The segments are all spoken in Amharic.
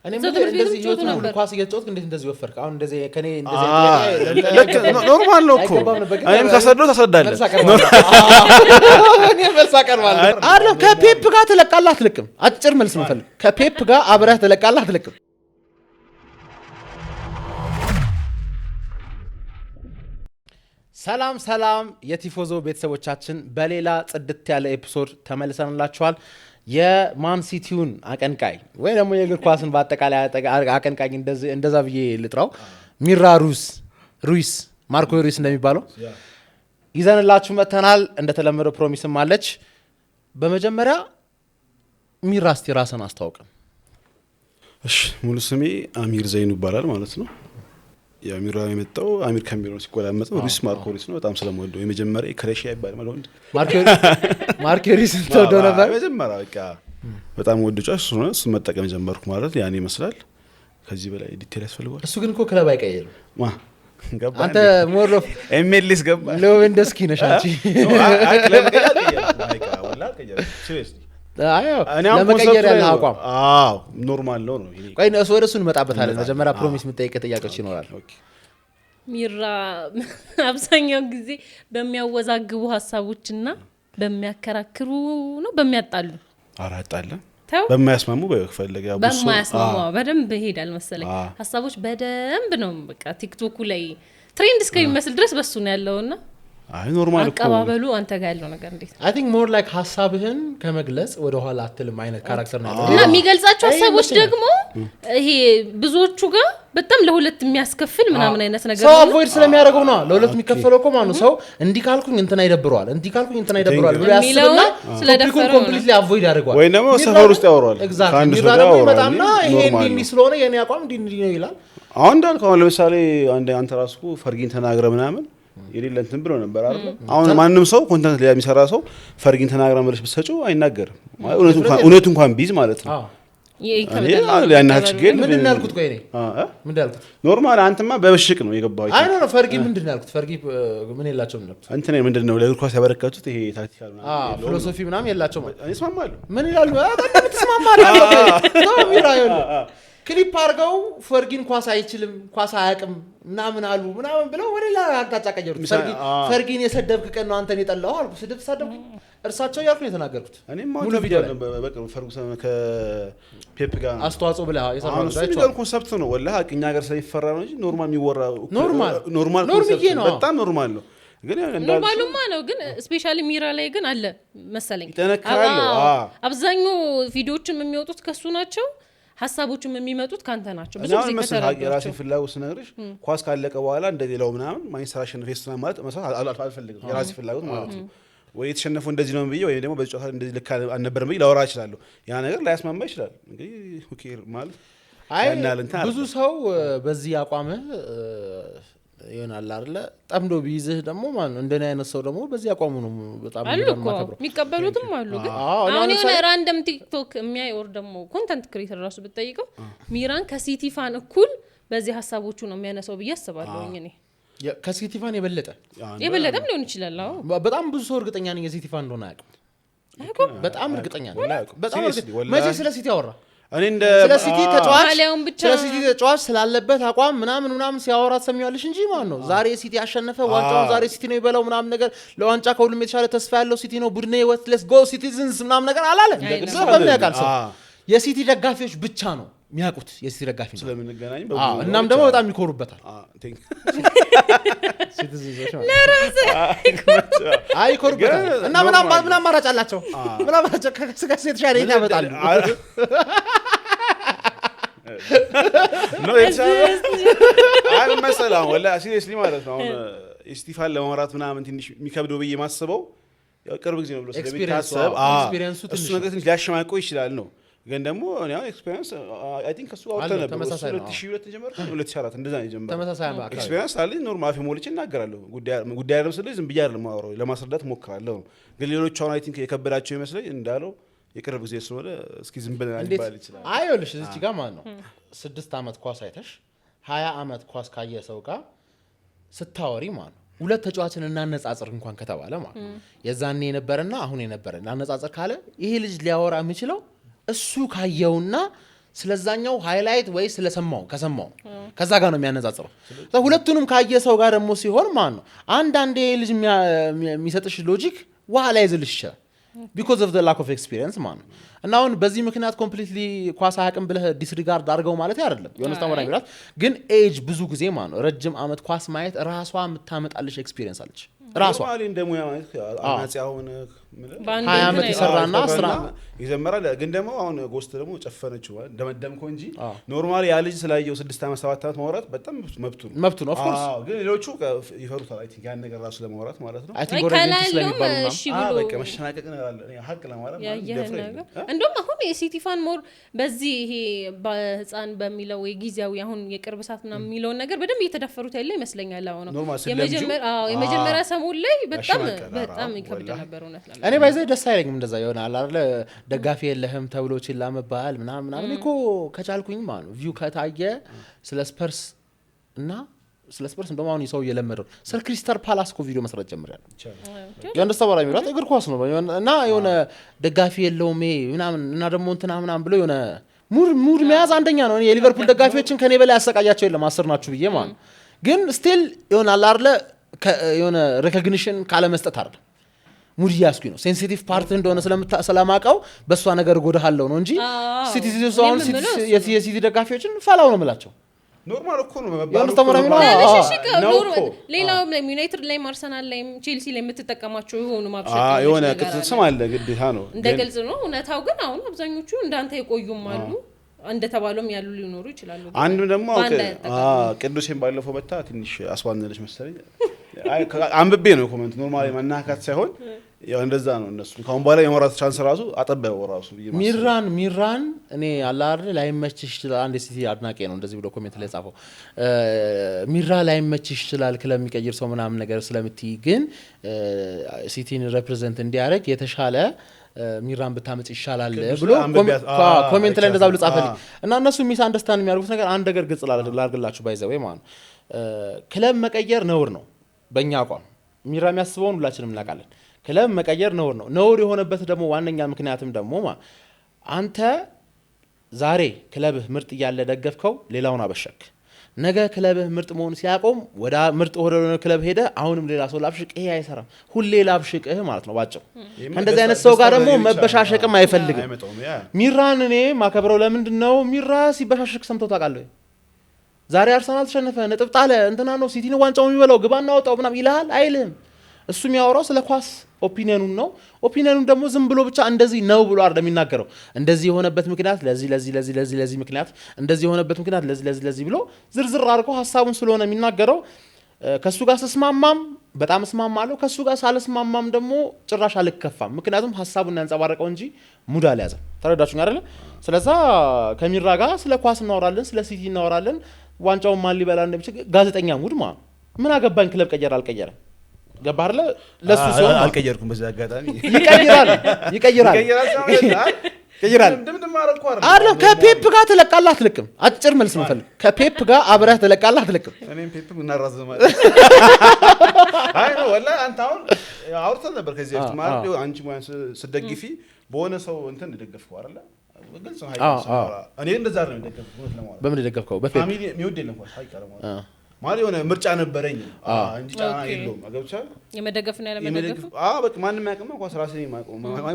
እኔ እንደዚህ ይወጡ ነው ኳስ እየተጫወትክ እንዴት እንደዚህ ወፈርክ አሁን እንደዚህ ከኔ እንደዚህ ለክ ኖርማል ነው እኮ እኔም ከሰደው ተሰዳለህ እኔ መልሳቀር ማለት አይደለም ከፔፕ ጋር ተለቃላ አትለቅም አጭር መልስ ነው ፈልግ ከፔፕ ጋር አብረህ ተለቃላ አትለቅም ሰላም ሰላም የቲፎዞ ቤተሰቦቻችን በሌላ ጽድት ያለ ኤፒሶድ ተመልሰንላችኋል የማን ሲቲውን አቀንቃይ ወይ ደግሞ የእግር ኳስን በአጠቃላይ አቀንቃኝ እንደዛ ብዬ ልጥራው ሚራ ሩይስ ማርኮ ሩይስ እንደሚባለው ይዘንላችሁ መተናል እንደተለመደው ፕሮሚስም አለች በመጀመሪያ ሚራ እስቲ ራስን አስተዋውቀን እሺ ሙሉ ስሜ አሚር ዘይኑ ይባላል ማለት ነው ያሚራ የመጣው አሚር ካሜሮን ሲቆላመጠው ሩይስ ማርኮ ሩይስ ነው በጣም ስለምወደው የመጀመሪያ ክሬሺያ ይባላል ማለት ማርኮ ሩይስ ተወደው ነበር መጀመሪያ በቃ በጣም ወደጫ እሱ ነው እሱ መጠቀም ጀመርኩ ማለት ያኔ ይመስላል ከዚህ በላይ ዲቴል ያስፈልጋል እሱ ግን እኮ ክለብ አይቀየርም ገባ አንተ ሞር ኦፍ ኤምኤልኤስ ገባ ሎቬንደስኪ ነሽ አንቺ ክለብ ቀየረ ወላ ቀየረ ሲሪየስሊ ለመቀየር ያለ አቋም ኖርማል ነው ቆይ ነው ወደ እሱ እንመጣበታለን መጀመሪያ ፕሮሚስ የምጠይቀው ጥያቄዎች ይኖራል ሚራ አብዛኛው ጊዜ በሚያወዛግቡ ሐሳቦችና በሚያከራክሩ ነው በሚያጣሉ አራጣለ በማያስማሙ በፈለገ ያቡሱ በማያስማሙ በደንብ ይሄዳል መሰለኝ ሐሳቦች በደንብ ነው በቃ ቲክቶክ ላይ ትሬንድ እስከሚመስል ድረስ በሱ ነው ያለውና አይ ኖርማል እኮ አቀባበሉ አንተ ጋር ያለው ነገር እንዴት አይ ቲንክ ሞር ላይክ ሐሳብህን ከመግለጽ ወደ ኋላ አትልም አይነት ካራክተር ነው እና የሚገልጻቸው ሐሳቦች ደግሞ ይሄ ብዙዎቹ ጋር በጣም ለሁለት የሚያስከፍል ምናምን አይነት ነገር ነው ሰው አቮይድ ስለሚያደርገው ነው ለሁለት የሚከፈለው እኮ ማለት ነው ሰው እንዲ ካልኩኝ እንትና ይደብረዋል እንዲ ካልኩኝ እንትና ይደብረዋል ብሎ ያስብና ቶፒኩን ኮምፕሊትሊ አቮይድ ያደርጋል ወይ ደግሞ ሰፈር ውስጥ ያወራል ካንዱ ሰው ደግሞ ይመጣና ይሄ እንዲ ስለሆነ የኔ አቋም እንዲ ነው ይላል አሁን እንዳልከው ለምሳሌ አንተ ራስኩ ፈርጊን ተናግረ ምናምን የሌለ እንትን ብሎ ነበር አይደል አሁን ማንንም ሰው ኮንተንት ላይ የሚሰራ ሰው ፈርጊን ተናግራ መልስ ብትሰጪው አይናገርም እውነቱ እንኳን ቢዝ ማለት ነው ምንድነው ያልኩት ቆይ እኔ ምንድነው ያልኩት ኖርማል አንተማ በብሽቅ ነው የገባው አይ ነው ፈርጊ ምንድነው ያልኩት ፈርጊ ምን የላቸውም ነበር እንትን ምንድነው ለእግር ኳስ ያበረከቱት ይሄ ታክቲካል ምናምን ፊሎሶፊ ምናምን የላቸውም እኔ እስማማለሁ ምን ይላሉ በጣም ተስማማለሁ ነው ሚራዮ ክሊፕ አርገው ፈርጊን ኳስ አይችልም ኳስ አያቅም ምናምን አሉ ምናምን ብለው ወደ ሌላ አቅጣጫ ቀየሩት ፈርጊን የሰደብክ ቀን ነው አንተን የጠላው አልኩ ስድብ ተሳደብኩ እርሳቸው ያልኩ ነው የተናገርኩት እኔም ሙሉ ቪዲዮ በቅርቡ ፈርጉሰን ከፔፕ ጋር አስተዋጽኦ ብለህ የሰራው ነው ኮንሰፕት ነው ወላሂ አቅኛ ሀገር ሳይፈራ ነው እንጂ ኖርማል የሚወራ ኖርማል ኮንሰፕት በጣም ኖርማል ነው ግን ኖርማሉማ ነው ግን ስፔሻሊ ሚራ ላይ ግን አለ መሰለኝ ተነካራለሁ አብዛኛው ቪዲዮዎችም የሚወጡት ከሱ ናቸው ሐሳቦችም የሚመጡት ካንተ ናቸው ብዙ ጊዜ ከተራራቸው የራሴ ፍላጎት ስነግርሽ ኳስ ካለቀ በኋላ እንደሌላው ምናምን ማይንሰራሽን ፌስና ማለት መስራት አልፈልግም የራሴ ፍላጎት ማለት ነው ወይ የተሸነፈው እንደዚህ ነው ብዬ ወይ ደግሞ በዚህ ጨዋታ እንደዚህ ልክ አልነበረም ብዬ ላወራ እችላለሁ ያ ነገር ላያስማማ ይችላል እንግዲህ ኦኬ ማለት አይ ብዙ ሰው በዚህ አቋም ይሆናል አይደለ ጠምዶ ቢይዝህ ደግሞ ማለት ነው እንደኔ አይነት ሰው ደግሞ በዚህ አቋሙ ነው በጣም ማከብረው የሚቀበሉትም አሉ ግን አሁን የሆነ ራንደም ቲክቶክ የሚያይ ወር ደግሞ ኮንተንት ክሬተር ራሱ ብትጠይቀው ሚራን ከሲቲ ፋን እኩል በዚህ ሐሳቦቹ ነው የሚያነሳው ብዬ አስባለሁ እኔ ከሲቲ ፋን የበለጠም ሊሆን ይችላል አዎ በጣም ብዙ ሰው እርግጠኛ ነኝ የሲቲ ፋን እንደሆነ አያውቅም በጣም እርግጠኛ ነኝ በጣም መቼ ስለ ሲቲ አወራ እኔ እንደ ሲቲ ተጫዋች ስላለበት አቋም ምናምን ሲያወራ ተሰሚያለሽ እንጂ ማን ነው ዛሬ ሲቲ ያሸነፈ ዋንጫውን ዛሬ ሲቲ ነው ይበላው ምናምን ነገር ለዋንጫ ከሁሉም የተሻለ ተስፋ ያለው ሲቲ ነው ቡድኔ ወት ሌትስ ጎ ሲቲዝንስ ምናምን ነገር አላለ ስለምን ያውቃል ሰው የሲቲ ደጋፊዎች ብቻ ነው የሚያውቁት የሲቲ ደጋፊ ነው ስለምንገናኝ እናም ደግሞ በጣም ይኮሩበታል ሲቲዝንስ አይ ይኮሩበታል እና ምናምን አማራጭ አላቸው ምናምን ከስጋት የተሻለ ያመጣሉ ነው አይ መሰላም ወላ ሲሪየስሊ ማለት ነው አሁን ስቲፋን ለማውራት ምናምን ትንሽ የሚከብደው ብዬ ማስበው ያው ቅርብ ጊዜ ነው ብሎ ስለሚታሰብ እሱ ነገር ትንሽ ሊያሸማቀው ይችላል ነው ግን ደግሞ እኔ ኤክስፒሪየንስ አይ ቲንክ እሱ አውጥተን ነበር 2002 ጀመረ 2004 እንደዛ ነው ጀመረ ተመሳሳይ ኤክስፒሪየንስ አለኝ ኖርማል ፊሞልቼ እናገራለሁ ጉዳይ አይደለም ስለዚህ ዝም ብዬ አይደለም ማወራው ለማስረዳት ሞክራለሁ ግን ሌሎች አሁን አይ ቲንክ የከበዳቸው ይመስለኝ እንዳለው የቅርብ ጊዜ ስለሆነ እስኪ ዝም ብለን አንባል ይችላል አይወልሽ እዚህ ጋር ማለት ነው 6 አመት ኳስ አይተሽ 20 አመት ኳስ ካየ ሰው ጋር ስታወሪ ማለት ነው ሁለት ተጫዋችን እናነጻጽር እንኳን ከተባለ ማለት የዛኔ የነበረና አሁን የነበረ እናነጻጽር ካለ ይሄ ልጅ ሊያወራ የሚችለው እሱ ካየውና ስለዛኛው ሃይላይት ወይ ስለሰማው ከሰማው ከዛ ጋር ነው የሚያነጻጽረው። ሁለቱንም ካየ ሰው ጋር ደግሞ ሲሆን ማለት ነው አንዳንዴ ልጅ የሚሰጥሽ ሎጂክ ውሃ ላይ ይዝልሽ ይችላል because of the lack of experience ማለት ነው። እና አሁን በዚህ ምክንያት ኮምፕሊትሊ ኳስ አያውቅም ብለህ ዲስሪጋርድ አድርገው ማለት አይደለም። የሆነ ተማሪ ይላል ግን ኤጅ ብዙ ጊዜ ማለት ነው ረጅም አመት ኳስ ማየት ራሷ የምታመጣልሽ ኤክስፒሪየንስ አለች። ራሷ ደግሞ ማለት አናጺያውን ምን 20 አመት ይሰራና 10 ይዘመራል። ግን ደግሞ አሁን ጎስት ደግሞ ጨፈነችው ደመደምከው እንጂ ኖርማሊ ያ ልጅ ስላየው 6 አመት 7 አመት ማውራት በጣም መብቱ ነው ኦፍ ኮርስ። ግን ሌሎቹ ይፈሩታል አይ ቲንክ ያን ነገር ራሱ ለማውራት ማለት ነው። አይ ቲንክ ኦሬንት ስለሚባሉ ነው በቃ መሸናቀቅ ነገር አለ ሀቅ ለማውራት እንደውም አሁን የሲቲ ፋን ሞር በዚህ ይሄ በህፃን በሚለው ወይ ጊዜያዊ አሁን የቅርብ ሰዓት ምናምን የሚለውን ነገር በደንብ እየተዳፈሩት ያለ ይመስለኛል። አሁን የመጀመሪያ ሰሞን ላይ በጣም ይከብድ ነበር እውነት ነው። እኔ ባይዘይ ደስ አይለኝም እንደዛ ይሆናል አይደል ደጋፊ የለህም ተብሎ ችላ መባል ምናምን እኮ ከቻልኩኝ ማለት ነው ቪው ከታየ ስለ ስፐርስ እንደውም አሁን ሰው እየለመደው ስለ ክሪስታል ፓላስ እኮ ቪዲዮ መስራት ጀምሬያለሁ። ያንደስተባራ የሚራት እግር ኳስ ነው እና የሆነ ደጋፊ የለውም ምናምን እና ደግሞ እንትና ምናምን ብሎ የሆነ ሙድ መያዝ አንደኛ ነው። እኔ የሊቨርፑል ደጋፊዎችን ከኔ በላይ ያሰቃያቸው የለም 10 ናችሁ ብዬ ማለት ነው። ግን ስቲል ይሆናል አይደል የሆነ ሪኮግኒሽን ካለ መስጠት አይደል ሙድ ያስኩኝ ነው ሴንሲቲቭ ፓርት እንደሆነ ስለማቀው በሷ ነገር ጎዳሃለው ነው እንጂ ሲቲ ደጋፊዎችን ፈላው ነው የምላቸው። ኖርማል እኮ ነው ሌላው ዩናይትድ ላይ አርሰናል ላይ ቼልሲ ላይ የምትጠቀማቸው የሆኑ ማብሸት የሆነ ቅጽል ስም አለ ግዴታ ነው እንደ ግልጽ ነው እውነታው። ግን አሁን አብዛኞቹ እንዳንተ የቆዩም አሉ እንደተባለም ያሉ ሊኖሩ ይችላሉ። አንዱ ደግሞ ቅዱሴን ባለፈው መታ ትንሽ አስዋነለች መሰለኝ አንብቤ ነው ኮሜንት ኖርማሊ መናካት ሳይሆን ያው እንደዛ ነው እነሱ ካሁን በኋላ የማውራት ቻንስ ራሱ አጠበው ራሱ ሚራን እኔ አላር ላይመችሽ ይችላል። አንድ ሲቲ አድናቂ ነው እንደዚህ ብሎ ኮሜንት ላይ ጻፈው ሚራ ላይመችሽ ይችላል ክለብ የሚቀይር ሰው ምናምን ነገር ስለምትይ ግን ሲቲን ሪፕሬዘንት እንዲያደርግ የተሻለ ሚራን ብታመጽ ይሻላል ብሎ ኮሜንት ላይ እንደዛ ብሎ ጻፈልኝ። እና እነሱ ሚስ አንደርስታንድ የሚያደርጉት ነገር አንድ ነገር ግልጽ ላድርግላችሁ ባይዘው ማለት ክለብ መቀየር ነውር ነው በእኛ አቋም። ሚራ የሚያስበውን ሁላችንም እናውቃለን። ክለብ መቀየር ነውር ነው። ነውር የሆነበት ደግሞ ዋነኛ ምክንያትም ደግሞ አንተ ዛሬ ክለብህ ምርጥ እያለ ደገፍከው ሌላውን አበሸክ። ነገ ክለብህ ምርጥ መሆን ሲያቆም ወደ ምርጥ ወደ ክለብ ሄደ አሁንም ሌላ ሰው ላብሽቅ። ይሄ አይሰራም። ሁሌ ላብሽቅህ ማለት ነው ባጭሩ። እንደዚህ አይነት ሰው ጋር ደግሞ መበሻሸቅም አይፈልግም። ሚራን እኔ ማከብረው ለምንድነው ሚራ ሲበሻሸቅ ሰምተው ታውቃለህ? ዛሬ አርሰናል ተሸነፈ ነጥብ ጣለ እንትና ነው ሲቲ ነው ዋንጫው የሚበላው ግባና ወጣው ምናምን ይልሃል አይልም። እሱ የሚያወራው ስለ ኳስ ኦፒኒየኑን ነው። ኦፒኒየኑን ደግሞ ዝም ብሎ ብቻ እንደዚህ ነው ብሎ አይደለም የሚናገረው። እንደዚህ የሆነበት ምክንያት ለዚህ ምክንያት እንደዚህ የሆነበት ምክንያት ለዚህ ብሎ ዝርዝር አድርጎ ሐሳቡን ስለሆነ የሚናገረው ከሱ ጋር ስስማማም በጣም እስማማለሁ፣ ከሱ ጋር ሳልስማማም ደግሞ ጭራሽ አልከፋም። ምክንያቱም ሐሳቡን ያንጸባረቀው እንጂ ሙድ አልያዘም። ተረዳችሁኝ አይደለ? ስለዛ ከሚራ ጋር ስለ ኳስ እናወራለን፣ ስለ ሲቲ እናወራለን። ዋንጫውን ማን ሊበላ እንደሚችል ጋዜጠኛ ሙድ ምን አገባኝ ክለብ ቀየረ አልቀየረ ገባርለ ለሱ ሲሆን አልቀየርኩም። በዛ አጋጣሚ ይቀይራል አይደለም። ከፔፕ ጋር ትለቃለህ አትለቅም? አጭር መልስ ነው ፈልግ። ከፔፕ ጋር አብረህ ትለቃለህ አትለቅም? እኔም ፔፕ እናራዘማለን። አይ ነው ወላሂ አንተ አሁን አውርተን ነበር ከዚህ በፊት ማለት አንቺ ሙያን ስደግፊ በሆነ ሰው እንትን ደገፍከው አይደለ? ግልጽ ነው። እኔ እንደዛ ነው ደገፍኩት ለማለት። በምን ደገፍከው? በፋሚሊ የሚወድ የለም ኳስ አይቀርም ማለት የሆነ ምርጫ ነበረኝ እንጂ ጫና የለውም። አገብቻ የመደገፍ ነው ያለመደገፍ በቃ ማንንም ያውቅም ኳስ ራሴ ነኝ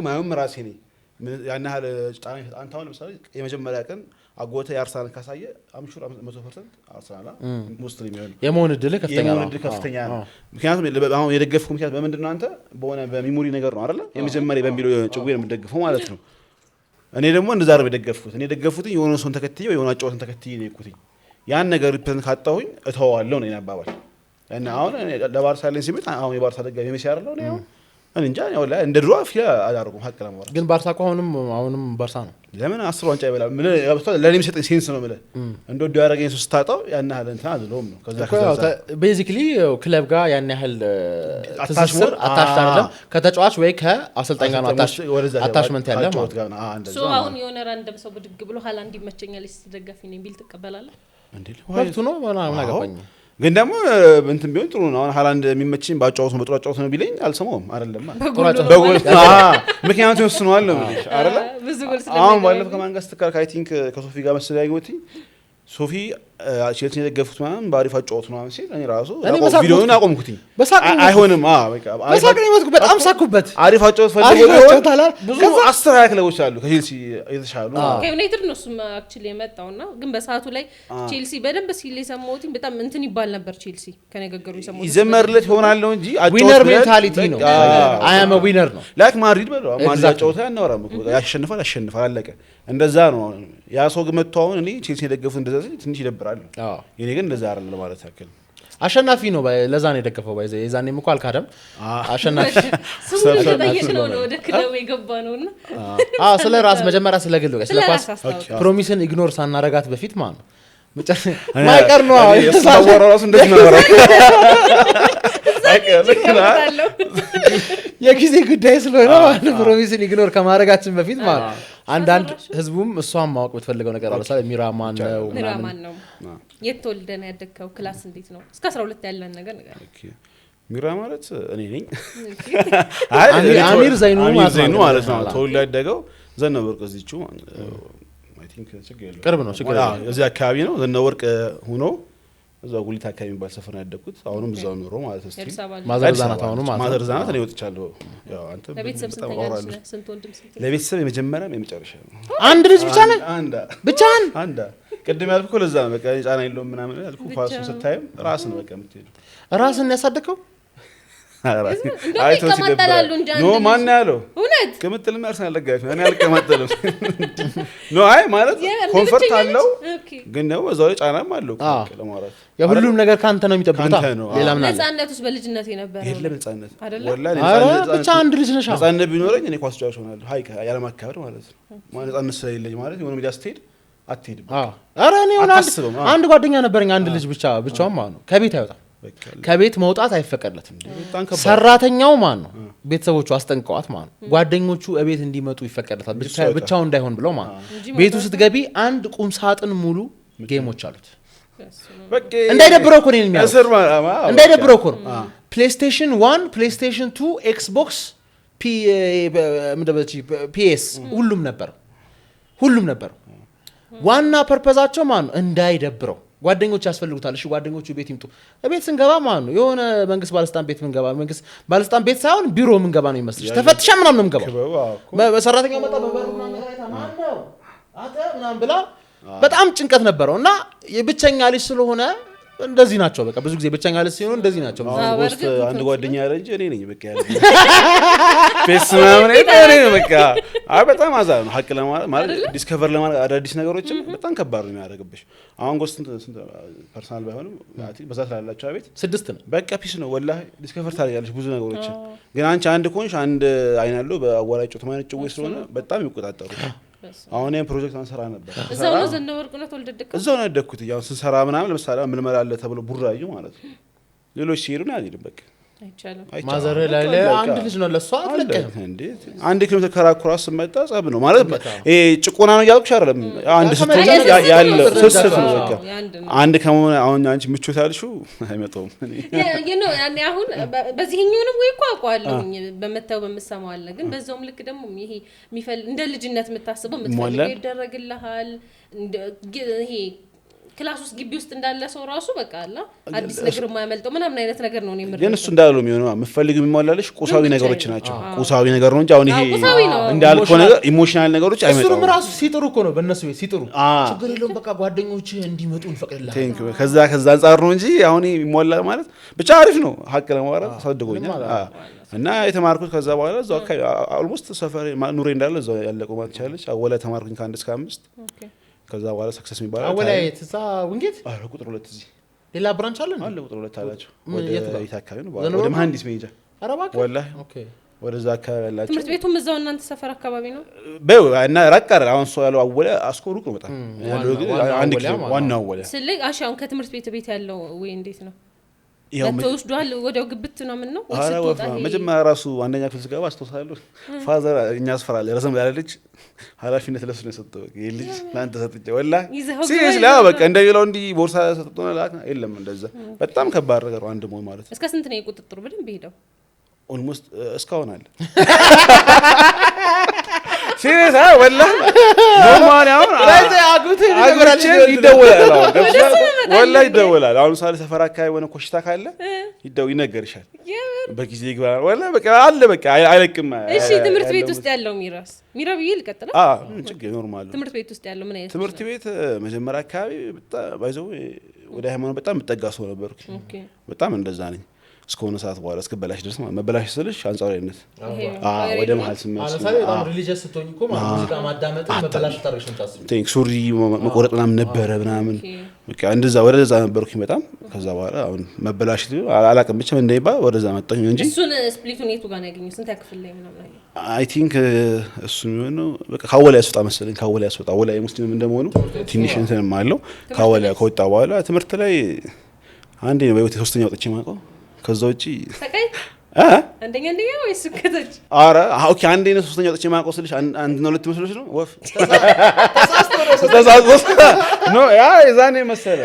ማየውም ራሴ ነኝ። ያን ያህል ጫና አንተ አሁን ለምሳሌ የመጀመሪያ ቀን አጎተ የአርሰናል ካሳየ አምሹር 100% አርሰናል ሙስሊም ይሆን የመሆን እድል ከፍተኛ ነው። ምክንያቱም አሁን የደገፍኩት ምክንያት በምንድን ነው? አንተ በሆነ በሚሞሪ ነገር ነው አይደለ? የመጀመሪያ በሚለው ጭዌ ነው የምትደግፈው ማለት ነው። እኔ ደግሞ እንደዛ ነው የደገፍኩት። እኔ የደገፍኩት የሆነ ሰውን ተከትዬ የሆነ አጫወትን ተከትዬ ነው የኩትኝ። ያን ነገር ሪፕሬዘንት ካጣሁኝ እተዋለሁ ነው የናባባል። እና አሁን ለባርሳ ላይ ሲመጣ አሁን የባርሳ ደጋፊ ሜሲ አይደለም ነው እኔ እንጃ ያው እንደ ድሮ አፍያ አዳርኩም ሐቅ ለማውራት ግን ባርሳ እኮ አሁንም ባርሳ ነው። ለምን 10 ዋንጫ ይበላል? ምን ለኔ የሚሰጠኝ ሴንስ ነው ማለት እንደው ያደረገኝ ሰው ስታጣው ያን ያህል እንትን አይደለም ነው። ከዛ ቤዚክሊ ክለብ ጋር ያን ያህል ትስስር አታሽታለም ከተጫዋች ወይ ከአሰልጣኝ ጋር አታሽመንት ያለ ማለት ነው። ሶ አሁን የሆነ ራንደም ሰው ብድግ ብሎ ሃላንድ ይመቸኛል ሲደጋፊ ነኝ ቢል ተቀበላለህ እንዴ? ወቅቱ ነው ምናምን አገባኝ። ግን ደግሞ እንትን ቢሆን ጥሩ ነው። አሁን ሃላንድ የሚመችኝ ባጫወቱ በጥሩ አጫወቱ ነው ቢለኝ አልሰማውም አይደለም። ምክንያቱም እሱ ነው አለ ብለሽ አይደለ? ብዙ ጎል አሁን ባለፈው ከማን ጋር ስትከራከር አይ ቲንክ ከሶፊ ጋር መሰለኝ ያየሁት ሶፊ ቼልሲን የደገፉት ምናምን በአሪፍ አጫወቱ ምናምን ሲል እኔ ራሱ ቪዲዮውን አቆምኩትኝ። አይሆንም በሳቅ ነው የመትኩት። በጣም ሳኩበት። አሪፍ አጫወት ፈልጎ ቢሆን ብዙ 10 ክለቦች አሉ ከቼልሲ የተሻሉ። ከዩናይትድ ነው እሱም አክቹሊ የመጣውና ግን በሰዓቱ ላይ ቼልሲ በደንብ ሲል የሰማሁት በጣም እንትን ይባል ነበር። ቼልሲ ከነገሩ የሰማሁት ይዘመርለት ይሆናል ነው እንጂ ዊነር ሜንታሊቲ ነው። አይ አም አ ዊነር ነው ላይክ ማድሪድ በለው ማድሪድ አጫወታ ያናወራም ያሸንፋል አለቀ። እንደዛ ነው ያ ሰው ግመቱ። አሁን እኔ ቼልሲ የደገፉት እንደዛ ትንሽ ይደብራል። የኔ ግን እንደዛ አይደለም ማለት ያክል አሸናፊ ነው። ለዛ ነው የደገፈው። ባይዘ የዛኔም እኮ አልካደም። አሸናፊ ስለተጠየቅ ነው ወደ ክለቡ የገባ ነውና ስለ ራስ መጀመሪያ ስለ ግል ስለ ኳስ ፕሮሚስን ኢግኖር ሳናረጋት በፊት ማለት ነው ማይቀር ነው ያሳወራው ራሱ እንደዚህ ነው የጊዜ ጉዳይ ስለሆነ ማለት ፕሮሚስን ኢግኖር ከማድረጋችን በፊት ማለት አንዳንድ ህዝቡም እሷን ማወቅ የምትፈልገው ነገር አለ። ሳለ ሚራማን ነው የተወልደን ያደግከው ክላስ እንዴት ነው እስከ 12 ያለን ነገር ነገር ሚራ ማለት እኔ ነኝ። አሚር ዘይኑ ማለት ነው ተወልዶ ያደገው ዘነበወርቅ እዚቹ አይ ቲንክ ቅርብ ነው ችግር እዚህ አካባቢ ነው። ዘነበወርቅ ሆኖ እዛው ጉሊት አካባቢ የሚባል ሰፈር ነው ያደግኩት። አሁንም እዛው ኖሮ ማለት ነው። ማዘርዛናት አሁንም ማዘርዛናት እኔ ወጥቻለሁ። ያው አንተ ለቤተሰብ ስንት ወንድም ስንት ለቤተሰብ የመጀመሪያም የመጨረሻው አንድ ልጅ ብቻ ነህ? ብቻህን? አንድ ቅድም ያልኩህ ለዛ ነው። በቃ ጫና የለውም ምናምን ያልኩህ ኳሱ ስታይም ራስ ነው በቃ የምትሄደው። ራስን ያሳደከው አይቶ ሲደብራል ኖ ማን ያለው እውነት ከመጥልም አርሰናል ደጋፊ እኔ አልቀማጠልም ኖ አይ ማለት ኮንፈርት አለው ግን ነው እዛው ላይ ጫናም አለው ለማውራት የሁሉም ነገር ካንተ ነው የሚጠብቁት። ሌላ ምን አለ? ነፃነቱስ በልጅነት የነበረ የለም ነፃነት ወላሂ ነፃነት ብቻ አንድ ልጅ ነሽ። ነፃነት ቢኖረኝ እኔ ኳስ ጫዋች ሆናለሁ። ሃይ ያለም አካባቢ ማለት ነው ማለት ነፃነት ስለሌለኝ ማለት የሆነ ሚዲያ ስትሄድ አትሄድም። ኧረ እኔ አንድ ጓደኛ ነበረኝ አንድ ልጅ ብቻውን ማለት ነው ከቤት አይወጣም። ከቤት መውጣት አይፈቀድለትም። ሰራተኛው ማን ነው ቤተሰቦቹ አስጠንቀዋት ማን ነው ጓደኞቹ እቤት እንዲመጡ ይፈቀድለታል ብቻው እንዳይሆን ብለው ማን ነው ቤቱ ስትገቢ አንድ ቁም ሳጥን ሙሉ ጌሞች አሉት። እንዳይደብረው እኮ ነው የሚያስር እንዳይደብረው እኮ ነው ፕሌይስቴሽን 1 ፕሌይስቴሽን 2 ኤክስቦክስ ፒኤስ ሁሉም ነበር። ዋና ፐርፐዛቸው ማን ነው እንዳይደብረው ጓደኞች ያስፈልጉታል። እሺ ጓደኞቹ ቤት ይምጡ። ቤት ስንገባ ማለት ነው የሆነ መንግስት ባለስልጣን ቤት ምንገባ መንግስት ባለስልጣን ቤት ሳይሆን ቢሮ ምንገባ ነው ይመስልሽ ተፈትሻ ምናምን ነው ምንገባ። በሰራተኛው መጣ በበሩ ምናምን ነገር ማን ነው አተ ምናምን ብላ በጣም ጭንቀት ነበረው እና የብቸኛ ልጅ ስለሆነ እንደዚህ ናቸው። በቃ ብዙ ጊዜ ብቸኛ ልጅ ሲሆኑ እንደዚህ ናቸው። ውስጥ አንድ ጓደኛ ያለ እንጂ እኔ ነኝ በቃ ያለ ፌስ ምናምን እኔ ነኝ በቃ በጣም አዛ ነው ሀቅ ለማለት ዲስከቨር ለማለት አዳዲስ ነገሮችን በጣም ከባድ ነው የሚያደርግብሽ። አሁን ጎስት ስንት ፐርሰናል ባይሆንም በዛ ስላላችሁ ቤት 6 ነው በቃ ፒስ ነው ወላሂ ዲስከቨር ታደርጋለሽ ብዙ ነገሮችን። ግን አንቺ አንድ ኮንሽ አንድ አይን አለው በአዋራጭ ተማሪዎች ወይ ስለሆነ በጣም ይቆጣጣሩ። አሁን ይሄን ፕሮጀክት አንሰራ ነበር እዛው ነው ዘነበወርቅ ነው ተወልደደከው እዛው ነው ያደኩት። ያው ስንሰራ ምናምን ለምሳሌ ምን መላለ ተብሎ ቡራዩ ማለት ነው ሌሎች ሲሄዱና አይደለም በቃ አይቻለም። ማዘር ላይ አንድ ልጅ ነው ለሷ አትለቀም እንዴ አንድ ኪሎ ሜትር ከራኩራ ስመጣ ጸብ ነው ማለት ይሄ ጭቆና ነው ያልኩሽ አይደለም። አንድ ስትሆን ያለ ስስት ነው በቃ አንድ ከመሆነ አሁን አንቺ ምቾት ያልሽው አይመጣውም ነው ያኔ አሁን በዚህኛውንም ወይ ቋቋለኝ በመተው በመሰማው አለ። ግን በዛውም ልክ ደግሞ ይሄ እንደ ልጅነት የምታስበው የምትፈልገው ይደረግልሃል። ይሄ ክላስ ውስጥ ግቢ ውስጥ እንዳለ ሰው ራሱ በቃ አላ አዲስ ነገር የማያመልጠው ምናምን አይነት ነገር ነው የሚመረው። ግን እሱ እንዳለው የሚሆነው የምትፈልጊው የሚሟላልሽ ቁሳዊ ነገሮች ናቸው። ቁሳዊ ነገር ነው እንጂ አሁን ይሄ እንዳልከው ነገር ኢሞሽናል ነገሮች አይመጣም። እሱም ራሱ ሲጥሩ እኮ ነው በእነሱ ቤት ሲጥሩ ችግር የለውም በቃ ጓደኞች እንዲመጡ እንፈቅድልሃለን ከዛ አንጻር ነው እንጂ አሁን ይሟላ ማለት ብቻ አሪፍ ነው። ሀቅ ለማውራት አሳድጎኛል እና የተማርኩት ከዛ በኋላ እዛው አካባቢ ኦልሞስት ሰፈር ኑሬ እንዳለ እዛው ያለቀው ማለት ይቻላል። አወላ ተማርኩኝ ከ1 እስከ 5 ከዛ በኋላ ሰክሰስ የሚባል አወላ የተሳ ወንጌት ቁጥር 2 እዚህ ሌላ ብራንች አለ ቁጥር 2 አላቸው ወደ አካባቢ ነው ወደ መሐንዲስ መሄጃ አረባክ ወላሂ ወደዛ አካባቢ ያላቸው ትምህርት ቤቱም እዛው እናንተ ሰፈር አካባቢ ነው እና ራቅ አይደል። አሁን ሰው ያለው አወላ አስኮ ሩቅ ነው በጣም ያለው ግን አንድ ኪሎ ዋናው አወላ ስለዚህ አሁን ከትምህርት ቤት ያለው ወይ እንዴት ነው ተወስዷል? ወዲያው ግብት ነው ምን ነው መጀመሪያ ራሱ አንደኛ ክፍል ስገባ አስተውሳለሁ ፋዘር እኛ አስፈራለ ረዘም ያለልጅ ኃላፊነት ለሱ ነው የሰጠው። ይሄ ልጅ ላንተ ሰጥቼ ወላሂ ሲሪየስሊ በቃ እንደሌላው እንዲ ቦርሳ ሰጥቶና ላክ የለም እንደዛ በጣም ከባድ ነገር አንድ ሞይ ማለት ነው። እስከ ስንት ነው የቁጥጥሩ በደንብ ሄደው? ኦልሞስት እስካሁን አለ ሲሪየስ ወላሂ ኖርማሊ አሁን ይደወላል ወላሂ ይደወላል። አሁን ምሳሌ ሰፈር አካባቢ የሆነ ኮሽታ ካለ ይነገርሻል በጊዜ ይግባ ወላሂ በቃ አለ በቃ አይለቅም። እሺ ትምህርት ቤት ውስጥ ያለው ሚራ ብዬ ልቀጥለው? ችግር ኖርማል ነው። ትምህርት ቤት ውስጥ ያለው ምን አይነት ትምህርት ቤት መጀመሪያ አካባቢ ባይዘው ወደ ሃይማኖት በጣም የምጠጋ ሰው ነበርኩ። በጣም እንደዛ ነኝ እስከሆነ ሰዓት በኋላ እስከበላሽ ድረስ መበላሽ ስልሽ አንጻራዊነት ወደ መሀል ስመለስ በጣም ሪሊጂየስ ስትሆኝ እኮ ሙዚቃ ማዳመጥ መበላሽ ታረግሽም ታስብ ሱሪ መቆረጥ ምናምን ነበረ ምናምን በቃ እንደዛ ወደዛ ነበርኩኝ በጣም። ከዛ በኋላ አሁን መበላሽ አላውቅም ብቻ ምን እንደሚባል ወደዛ መጣሁ እንጂ እሱን ስፕሊቱን የቱ ጋር ነው ያገኘው? ስንት ክፍል ላይ ምናምን? አይ ቲንክ እሱ የሚሆነው በቃ ካወላ ያስወጣ መሰለኝ። ካወላ ያስወጣ ወላ ሙስሊም እንደመሆኑ ትንሽ እንትን አለው። ካወላ ከወጣ በኋላ ትምህርት ላይ አንዴ ነው በህይወቴ ሶስተኛ ወጥቼ የማውቀው። ከዛ ውጪ አንደኛ ወይስ ከተች? ኧረ ኦኬ አንዴ ነው ሶስተኛ ወጥቼ የማውቀው ስልሽ አንድ ነው ሁለት መስሎሽ ነው? ወፍ ተሳስቶ ነው ያ የዛኔ መሰለ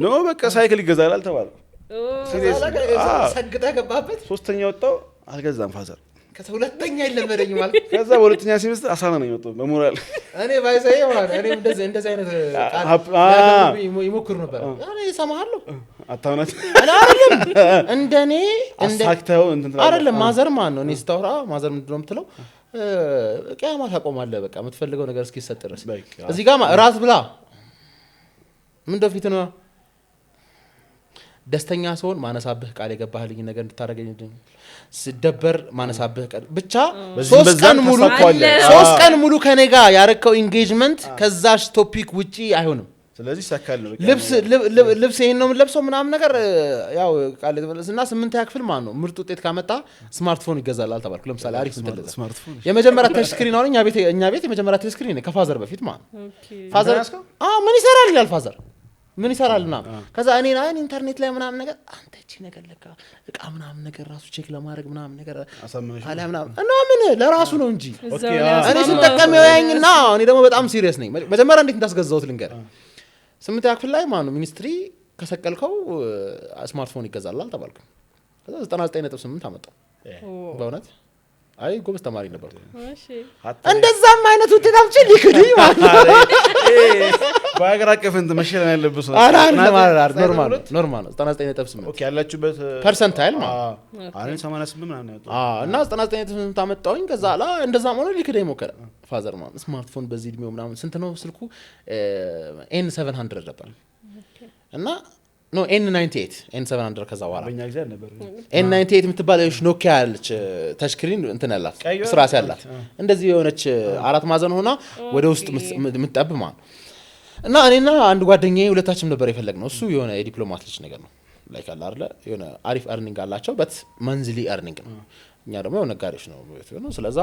ኖ በቃ ሳይክል ይገዛል አልተባለ ሲሪየስ ሰግጠህ ገባበት። ሶስተኛ ወጣው አልገዛም ፋዘር ከዛ ሁለተኛ ይለመደኝ ማለት ከዛ በሁለተኛ ሲመስል 10 ነው የወጣው በሞራል እኔ ባይዘይ ማለት እኔ እንደዚህ አይነት ቃል ይሞክሩ ነበር። እኔ እሰማሃለሁ አታውናት አይደለም እንደኔ አሳክተው አይደለም ማዘር ማን ነው እኔ ስታወራ ማዘር ምንድን ነው የምትለው? ቂያማ ታቆማለህ በቃ የምትፈልገው ነገር እስኪሰጥ ድረስ እዚህ ጋር ራስ ብላ ምን ደፊት ነው ደስተኛ ሰውን ማነሳብህ ቃል የገባህልኝ ነገር እንድታረገኝ ስደበር ማነሳብህ ቃል ብቻ 3 ቀን ሙሉ ከኔ ጋር ያረከው ኢንጌጅመንት ከዛሽ ቶፒክ ውጪ አይሆንም። ስለዚህ ሰካል ነው ልብስ ይሄን ነው የምለብሰው ምናምን ነገር ያው ቃል እና 8ኛ ክፍል ማን ነው ምርጥ ውጤት ካመጣ ስማርትፎን ይገዛል አልተባልኩ። ለምሳሌ አሪፍ እንትን ስማርትፎን የመጀመሪያ ተች ስክሪን አሁን እኛ ቤት የመጀመሪያ ተች ስክሪን ከፋዘር በፊት ማን ፋዘር ምን ይሰራል ይላል ፋዘር ምን ይሰራልና ከዛ እኔ ኢንተርኔት ላይ ምናምን ነገር አንተ እቺ ነገር ለካ እቃ ምናምን ነገር ራሱ ቼክ ለማድረግ ምናምን ነገር አለ ምናምን እና ምን ለራሱ ነው እንጂ እኔ ስጠቀመው ያኝና እኔ ደግሞ በጣም ሲሪየስ ነኝ። መጀመሪያ እንዴት እንዳስገዛሁት ልንገር። 8ኛ ክፍል ላይ ማነው ሚኒስትሪ ከሰቀልከው ስማርትፎን ይገዛል አልተባልኩ። ከዛ 99.8 አመጣው በእውነት አይ ጎበዝ ተማሪ ነበርኩ። እሺ እንደዛም አይነት ውጤት አምጪ ሊክዱኝ ማለት በአገር አቀፍ እንትን መሸለም ያለበት ነው። ኖርማል ነው 99.8 ኦኬ ያላችሁበት ፐርሰንታይል ማለት አሁን 88 ምናምን ያወጣው እና 99.8 አመጣሁኝ። ከዛ አላ እንደዛም ሆኖ ሊክደኝ ሞከረ ፋዘር ማለት ስማርትፎን በዚህ እድሜው ምናምን ስንት ነው ስልኩ N700 ነበር እና ኖ N700 ከዛ በኋላ በእኛ ጊዜ ነበር N98 የምትባለው ኖኪያ ያለች ተሽክሪን እንትን ያላት ስራስ ያላት እንደዚህ የሆነች አራት ማዕዘን ሆና ወደ ውስጥ የምትጠብ ማለት እና እኔና አንድ ጓደኛዬ ሁለታችንም ነበር የፈለግነው። እሱ የሆነ የዲፕሎማት ልጅ ነገር ነው ላይክ አለ አይደለ የሆነ አሪፍ አርኒንግ አላቸው በት መንዝሊ አርኒንግ ነው። እኛ ደግሞ ነጋዴዎች ነው። ስለዛ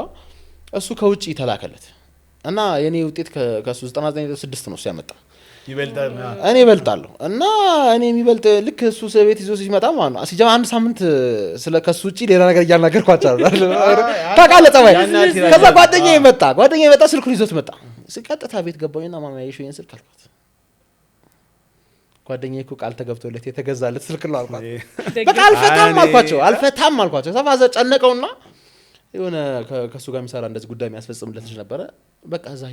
እሱ ከውጪ ተላከለት እና የኔ ውጤት ከሱ 99.6 ነው ሲያመጣ ይበልጣል እኔ እበልጣለሁ እና እኔ የሚበልጥ ልክ እሱ ቤት ይዞ ሲመጣ ማለት ነው ሲጀምር አንድ ሳምንት ስለ ከሱ ውጪ ሌላ ነገር እያናገርኳቸው ታውቃለህ ጸባይ። ከዛ ጓደኛዬ መጣ ስልኩን ይዞት መጣ። ቀጥታ ቤት ገባሁና ማማ ያይሽው ይሄን ስልክ አልኳት። ጓደኛዬ እኮ ቃል ተገብቶለት የተገዛለት ስልክ ነው አልኳት። በቃ አልፈታም አልኳቸው። ተፋዘ ጨነቀውና የሆነ ከሱ ጋር የሚሰራ እንደዚህ ጉዳይ የሚያስፈጽምለት ልጅ ነበረ። በቃ እዛ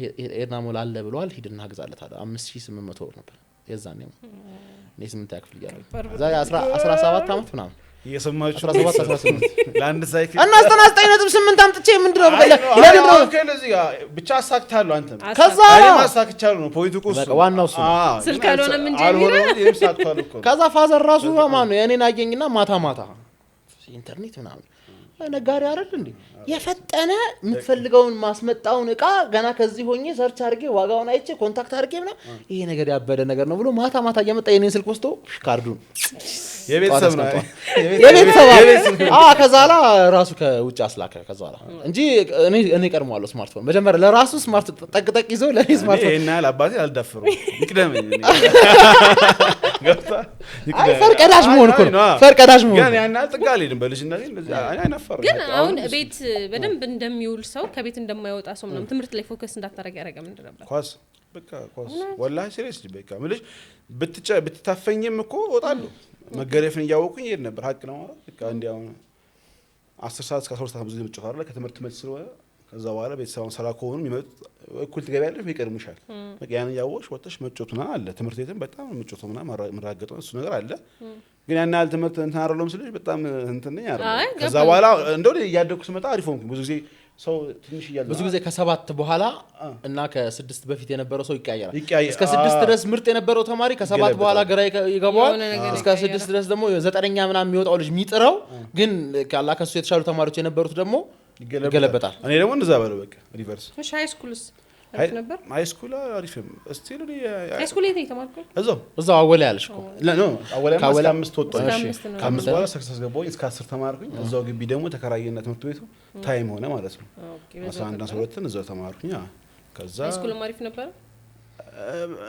ኤርና ሞል አለ ብለዋል ሂድና ግዛለት አለ። 5800 ብር ነበር የዛኔ እኔ 8ኛ ክፍል እያለሁ እዛ 17 አመት ምናምን እየሰማችሁ 17 18 ለአንድ ሳይክል እና 99.8 አምጥቼ ምንድነው ከዚህ ብቻ አሳክታለሁ አንተ ከዛ ማሳክቻለሁ ነው ፖይንቱ እኮ በቃ ዋናው እሱ ስልክ አልሆነም እንጂ የሚራ ከዛ ፋዘር ራሱ ማነው የኔን አየኝና ማታ ኢንተርኔት ምናምን ነጋሪ አይደል እንዴ የፈጠነ የምትፈልገውን ማስመጣውን እቃ ገና ከዚህ ሆኜ ሰርች አድርጌ ዋጋውን አይቼ ኮንታክት አድርጌ ምና ይሄ ነገር ያበደ ነገር ነው ብሎ ማታ እየመጣ የኔን ስልክ ወስዶ ካርዱን የቤተሰብ ነው ከዛላ ራሱ ከውጭ አስላከ ከዛላ እንጂ እኔ ቀድመዋለሁ ስማርትፎን መጀመሪያ ለራሱ ስማርት ጠቅጠቅ ይዞ ለኔ ስማርትፎን ይሄና ለአባቴ አልዳፈሩ ይቅደመኝ ገብታ ፈርቀዳሽ መሆን እኮ ፈርቀዳሽ መሆን ግን ያን አልጥጋል ይደም በልጅነቴ እንደዚህ አይነፈር ግን አሁን ቤት በደንብ እንደሚውል ሰው ከቤት እንደማይወጣ ሰው ምንም ትምህርት ላይ ፎከስ እንዳታረግ ያረጋ ምንድን ነበር ኳስ በቃ ኳስ ወላሂ ሲሪየስ በቃ ምልሽ ብትታፈኝም እኮ ወጣለሁ መገረፍን እያወቁኝ ይሄድ ነበር ሀቅ ነው ማለት በቃ እንዲያው 10 ሰዓት እስከ 12 ሰዓት ብዙ ምጭፋር ላይ ከትምህርት መልስ ስለሆነ ከዛ በኋላ ቤተሰቡን ሰራ ከሆኑ የሚመጡት እኩል ትገቢያለሽ ወይ ይቀድሙሻል። በቃ ያን ያወቅሽ ወጥተሽ መጮቱና አለ ትምህርት ቤትም በጣም መጮቱና መራገጡ እሱ ነገር አለ። ግን ያን ያህል ትምህርት እንትን አይደለም ስልሽ በጣም እንትን ነኝ አይደል። ከዛ በኋላ እንደው እያደኩ ስመጣ አሪፍ ሆንኩ። ብዙ ጊዜ ሰው ትንሽ ይያል ብዙ ጊዜ ከ7 በኋላ እና ከ6 በፊት የነበረው ሰው ይቀያየራል። እስከ 6 ድረስ ምርጥ የነበረው ተማሪ ከ7 በኋላ ግራ ይገባዋል። እስከ 6 ድረስ ደግሞ 9ኛ ምናምን የሚወጣው ልጅ የሚጥረው ግን ካላ ከሱ የተሻሉ ተማሪዎች የነበሩት ደግሞ ይገለበጣል። እኔ ደግሞ እንደዛ ባለው በቃ ሪቨርስ። እሺ ሃይ ስኩልስ አሪፍ ነበር? ሃይ ስኩል አሪፍም እስቲል ነው። ሃይ ስኩል የት ተማርኩ? እዛው አወለ ያለሽ እኮ ኖ አወለ ማለት ከ5 ወጣሁ። ከ5 በኋላ ሰክሰስ ገባሁ እስከ 10 ተማርኩኝ። እዛው ግቢ ደግሞ ተከራየና ትምህርት ቤቱ ታይም ሆነ ማለት ነው። 11 12 እዛው ተማርኩኝ። ከዛ ሃይ ስኩል አሪፍ ነበር።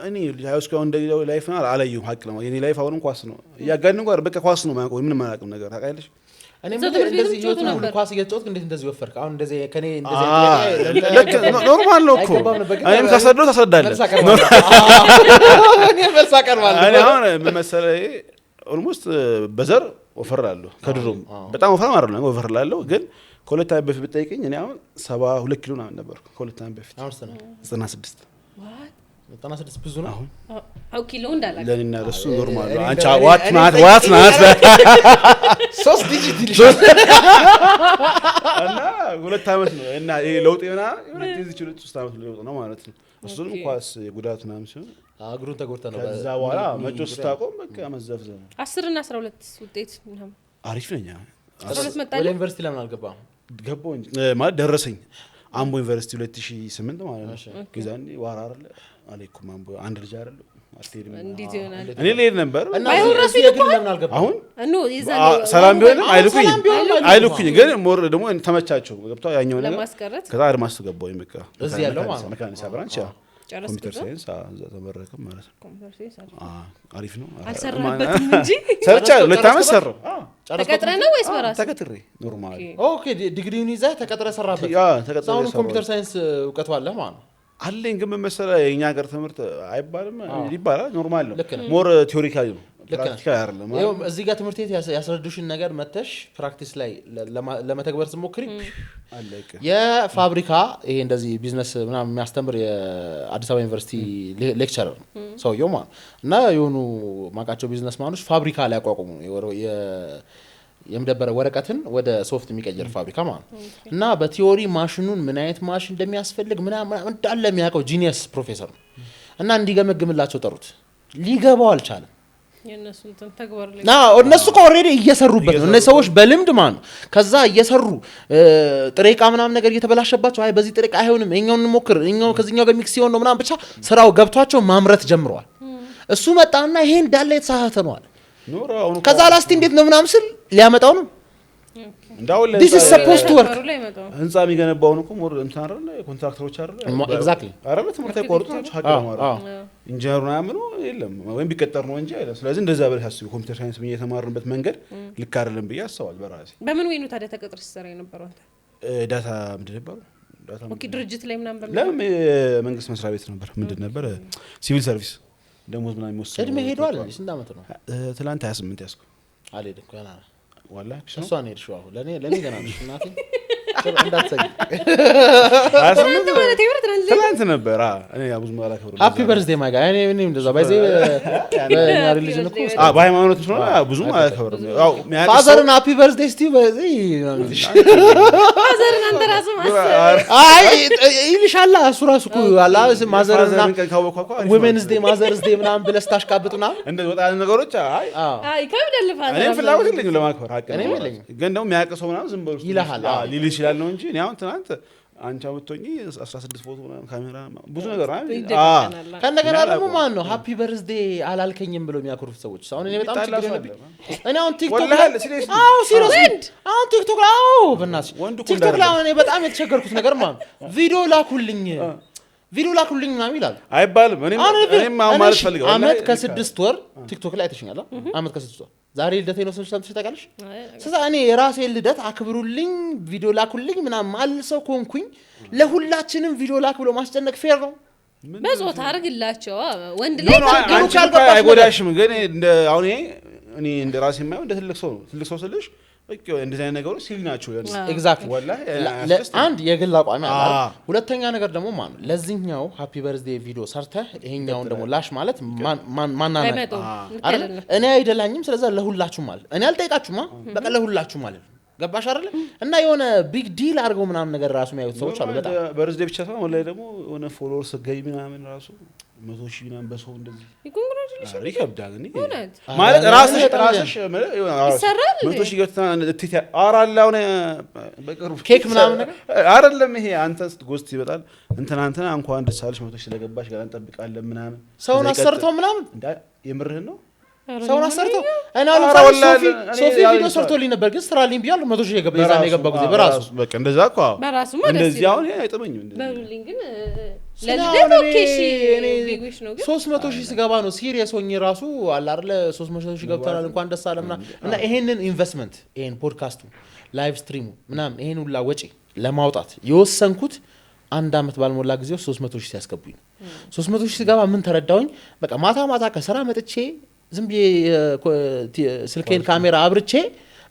እኔ ሃይ ስኩል እንደሌላው ላይፍ ነው አላየሁም። ሀቅ ነው የኔ ላይፍ አሁንም ኳስ ነው እያጋድን እንኳን በቃ ኳስ ነው ማለት ምንም አላውቅም ነገር ታውቃለሽ። እኔ እንደዚህ ህይወት ነው ኳስ እየተጫወትክ እንዴት እንደዚህ ወፈርክ? አሁን እንደዚህ ከኔ እንደዚህ ኖርማል ነው እኮ እኔም ካሰደው ታሰዳለህ። እኔ መልስ አቀርባለሁ። እኔ አሁን ምን መሰለህ ኦልሞስት በዘር ወፈራለሁ። ከድሮም በጣም ወፈራም አይደለም ወፈራለሁ። ግን ከሁለት ዓመት በፊት ብትጠይቀኝ እኔ አሁን 72 ኪሎ ነው ነበርኩ ከሁለት ዓመት በፊት። አሁን ስንት ነው? 96 96 ብዙ ነው። አው ኪሎ እንዳላቀ ለኔና ለሱ ኖርማል ነው። አንቺ ዋት ናት 3 ዲጂት ይልሻል እና ሁለት ዓመት ነው እና ይሄ ለውጥ የሆነ ሁለት ዲጂት 3 ዓመት ለውጥ ነው ማለት ነው። እሱንም ኳስ የጉዳት ምናምን ሲሆን እግሩን ተጎድተ ነው። ከዛ በኋላ መጮህ ስታቆም በቃ መዘፍዘፍ ነው። 10 እና 12 ውጤት ምናምን አሪፍ ነኝ። 12 መጣ። ወደ ዩኒቨርሲቲ ለምን አልገባም? ገባሁ እንጂ ማለት ደረሰኝ አምቦ ዩኒቨርሲቲ 2008 ማለት ነው። ከዛኔ ዋራ አይደለ አለይኩም አምቦ አንድ ልጅ አይደለ አትሄድም እንዴት ይሆናል? እኔ ልሄድ ነበር ባይሆን ራሱ ይልኩኝ ለምን አልገባም? አሁን ሰላም ቢሆንም አይልኩኝ ግን ሞር ደግሞ ተመቻቸው ገብቷ ያኛው ነገር ለማስቀረት ከዛ አድማስ ገባሁ በቃ እዚህ ያለው ማለት ነው መካኒሳ ብራንች ኮምፒውተር ሳይንስ ተመረቀም ማለት ነው። ኮምፒውተር ሳይንስ አሪፍ ነው። አልሰራበትም እንጂ ሰርቻለሁ። 2 ዓመት ሰራሁ። ተቀጥረህ ነው ወይስ በራስህ? ተቀጥሬ ኖርማል። ኦኬ ዲግሪውን ይዘህ ተቀጥረህ ሰራበት። አሁን ኮምፒውተር ሳይንስ እውቀቱ አለ ማለት ነው አለኝ። ግን ምን መሰለህ የኛ ሀገር ትምህርት አይባልም ይባላል ኖርማል ነው። ሞር ቲዮሪካሊ ነው ፕራክቲካል አይደለም። ይኸው እዚህ ጋር ትምህርት ቤት ያስረዱሽን ነገር መተሽ ፕራክቲስ ላይ ለመተግበር ስትሞክሪ አለቀ። የፋብሪካ ይሄ እንደዚህ ቢዝነስ ምናምን የሚያስተምር የአዲስ አበባ ዩኒቨርሲቲ ሌክቸረር ሰውየው ማለት እና የሆኑ ማቃቸው ቢዝነስ ማኖች ፋብሪካ ላይ ያቋቁሙ የምደበረ ወረቀትን ወደ ሶፍት የሚቀየር ፋብሪካ ማለት እና በቲዮሪ ማሽኑን ምን አይነት ማሽን እንደሚያስፈልግ ምናምን እንዳለ የሚያውቀው ጂኒየስ ፕሮፌሰር ነው እና እንዲገመግምላቸው ጠሩት። ሊገባው አልቻለም። የነሱን ተግባር ላይ እነሱ እኮ ኦልሬዲ እየሰሩበት ነው። እነዚህ ሰዎች በልምድ ማለት ነው ከዛ እየሰሩ ጥሬ ዕቃ ምናምን ነገር እየተበላሸባቸው አይ በዚህ ጥሬ ዕቃ አይሆንም እኛውን እንሞክር እኛው ከዚህኛው ጋር ሚክስ ሲሆን ነው ምናምን ብቻ ስራው ገብቷቸው ማምረት ጀምረዋል። እሱ መጣና ይሄ እንዳለ የተሳሳተ ነው አለ። ከዛ ላስቲ እንዴት ነው ምናምን ስል ሊያመጣው ነው እንዳውለ this is supposed to work ህንጻ የሚገነባው ነው ኮሞር እንትን አይደል ኮንትራክተሮች አይደል exactly አይደል ትምህርት አይቆርጡታቸው ሀቅ ነው ማለት ኢንጂነሩ ምናምን የለም ወይም ቢቀጠር ነው እንጂ አይደል። ስለዚህ እንደዛ ብለህ አስቢ ኮምፒውተር ሳይንስ ምን የተማርንበት መንገድ ልክ አይደለም ብዬ አስባለሁ በራሴ። በምን ወይ ነው ታዲያ ተቀጥረህ ስትሰራ የነበረው አንተ? ዳታ ምንድን ነበር ዳታ ኦኬ ድርጅት ላይ ምናምን በምን ለምን መንግስት መስሪያ ቤት ነበር ምንድን ነበር ሲቪል ሰርቪስ ደሞዝ ምናምን የሚወስድ እድሜ ሄዷል። ስንት ዓመት ነው? ትላንት 28 ያስኩ አልሄድም ገና ዋላ እሷ ነው የሄድሽው። አሁን ለኔ ገና ነሽ እናቴ እንዳትሰጊ። ትላንት ነበር እኔ ብዙ ማላከብር ሃፒ በርዝዴይ ማይ ጋይ እኔ እንደዛ ባይዘ በእኛ ሪሊጅን እኮ በሃይማኖት ነው ብዙ ማላከብር ያው ፋዘርን ሃፒ በርዝዴይ እስቲ በዚህ ፋዘርን አንተ ራስህ አይ ይልሻላ እሱ ራሱ እኮ አላ ማዘርና ዊሜንስ ዴይ ማዘርስ ዴይ ምናምን ብለህ ስታሽቃብጡና እንደ ወጣ ነገሮች አይ ከብደል ፋዘር እኔ ፍላጎት የለኝም ለማክበር ሀቅ እኔ የለኝም። ግን ደግሞ የሚያውቅ ሰው ምናምን ዝም ብሎ ይልሃል ሊል ይችላል ነው እንጂ እኔ አሁን ትናንት አንቺ አውጥቶኝ 16 ፎቶ ምናምን ካሜራ ብዙ ነገር ከነገና ደግሞ ማን ነው ሃፒ በርዝዴይ አላልከኝም ብሎ የሚያኮርፉ ሰዎች አሁን እኔ በጣም ችግር የለብኝ። እኔ አሁን ቲክቶክ ላይ ሲሪየስ አሁን ቲክቶክ ላይ በእናትሽ ቲክቶክ ላይ እኔ በጣም የተቸገርኩት ነገር ማለት ቪዲዮ ላኩልኝ ምናምን ይላል አይባልም። እኔም ማለት ፈልገው አመት ከ6 ወር ቲክቶክ ላይ አይተሽኛል። አመት ከ6 ወር ዛሬ ልደቴ ነው ሰምተሽ ታውቃለሽ? ስለዚህ እኔ የራሴ ልደት አክብሩልኝ ቪዲዮ ላኩልኝ ምናምን ማለት ሰው ኮንኩኝ ለሁላችንም ቪዲዮ ላክ ብሎ ማስጨነቅ ፌር ነው? በጾታ አርግላቸው ወንድ ላይ አይጎዳሽም። ግን እንደ አሁን እኔ እንደ ራሴ የማየው እንደ ትልቅ ሰው ነው። ትልቅ ሰው ስልሽ እንደዚህ አይነት ነገሮች ሲል ናቸው ኤግዛክትሊ ወላሂ አንድ የግል አቋም ያለ ሁለተኛ ነገር ደግሞ ማን ለዚህኛው ሃፒ በርዝዴይ ቪዲዮ ሰርተህ ይሄኛውን ደግሞ ላሽ ማለት ማናና አይደል እኔ አይደላኝም ስለዚህ ለሁላችሁ ማለት እኔ አልጠይቃችሁማ በቃ ለሁላችሁ ማለት ገባሽ አይደል እና የሆነ ቢግ ዲል አድርገው ምናምን ነገር ራሱ የሚያዩት ሰዎች አሉ በጣም በርዝዴይ ብቻ ሳይሆን ወላሂ ደግሞ የሆነ ፎሎወርስ ገይ ምናምን ራሱ 100,000 ምናምን በሰው እንደዚህ ኮንግራቹሌሽን ይከብዳል እኔ ማለት ራስሽ ይሰራል 100,000 ገብተና እትት አራላው ነው በቅርቡ ኬክ ምናምን ነገር አይደለም ይሄ አንተስ ጎስት ይበጣል እንትና እንኳን ደስ አለሽ 100,000 ስለገባሽ ጋር እንጠብቃለን ምናምን ሰውን አሰርተው ምናምን የምርህን ነው ሰውን አሰርተው እና ሶፊ ቪዲዮ ሰርቶልኝ ነበር ግን ስራልኝ ቢያል 100,000 የገባ የዛኔ የገባ ጊዜ በራሱ በቃ እንደዛ እኮ በራሱ ማለት እንደዚህ አሁን አይጠመኝም በሉልኝ ግን ለልደት ኦኬሽ ቢጉሽ ነው ግን 300,000 ሲገባ ነው ሲሪየስ ሆኜ ራሱ አለ አይደል 300,000 ገብተናል እንኳን ደስ አለና እና ይሄንን ኢንቨስትመንት ይሄን ፖድካስቱ ላይቭ ስትሪሙ ምናምን ይሄን ሁላ ወጪ ለማውጣት የወሰንኩት አንድ አመት ባልሞላ ጊዜ 300,000 ሲያስገቡኝ 300,000 ሲገባ ምን ተረዳውኝ በቃ ማታ ከስራ መጥቼ ዝም ብዬ ስልኬን ካሜራ አብርቼ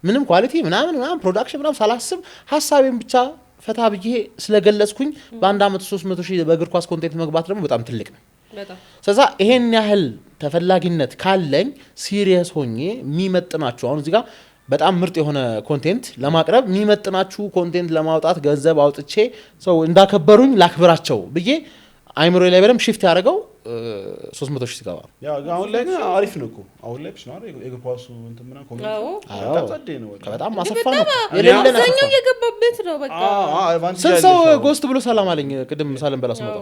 ምንም ኳሊቲ ምናምን ፕሮዳክሽን ምናምን ሳላስብ ሐሳቤን ብቻ ፈታ ብዬ ስለገለጽኩኝ በአንድ አመት 300,000 በእግር ኳስ ኮንቴንት መግባት ደግሞ በጣም ትልቅ ነው በጣም ስለዚህ ይሄን ያህል ተፈላጊነት ካለኝ ሲሪየስ ሆኜ የሚመጥናችሁ አሁን እዚህ ጋር በጣም ምርጥ የሆነ ኮንቴንት ለማቅረብ የሚመጥናችሁ ኮንቴንት ለማውጣት ገንዘብ አውጥቼ ሰው እንዳከበሩኝ ላክብራቸው ብዬ አይምሮ ላይ በደም shift ያደርገው 300,000 ሲገባ ያው አሁን ላይ አሪፍ ነው እኮ አሁን ላይ ነው የእግር ኳሱ እንትን ምናምን ኮሜንት ነው በጣም ማሰፋ ነው የሌለ ነው የገባበት ነው በቃ ሰው ጎስት ብሎ ሰላም አለኝ ቅድም ሳለም በላስ መጣ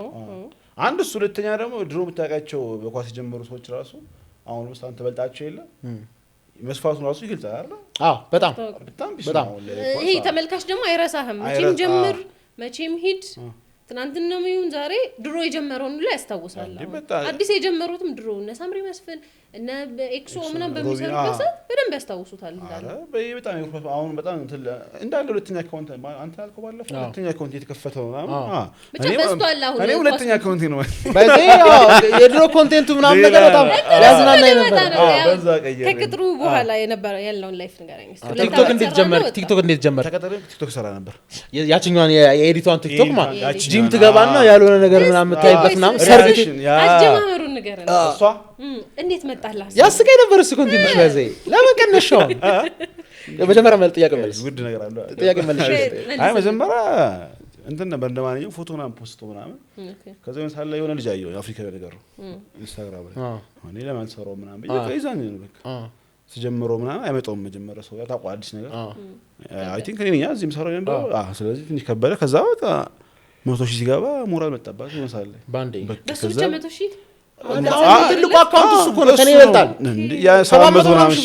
አንድ እሱ ሁለተኛ ደግሞ ድሮ የምታውቃቸው በኳስ የጀመሩ ሰዎች ራሱ አሁን ውስጥ አንተ በልጣቸው የለ መስፋቱን ራሱ ይገልጻል አይደል በጣም ይሄ ተመልካች ደግሞ አይረሳህም መቼም ጀምር መቼም ሂድ ትናንትና ነው ዛሬ ድሮ የጀመረውን ሁሉ ያስታውሳል አዲስ የጀመሩትም ድሮ እነ ሳምሪ መስፍን እነ ኤክሶ ምናምን በሚሰሩበት በደንብ ያስታውሱታል እንዳለ በጣም አሁን በጣም እንዳለ ሁለተኛ አካውንት አንተ ያልከው ባለፈው ሁለተኛ አካውንት የተከፈተው ብቻ በስቷል አሁን እኔ ሁለተኛ አካውንት ነው በዚህ የድሮ ኮንቴንቱ ምናምን ነገር በጣም ያዝናናኝ ነበር በዛ ቀየረ ከቅጥሩ በኋላ የነበረ ያለውን ላይፍ ንገረኝ ቲክቶክ እንዴት ጀመረ ተከታተለ ቲክቶክ ሰራ ነበር ያቺኛዋን የኤዲቷን ቲክቶክ ማለት ጂም ትገባና ያልሆነ ነገር ምናምን የምታይበት ምናምን ሰርቪስ አጀማመሩን ንገረኝ እሷ እንዴት መጣላህ ያስቀኝ ነበር እሱ ኮንቴንት በዚህ ለመቀነሻው መጀመሪያ መልጥ ጥያቄ መልስ ውድ ነገር አለ ጥያቄ መልስ አይ መጀመሪያ እንትን ነበር እንደማንኛውም ፎቶ ምናምን ፖስቶ ምናምን ከዛ ሳለ የሆነ ልጅ አየሁ የአፍሪካዊ ነገር ኢንስታግራም ላይ እኔ ለማን ሰራው ምናምን በየቀይዛኝ ነው በቃ ሲጀምሮ ምናምን አይመጣውም መጀመሪያ ሰው ያታውቁ አዲስ ነገር አይ ቲንክ እኔ ነኝ እዚህም ሰራው እንደው ስለዚህ ትንሽ ከበደ ከዛ በቃ 100,000 ሲገባ ሞራል መጣባት ይመስላል ባንዴ በሱ ብቻ 100,000 ትልቁ አካውንት እሱ እኮ ነው ከኔ ይበልጣል ያ 700 ምናምን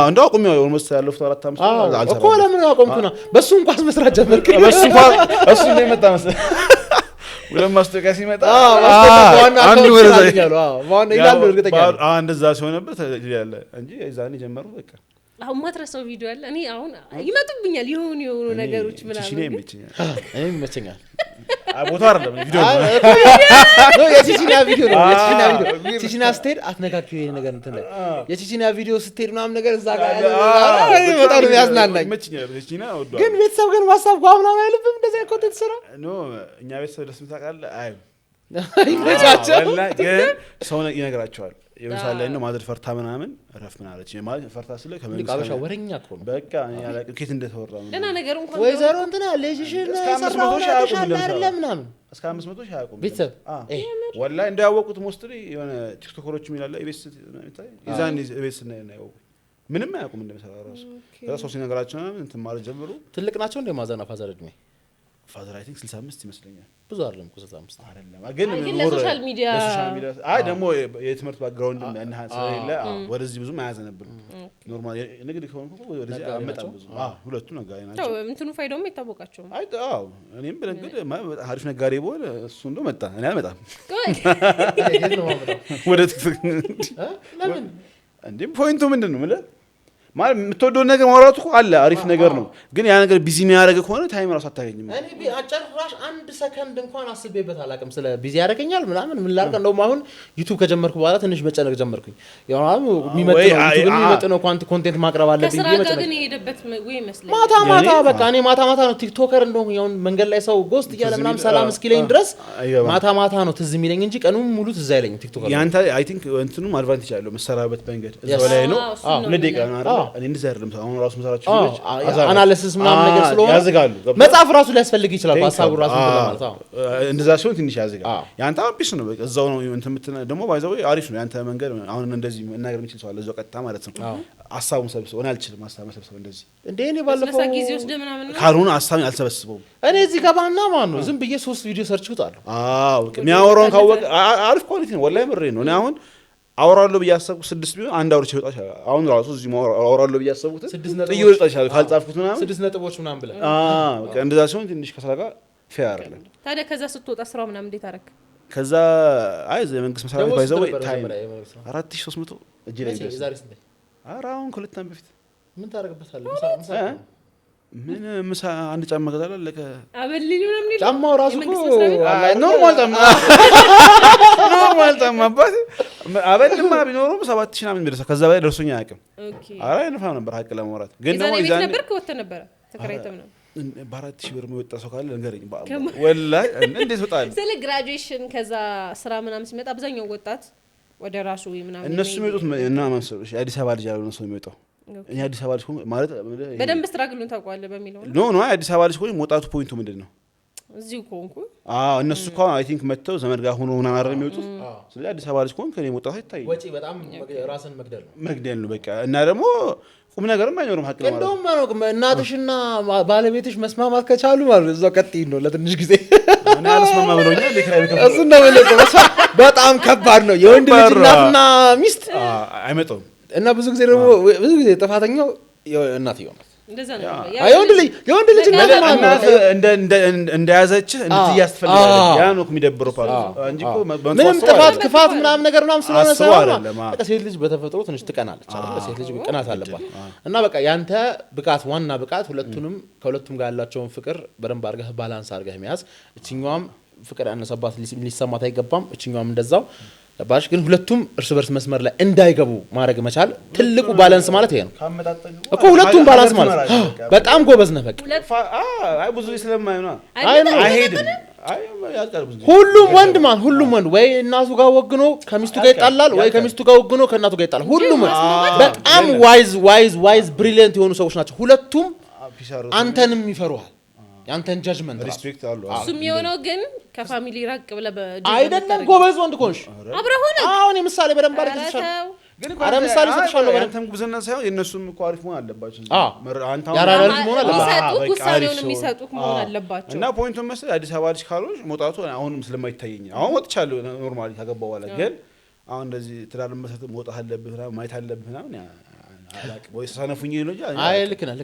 እንደው አቁም ያው ኦልሞስት ያለው 4-5 አልሰራም እኮ ለምን አቆምኩና በሱ እንኳን መስራት ጀመርክ በሱ እንኳን እሱ እንደመጣ መሰለኝ ወለም ማስተካከያ ሲመጣ አንዱ ወረዛ ማን ይላል እርግጠኛ እንደዛ ሲሆነበት ያለ እንጂ እዛኔ ጀመሩ በቃ አሁን ማትረሳው ቪዲዮ አለ እኔ አሁን ይመጡብኛል የሆኑ ነገሮች ምናምን እኔ ይመቸኛል ቦታ አይደለም ቪዲዮ ነው የቺቺና ቪዲዮ ነው ቺቺና ስትሄድ አትነካኪው ይሄ ነገር እንትን ላይ የቺቺና ቪዲዮ ስትሄድ ምናምን ነገር እዛ ጋር በጣም ያዝናናኝ ይመቸኛል ቺቺና ወዷል ግን ቤተሰብ ግን ማሳብ ጋር ምናምን አይልብም እንደዚህ ኮንቴንት ስራ ኖ እኛ ቤተሰብ ደስ ምታቃለ አይ ይመቻቸው ግን ሰው ይነግራቸዋል የምሳሌ ነው ማድር ፈርታ ምናምን ረፍ ምን አለች ማለት ፈርታ ስለ ከመንግስት ቃልሻ ወረኛ እኮ ነው በቃ ያለ ኬት እንደተወራ ነው እና ነገር እንኳን ወይዘሮ እንትና ልጅሽን ሰራው አይደለም ምናምን እስከ 500 ሺህ አያውቁም ቤተሰብ ወላሂ እንዳያወቁት ሞስትሊ የሆነ ቲክቶከሮች ይላል ኢቤስ ይዛን ኢቤስ ነው ምንም አያውቁም እንደምሰራ ራሱ ከዛ ሶስት ነገራቸው እንትን ማለት ጀምሩ ትልቅ ናቸው እንደ ማዘና ፋዘር እድሜ ፋዘር አይ ቲንክ 65 ይመስለኛል ብዙ አይደለም 65 አይደለም ግን ለሶሻል ሚዲያ አይ ደግሞ የትምህርት ባክግራውንድ እና ስለሌለ ወደዚህ ብዙ ማያዘ ነበር ኖርማል ንግድ ከሆንኩ ወደዚህ አመጣም ብዙ ሁለቱ ነጋዴ ናቸው እንትኑ ፋይዳውም ይታወቃቸው አይ እኔም በነገድ አሪፍ ነጋዴ ቦል እሱ እንደው መጣ እኔ አልመጣም ወደ ለምን እንዴ ፖይንቱ ምንድነው ማለት ማለት የምትወደውን ነገር ማውራቱ እኮ አለ አሪፍ ነገር ነው ግን ያ ነገር ቢዚ የሚያደርግ ከሆነ ታይም ራሱ አታገኝም እኔ አጨራሽ አንድ ሰከንድ እንኳን አስቤበት አላውቅም ስለ ቢዚ ያደርገኛል ምናምን ምን ላድርግ እንደውም አሁን ዩቲዩብ ከጀመርኩ በኋላ ትንሽ መጨነቅ ጀመርኩኝ ያው የሚመጥነው ኮንቴንት ማቅረብ አለብኝ ማታ በቃ እኔ ማታ ነው ቲክቶከር እንደሆነ ያው መንገድ ላይ ሰው ጎስት እያለ ምናምን ሰላም እስኪለኝ ድረስ ማታ ነው ትዝ የሚለኝ እንጂ ቀኑን ሙሉ ትዝ አይለኝም ቲክቶከር ያንተ አይ ቲንክ እንትኑም አድቫንቴጅ አለው መሰራበት መንገድ እዛው ላይ ነው ለደቂቃ ነው አይደል እኔ እንደዛ አይደለም አሁን ራሱ መሰራችሁ ልጅ አናሊሲስ ምናምን ነገር ስለሆነ ያዘጋሉ መጽሐፍ ራሱ ሊያስፈልግ ይችላል ሐሳቡ ራሱ ማለት እንደዛ ሲሆን ትንሽ ያዘጋል ያንተ ፒስ ነው በቃ እዛው ነው እንትን ደግሞ ባይዘው አሪፍ ነው ያንተ መንገድ አሁን እንደዚህ መናገር የሚችል ሰው አለ እዛው ቀጥታ ማለት ነው ሐሳቡን ሰብስበው እኔ አልችልም ሐሳብ መሰብሰብ እንደዚህ እንዴ እኔ ባለፈው ካልሆነ ሐሳብን አልሰበስበውም እኔ እዚህ ገባና ማን ነው ዝም ብዬ 3 ቪዲዮ ሰርች ይወጣሉ የሚያወራውን ካወቀ አሪፍ ኳሊቲ ነው ወላሂ ምሬ ነው እኔ አሁን አወራለሁ ብያሰብኩት 6 ቢሆን አንድ አውርቼ ይወጣ ይችላል አሁን ራሱ እዚህ አወራለሁ ብያሰብኩት 6 ጥዩ ይወጣ ይችላል ካልጻፍኩት ምናምን 6 ነጥቦች ምናምን ብለ በቃ እንደዛ ሲሆን ትንሽ ከስራ ጋር ፌር አይደለም ታዲያ ከዛ ስትወጣ ስራው ምናምን እንዴት አደረክ ከዛ አይ የመንግስት መስሪያ ቤት ባይዘው ታይም 4300 እጄ ላይ ደረሰ ዛሬ ስንት አራውን ከሁለት ዓመት በፊት ምን ታደርግበታለህ ምን ምሳ አንድ ጫማ ገዛላ ለከ አበልኝ ምናምን ይላል ጫማው ራሱ ኖርማል ጫማ አባቴ አበልማ ቢኖረው 7000 ምናምን ደረሰ ከዛ በላይ ደርሶኛ አያውቅም ኦኬ አራ ይነፋም ነበር ሀቅ ለማውራት ግን ደግሞ ይዛኔ ነበር ከወጣ ነበር ተከራይተም ነው በ4000 ብር የሚወጣ ሰው ካለ ንገረኝ ወላሂ እንዴት ወጣል ስለ ግራጁዌሽን ከዛ ስራ ምናምን ሲመጣ አብዛኛው ወጣት ወደ ራሱ ምናምን እነሱ የሚወጡት እና ማንሰሎሽ አዲስ አበባ ልጅ ያለው ነው ሰው የሚወጣው እኛ አዲስ አበባ ልጅ ማለት በደንብ ስትራግሉን ታውቀዋለህ በሚለው ኖ አዲስ አበባ ልጅ ሆይ ሞጣቱ ፖይንቱ ምንድነው እዚሁ ኮንኩ እነሱ እኮ አይ ቲንክ መተው ዘመድ ጋር ሆኖ ምናምን አይደል የሚወጡት ስለዚህ አዲስ አበባ ልጅ ከሆነ ከኔ ሞጣቱ አይታይ ወጪ በጣም ራስን መግደል ነው በቃ እና ደግሞ ቁም ነገርም አይኖርም ሀቅ ማለት እንደውም እናትሽና ባለቤትሽ መስማማት ከቻሉ ማለት እዛው ቀጥይ ነው ለትንሽ ጊዜ እኔ አልስማማ ብሎኛል ለክራይ በከፍ እሱ ነው በጣም ከባድ ነው የወንድ ልጅ እናትና ሚስት አይመጣውም እና ብዙ ጊዜ ጥፋተኛው እናትየው ነው እንደዛ ነው የወንድ ልጅ እንደያዘችህ እንድትያስፈልጋለህ ያ ነው የሚደብረው ፓርት እንጂ እኮ ምንም ክፋት ምናምን ነገር ምናምን ስለሆነ ሳይሆን በቃ ሴት ልጅ በተፈጥሮ ትንሽ ትቀናለች አይደል ሴት ልጅ ቅናት አለባት እና በቃ ያንተ ብቃት ዋና ብቃት ከሁለቱም ጋር ያላቸውን ፍቅር በደንብ አድርገህ ባላንስ አድርገህ መያዝ እቺኛዋም ፍቅር ያነሰባት ሊሰማት አይገባም እቺኛዋም እንደዛው ባሽ ግን ሁለቱም እርስ በርስ መስመር ላይ እንዳይገቡ ማድረግ መቻል ትልቁ ባላንስ ማለት ይሄ ነው እኮ ሁለቱም ባላንስ ማለት በጣም ጎበዝ ነህ በቃ አይ ብዙ ስለማይሆን አይሄድም ሁሉም ወንድ ወይ እናቱ ጋር ወግኖ ከሚስቱ ጋር ይጣላል ወይ ከሚስቱ ጋር ወግኖ ከእናቱ ጋር ይጣላል ሁሉም በጣም ዋይዝ ብሪሊየንት የሆኑ ሰዎች ናቸው ሁለቱም አንተንም ይፈሩሃል ያንተን ጃጅመንት ሪስፔክት አለው እሱም የሆነው ግን ከፋሚሊ ራቅ ብለ አይደለም ጎበዝ ወንድ ኮንሽ አብረሆነ አሁን የምሳሌ በደንብ አድርገሽ ግን አረ ምሳሌ ሰጥሻለሁ አንተም ጉብዝና ሳይሆን የነሱም እኮ አሪፍ መሆን አለባቸው አንተም ያራዳ ልጅ መሆን አለባቸው ውሳኔውን የሚሰጡት መሆን አለባቸው እና ፖይንቱን መሰለህ አዲስ አበባ ልጅ ካልሆንሽ መውጣቱ አሁንም ስለማይታየኝ አሁን ወጥቻለሁ ኖርማሊ ካገባው በኋላ ግን አሁን እንደዚህ ትዳር መሰረት መውጣት አለብህ ምናምን ማየት አለብህ ምናምን አላቅ ወይ ሳነፉኝ ይሉኝ አይ ልክ ነህ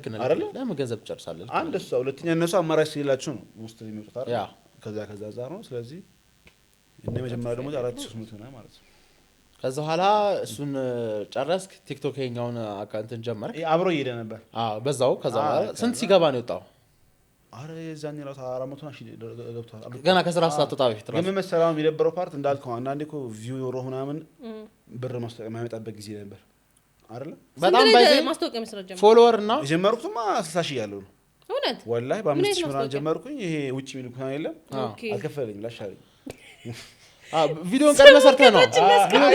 ለምን ገንዘብ ጨርሳለህ አንድ እሱ ሁለተኛ እነሱ አማራጭ ሲላችሁ ነው ሙስሊም የሚወጡት አይደል ያ ከዛ ዛር ነው ስለዚህ እነ መጀመሪያ ደግሞ 4300 ነው ማለት ነው ከዛ በኋላ እሱን ጨረስክ ቲክቶክ የኛውን አካውንትን ጀመርክ አብሮ እየሄደ ነበር በዛው ከዛ በኋላ ስንት ሲገባ ነው የወጣው አረ የዛኔ ራሱ 400 ሺህ ገብቷል ገና ከስራ ሰዓት በፊት ራሱ የመሰራው የሚደብረው ፓርት እንዳልከው አንዳንዴ እኮ ቪው ኖሮ ምናምን ብር ማስተቀም የማይመጣበት ጊዜ ነበር አይደል በጣም ባይዘይ ማስተዋወቂያ መስራት ጀመርኩ ፎሎወር እና የጀመርኩትማ 60 ሺህ ያለው ነው እውነት ወላሂ በ5000 ብር ጀመርኩኝ ይሄ ውጪ ሚልኩ ነው አይደለም አልከፈለኝም ላሻለኝ ቪዲዮን ቀርበ ሰርተህ ነው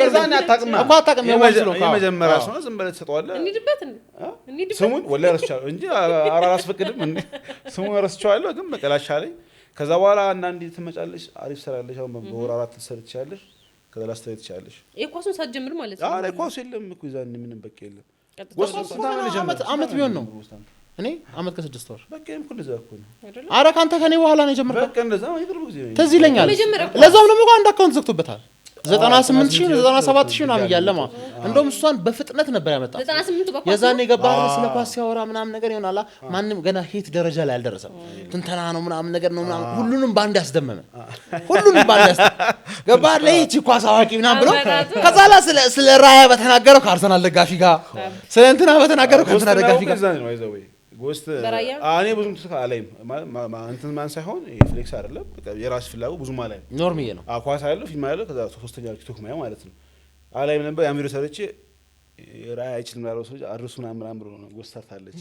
የዛኔ አታውቅም እኮ አታውቅም የመጀመሪያ ሰው ዝም ብለህ ትሰጠዋለህ እንሂድበት ስሙን ወላሂ ረስቻለሁ እንጂ አላስፈቅድም እንዴ ስሙን ረስቻለሁ ግን በቃ ላሻለኝ ከዛ በኋላ አንዳንዴ ትመጫለሽ አሪፍ ሰራለሽ አሁን በወር 4 ትሰርቻለሽ ከዛ ላስተያየት ይቻላልሽ የኳሱን ሳትጀምር ማለት ነው አረ ኳሱ የለም እኮ ይዛን ምንም በቃ የለም አመት ቢሆን ነው እኔ አመት ከ6 ወር በቃ ይሄም ሁሉ ዘርኩ ነው አረ ካንተ ከኔ በኋላ ነው የጀመርከው በቃ እንደዛ ነው ይቅርብ ጊዜ ተዚህ ይለኛል ለዛም ደግሞ አንድ አካውንት ዘግቶበታል 98,000 97,000 ምናምን እያለማ እንደውም እሷን በፍጥነት ነበር ያመጣው 98 በኳስ የዛኔ ገባህ ስለ ኳስ ሲያወራ ምናምን ነገር ይሆናል ማንም ገና ሂት ደረጃ ላይ አልደረሰም ትንተና ነው ምናምን ነገር ነው ምናምን ሁሉንም ባንድ ያስደመመ ሁሉንም ባንድ ገባህ ለይቺ ኳስ አዋቂ ምናምን ብሎ ከዛ ላይ ስለ ራያ በተናገረው ከአርሰናል ደጋፊ ጋር ስለ እንትና በተናገረው ከአርሰናል ደጋፊ ጋር ጎስት እኔ ብዙም ተካላይም እንትን ማን ሳይሆን ፍሌክስ አይደለም የራስ ፍላጎት ብዙም አላይም ኖርማል ነው ኳስ አይደለም ፊልም አይደለም ከዛ ሶስተኛ ቲክቶክ ማየው ማለት ነው አላይም ነበር ያምሩ ሰርቼ ራይ አይችልም ያለው ሰው አድርሱና ምናምን ብሎ ነው ጎስት ሰርታለች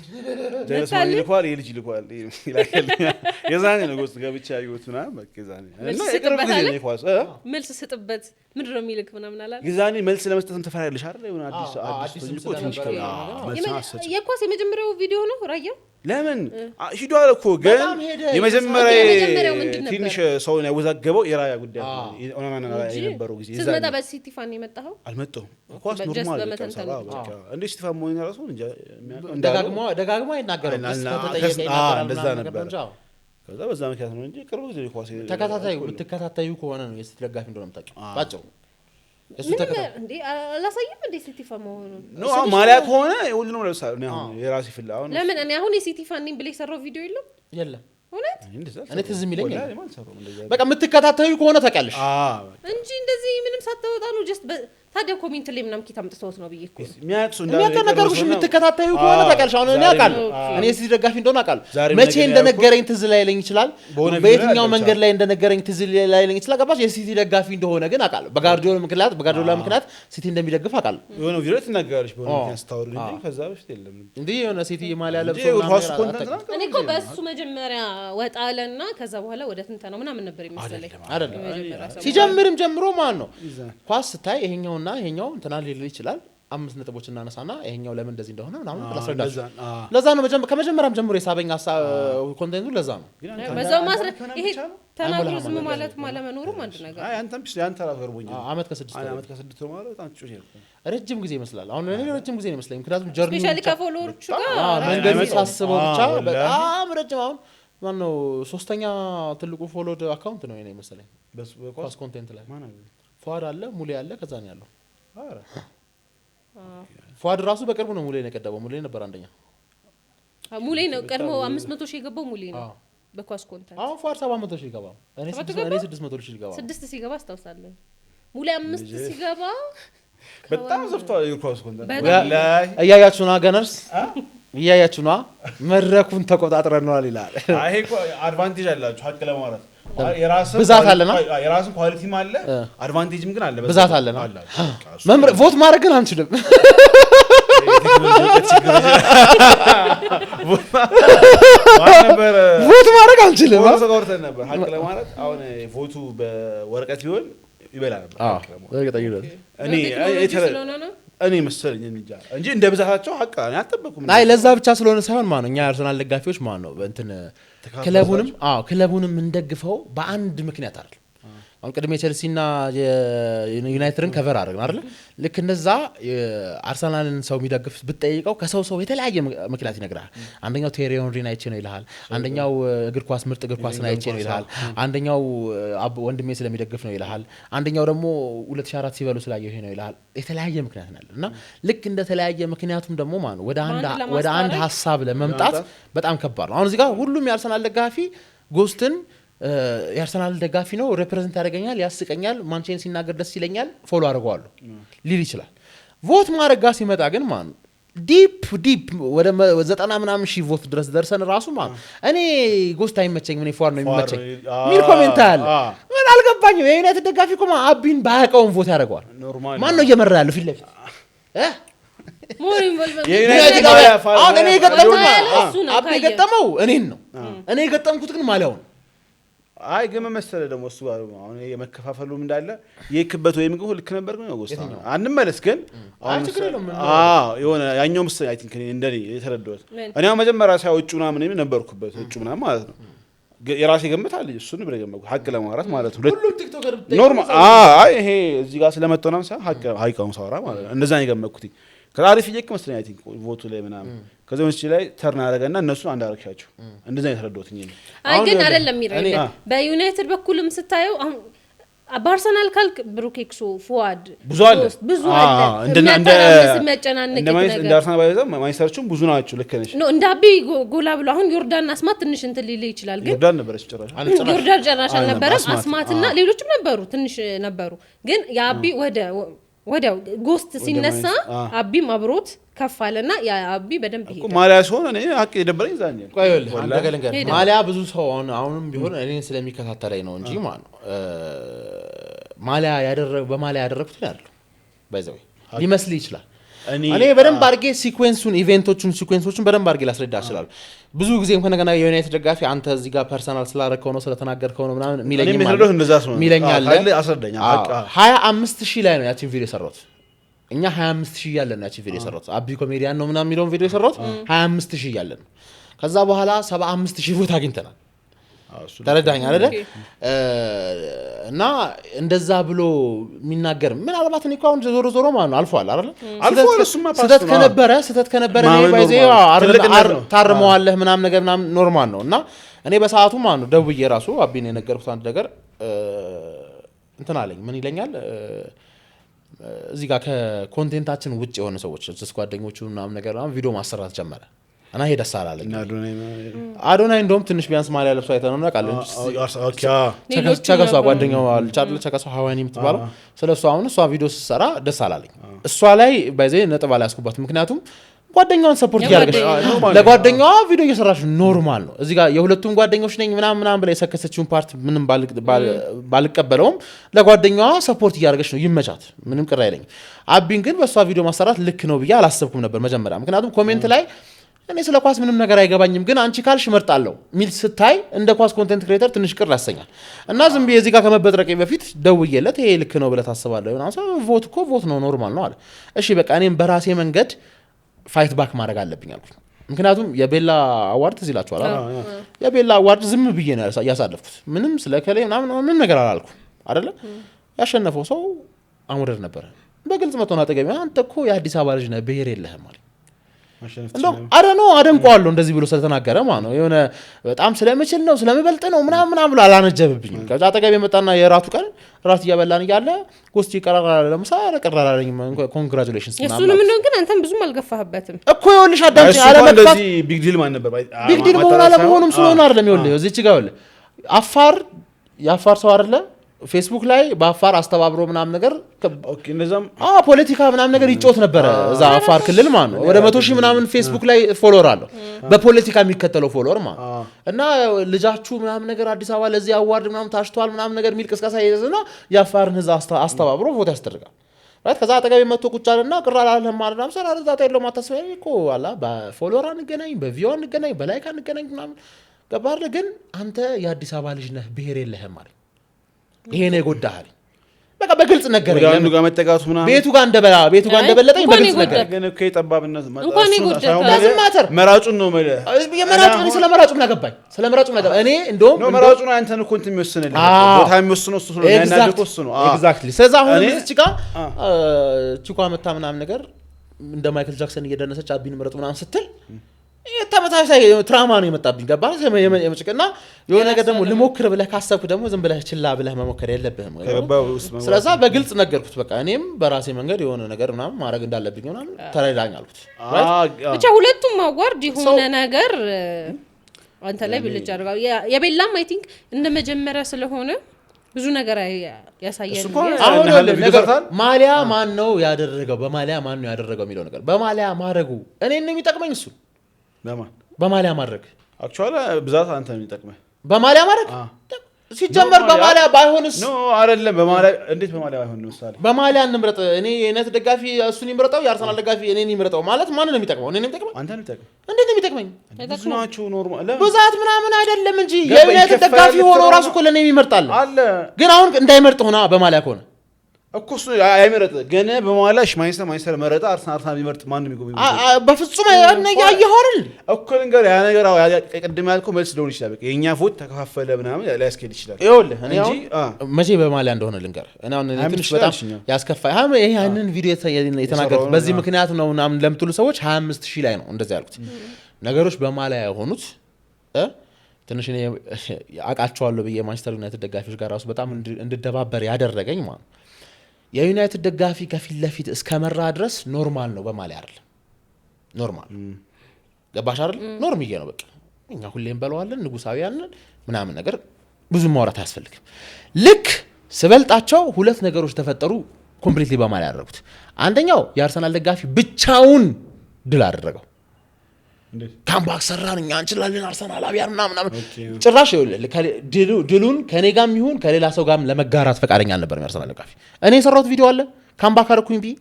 ጀለስ ማለት ይልኳል የልጅ ይልኳል ይላል የዛኔ ነው ጎስት ገብቻ ያዩትና በቃ የዛኔ እና የቅርብ ጊዜ ነው ኳስ መልስ ስጥበት ምንድነው የሚልክ ምናምን አላለ የዛኔ መልስ ለመስጠት ተፈራይልሽ አይደል የሆነ አዲስ ትንሽ የኳስ የመጀመሪያው ቪዲዮ ነው ራያ ለምን ሂዷል እኮ ግን የመጀመሪያው ትንሽ ሰውን ያወዛገበው የራያ ጉዳይ ነው ኦናና የነበረው ጊዜ እዛ ስለመጣ በሲቲፋን የመጣው አልመጣው ኳስ ኖርማል እንደ ስቲፋን ሞኝ ራሱ እንጃ ደጋግሞ አይናገርም እንደዛ ነበር ከዛ በዛ ምክንያት ነው እንጂ ቅርብ ጊዜ ኳስ ተከታታዩ ከሆነ ነው የሲቲ ደጋፊ እንደሆነ የምታውቂው ባጭሩ እሱ ተከታታይ እንዴ አላሳየም እንዴ ሲቲፋን መሆኑን ነው ማሊያ ከሆነ ሁሉንም ለብሳለሁ ነው አሁን የራሴ ፍላጎት ለምን እኔ አሁን የሲቲፋን ነኝ ብለህ ሰራው ቪዲዮ የለም እውነት እኔ ትዝ የሚለኝ በቃ የምትከታተዩ ከሆነ ታውቂያለሽ እንጂ እንደዚህ ምንም ሳታወጣ ነው ጀስት ታዲያ ኮሜንት ላይ ምናምን ኪታም ጥተውት ነው ብዬ እኮ የሚያተነገሩሽ የምትከታተዩ ከሆነ ታውቂያለሽ አሁን እኔ አውቃለሁ እኔ ሲቲ ደጋፊ እንደሆነ አውቃለሁ መቼ እንደነገረኝ ትዝ ላይለኝ ይችላል በየትኛው መንገድ ላይ እንደነገረኝ ትዝ ላይለኝ ይችላል ገባሽ የሲቲ ደጋፊ እንደሆነ ግን አውቃለሁ በጋርዲዮላ ምክንያት ሲቲ እንደሚደግፍ አውቃለሁ የሆነ ቪዲዮ ትናገራለሽ በሆነ ምክንያት ስታወሩ እንጂ ከዛ በፊት የለም እንዴ የሆነ ሲቲ ማሊያ ለብሶ እኔ እኮ በሱ መጀመሪያ ወጣለና ከዛ በኋላ ወደ ትንተናው ምናምን ነበር የሚመስለኝ አይደለም ሲጀምርም ጀምሮ ማን ነው ኳስ ስታይ ይሄኛው እና ይሄኛው እንትና ሊል ይችላል 5 ነጥቦች እናነሳና ይሄኛው ለምን እንደዚህ እንደሆነ ምናምን ላስረዳሽ ለዛ ነው ከመጀመሪያም ጀምሮ የሳበኝ ኮንቴንቱ ለዛ ነው በዛው ማስረት ይሄ ተናግሮ ዝም ማለት ማለመኖሩም አንድ ነገር አይ አንተም ያንተ ራፈርቦኝ አመት ከ6 ማለት በጣም ጮህ ነው ረጅም ጊዜ ይመስላል አሁን እኔ ረጅም ጊዜ ይመስላል ምክንያቱም ጀርኒ ስፔሻሊ ከፎሎወሮቹ ጋር መንገድ ሳስበው ብቻ በጣም ረጅም አሁን ማን ነው ሶስተኛ ትልቁ ፎሎድ አካውንት ነው እኔ መሰለኝ በኳስ ኮንቴንት ላይ ማን አለ ፏድ አለ ሙሌ አለ ከዛ ነው ያለው አረ ፏድ ራሱ በቅርቡ ነው ሙሌ ነው የቀደበው ሙሌ ነበር አንደኛ ሙሌ ነው ቀድሞ 500,000 የገባው ሙሌ ነው በኳስ ኮንቴንት አሁን ፏድ 700,000 ይገባው እኔ 600,000 ይገባው 6 ሲገባ አስታውሳለሁ ሙሌ 5 ሲገባ በጣም ዘፍቷል የኳስ ኮንቴንት ወላሂ እያያችሁ ነው ገነርስ እያያችሁ ነው መድረኩን ተቆጣጥረናል ይላል አይ እኮ አድቫንቴጅ አላችሁ ሀቅ ለማውራት የራስህ ብዛት አለና የራስህ ኳሊቲም አለ አድቫንቴጅም ግን አለ ብዛት አለና መምር ቮት ማድረግ ግን አንችልም ቮት ማድረግ አንችልም ወርተን ነበር ሀቅ ለማውራት አሁን ቮቱ በወረቀት ቢሆን ይበላ ነበር እኔ መሰለኝ እንጂ እንደ ብዛታቸው ሀቅ አልጠበቁም አይ ለዛ ብቻ ስለሆነ ሳይሆን ማን ነው እኛ አርሰናል ደጋፊዎች ማን ነው እንትን ክለቡንም እንደግፈው በአንድ ምክንያት አይደል አሁን ቅድሜ ቸልሲና ዩናይትድን ከቨር አድርገን አይደል ልክ እንደዛ አርሰናልን ሰው የሚደግፍ ብትጠይቀው ከሰው የተለያየ ምክንያት ይነግራል አንደኛው ቴሪ ሄንሪን አይቼ ነው ይልሃል አንደኛው እግር ኳስ ምርጥ እግር ኳስን አይቼ ነው ይልሃል አንደኛው ወንድሜ ስለሚደግፍ ነው ይልሃል አንደኛው ደግሞ 2004 ሲበሉ ስላየው ነው ይልሃል የተለያየ ምክንያት ነው እና ልክ እንደ ተለያየ ምክንያቱም ደግሞ ማን ወደ አንድ ሐሳብ ለመምጣት በጣም ከባድ ነው አሁን እዚህ ጋር ሁሉም የአርሰናል ደጋፊ ጎስትን የአርሰናል ደጋፊ ነው ሪፕሬዘንት ያደርገኛል ያስቀኛል ማንቼን ሲናገር ደስ ይለኛል ፎሎ አድርገዋለሁ ሊል ይችላል ቮት ማድረግ ጋር ሲመጣ ግን ማን ዲፕ ወደ 90 ምናምን ሺህ ቮት ድረስ ደርሰን ራሱ ማን እኔ ጎስት አይመቸኝ ምን ፎር ነው የሚመቸኝ ሚል ኮሜንት አለ ምን አልገባኝም የዩናይትድ ደጋፊ እኮ አቢን ባያቀውን ቮት ያደርገዋል ማን ነው እየመራ ያለው ፊት ለፊት አሁን እኔ የገጠመው እኔን ነው እኔ የገጠምኩት ግን ማሊያው ነው አይ ግን መሰለህ ደግሞ እሱ አሁን የመከፋፈሉም እንዳለ የክበት ወይም ግን ልክ ነበር ግን ወስታ አንመለስ ግን የሆነ ያኛው መሰለኝ አይ ቲንክ እንደኔ የተረዳሁት እኔ መጀመሪያ ሳይወጩ ምናምን ነበርኩበት ወጩ ምናምን ማለት ነው የራሴ ገምት አለ እሱን ብለገመኩ ሀቅ ለማውራት ማለት ነው ሁሉም ቲክቶከር ኖርማል አይ ይሄ እዚህ ጋር ስለመጣው ነው ሀቂቃውን ሳወራ ማለት ነው እንደዛ ነው የገመኩት ከአሪፍ ይየክ መስለኝ አይ ቲንክ ቮቱ ላይ ምናምን ከዚህ መስጪ ላይ ተርና አደረገና እነሱ አንድ አረክሻቸው እንደዛ የተረዶትኝ ነው አይ ግን አይደለም ይረዳ በዩናይትድ በኩልም ስታየው አሁን በአርሰናል ካልክ ብሩኬክሶ ፉአድ ብዙ አለ የሚያጨናንቅ ነገር እንደ አርሰናል ባይዘም ማንቸስተሮችም ብዙ ናቸው። ልክ ነሽ ነው እንደ አቢ ጎላ ብሎ አሁን ዮርዳን አስማት ትንሽ እንትን ሊል ይችላል፣ ግን ዮርዳን ነበረች ጭራሽ ዮርዳን ጭራሽ አልነበረም። አስማትና ሌሎችም ነበሩ ትንሽ ነበሩ፣ ግን የአቢ ወዲያው ጎስት ሲነሳ አቢም አብሮት ከፍ አለና ያ አቢ በደንብ ይሄዳል። ማሊያ ሲሆን እኔ ሀቅ የደበረኝ ዛኔ ማሊያ ብዙ ሰው አሁንም ቢሆን እኔን ስለሚከታተለኝ ነው እንጂ ማለት ነው ማሊያ በማሊያ ያደረኩት አይደለም ባይዘው ሊመስል ይችላል። እኔ በደንብ አድርጌ ሲኩዌንሶቹን በደንብ አድርጌ ላስረዳ እችላለሁ። ብዙ ጊዜ እንኳን ገና የዩናይትድ ደጋፊ አንተ እዚህ ጋር ፐርሰናል ስላደረከው ነው ስለተናገርከው ነው ምናምን ሚለኛል። 25000 ላይ ነው ያቺን ቪዲዮ የሰራሁት። እኛ 25000 እያለን ነው ያቺን ቪዲዮ የሰራሁት። አቢ ኮሜዲያን ነው ምናምን የሚለውን ቪዲዮ የሰራሁት 25000 እያለን ነው። ከዛ በኋላ 75000 ቮት አግኝተናል። ተረዳኝ አይደለ? እና እንደዛ ብሎ የሚናገር ምናልባት እኔ እኮ አሁን ዞሮ ማለት ነው አልፏል አይደለ? ስህተት ከነበረ እኔ ባይዘው ታርመዋለህ ምናምን ነገር ምናምን ኖርማል ነው። እና እኔ በሰዓቱ ማለት ነው ደውዬ ራሱ አቢን የነገርኩት አንድ ነገር እንትን አለኝ። ምን ይለኛል እዚህ ጋር ከኮንቴንታችን ውጭ የሆነ ሰዎች ጓደኞቹ ምናምን ነገር ቪዲዮ ማሰራት ጀመረ እና ሄደ ሳላለኝ አዶናይ እንደውም ትንሽ ቢያንስ ማሊያ ለብሶ አይተነው እናውቃለን። ቸከሷ ጓደኛው አልቻለ ቸከሷ ሀዋኒ የምትባለው ስለሷ አሁን እሷ ቪዲዮ ስትሰራ ደስ አላለኝ። እሷ ላይ ባይዘይ ነጥብ አላያስኩባት። ምክንያቱም ጓደኛዋን ሰፖርት እያደረገች ለጓደኛዋ ቪዲዮ እየሰራች ኖርማል ነው። እዚህ ጋር የሁለቱም ጓደኞች ነኝ ምናምን ብላ የሰከሰችውን ፓርት ምንም ባልቀበለውም ለጓደኛዋ ሰፖርት እያደረገች ነው። ይመቻት፣ ምንም ቅር አይለኝም። አቢን ግን በእሷ ቪዲዮ ማሰራት ልክ ነው ብዬ አላሰብኩም ነበር መጀመሪያ። ምክንያቱም ኮሜንት ላይ እኔ ስለ ኳስ ምንም ነገር አይገባኝም ግን አንቺ ካልሽ እመርጣለሁ ሚል ስታይ እንደ ኳስ ኮንቴንት ክሬተር ትንሽ ቅር ያሰኛል። እና ዝም ብዬ እዚህ ጋር ከመበጥረቄ በፊት ደውዬለት ይሄ ልክ ነው ብለህ ታስባለህ? ቮት እኮ ቮት ነው ኖርማል ነው አለ። እሺ በቃ እኔም በራሴ መንገድ ፋይት ባክ ማድረግ አለብኝ አልኩት። ምክንያቱም የቤላ አዋርድ ትዝ ይላችኋል አይደል? የቤላ አዋርድ ዝም ብዬ ነው ያሳለፍኩት። ምንም ስለ ከሌ ምንም ነገር አላልኩም አይደለ? ያሸነፈው ሰው አሙረድ ነበር። በግልጽ መጥቶና አጠገቤ አንተ እኮ የአዲስ አበባ ልጅ ነህ ብሔር የለህም አለ። እንደውም አደንቀዋለሁ እንደዚህ ብሎ ስለተናገረ ማለት ነው። የሆነ በጣም ስለምችል ነው ስለምበልጥ ነው ምናምን ብሎ አላነጀብብኝም። ከዛ አጠገቤ መጣና የራቱ ቀን ራት እያበላን እያለ ጎስቲ ቀራራለ ለምሳ ቀራራለኝ ኮንግራቹሌሽንስ ምናምን። እሱንም እንደው ግን አንተም ብዙም አልገፋህበትም እኮ ይኸውልሽ አዳምጪ አለመጥፋት እንደዚህ ቢግ ዲል ማን ነበር ቢግ ዲል መሆን አለመሆኑም ስለሆነ አይደለም። ይኸውልህ እዚች ጋር ይኸውልህ የአፋር ሰው አይደለ ፌስቡክ ላይ በአፋር አስተባብሮ ምናምን ነገር ኦኬ እንደዛም ፖለቲካ ምናምን ነገር ይጮት ነበር እዛ አፋር ክልል ማለት ነው። ወደ 100,000 ምናምን ፌስቡክ ላይ ፎሎወር አለው በፖለቲካ የሚከተለው ፎሎወር ማለት እና ልጃችሁ ምናምን ነገር አዲስ አበባ ለዚህ አዋርድ ምናምን ታሽቷል ምናምን ነገር ሚል ቅስቀሳ ይዘና የአፋርን ህዝብ አስተባብሮ ቮት ያስደርጋል ማለት። ከዛ አጠገቤ መጥቶ ቁጭ አለና ቅር አላለህም ማለት ነው። ሰራ ዛታ የለውም አታስበኝ እኮ አላ በፎሎወር አንገናኝ በቪው አንገናኝ በላይክ አንገናኝ ምናምን ገባህ። ግን አንተ የአዲስ አበባ ልጅ ነህ ብሔር የለህም ማለት ይሄ ነው የጎዳህ። በቃ በግልጽ ነገረኝ። ወዳንዱ ጋር መጠቃቱ ምናምን ቤቱ ጋር እንደበለጠኝ በግልጽ ነገረኝ። ግን እኮ የጠባብነት ማተር መራጩን ነው ማለት የመራጩን ስለ መራጩ ምን አገባኝ? ስለ መራጩ ምን አገባኝ? እኔ እንደውም ነው መራጩን አንተን እኮ እንትን የሚወስንልህ ቦታ የሚወስነው እሱ ነው ያናደቀው እሱ ነው ኤግዛክትሊ። ስለዚህ አሁን እዚህ ጋር ቺኳ መታ ምናምን ነገር እንደ ማይክል ጃክሰን እየደነሰች አቢን ምረጡ ምናምን ስትል ተመሳሳይ ትራማ ነው የመጣብኝ። ገባህ? የመጭቅና የሆነ ነገር ደግሞ ልሞክር ብለህ ካሰብክ ደግሞ ዝም ብለህ ችላ ብለህ መሞከር የለብህም። ስለዛ በግልጽ ነገርኩት። በቃ እኔም በራሴ መንገድ የሆነ ነገር ምናምን ማድረግ እንዳለብኝ ምናምን ተረዳኝ አልኩት። ብቻ ሁለቱም አዋርድ የሆነ ነገር አንተ ላይ ብልጭ አድርጋው። የቤላም አይ ቲንክ እንደ መጀመሪያ ስለሆነ ብዙ ነገር ያሳያል። አሁን ነገር ማሊያ ማን ነው ያደረገው በማሊያ ማን ነው ያደረገው የሚለው ነገር በማሊያ ማድረጉ እኔን ነው የሚጠቅመኝ እሱ በማሊያ ማድረግ አክቹዋሊ ብዛት አንተ ነው የሚጠቅመህ በማሊያ ማድረግ ሲጀመር በማሊያ ባይሆንስ ኖ አይደለም። በማሊያ እንዴት በማሊያ ባይሆን ነው ምሳሌ በማሊያ እንምረጥ እኔ የነት ደጋፊ እሱን ይምረጣው የአርሰናል ደጋፊ እኔን ይምረጣው ማለት ማን ነው የሚጠቅመው? እኔ ነው የሚጠቅመው? አንተ ነው የሚጠቅመው? እንዴት ነው የሚጠቅመኝ? ብዙ ናቸው ኖርማል ብዛት ምናምን አይደለም እንጂ የነት ደጋፊ ሆኖ ራሱ እኮ ለኔ ይመርጣል አለ። ግን አሁን እንዳይመርጥ ሆና በማሊያ ከሆነ እኮ እሱ አይመረጥ ገና በማላሽ ማይሰር መረጣ አርሰናል ቢመርጥ ማን ነው የሚጎበኝ? በፍጹም ያያየሆርል እኮ ነገር ያ ነገር ቀደም ያልከው መልስ ሊሆን ይችላል። በቃ የኛ ፎት ተከፋፈለ ምናምን ሊያስኬድ ይችላል። ይኸውልህ እኔ አሁን መቼ በማሊያ እንደሆነ ልንገር። እኔ አሁን ትንሽ በጣም ያስከፋይ ይሄ ያንን ቪዲዮ የተናገርኩት በዚህ ምክንያት ነው ምናምን ለምትሉ ሰዎች 25000 ላይ ነው እንደዚህ ያልኩት። ነገሮች በማሊያ የሆኑት ትንሽ እኔ አቃቸዋለሁ ብዬ ማንቸስተር ዩናይትድ ደጋፊዎች ጋር ራሱ በጣም እንድደባበር ያደረገኝ ማለት የዩናይትድ ደጋፊ ከፊት ለፊት እስከመራ ድረስ ኖርማል ነው በማለት አይደል ኖርማል ገባሽ አይደል ኖርምዬ ነው በቃ እኛ ሁሌም በለዋለን ንጉሳውያን ምናምን ነገር ብዙ ማውራት አያስፈልግም ልክ ስበልጣቸው ሁለት ነገሮች ተፈጠሩ ኮምፕሊትሊ በማለት ያደረጉት አንደኛው የአርሰናል ደጋፊ ብቻውን ድል አደረገው ካምባክ ሰራን እኛ እንችላለን አርሰናል አብያር ምናምን ጭራሽ ድሉን ከኔ ጋርም ይሁን ከሌላ ሰው ጋርም ለመጋራት ፈቃደኛ አልነበረም የአርሰናል ደጋፊ እኔ የሰራሁት ቪዲዮ አለ ካምባክ አደረኩኝ ብዬ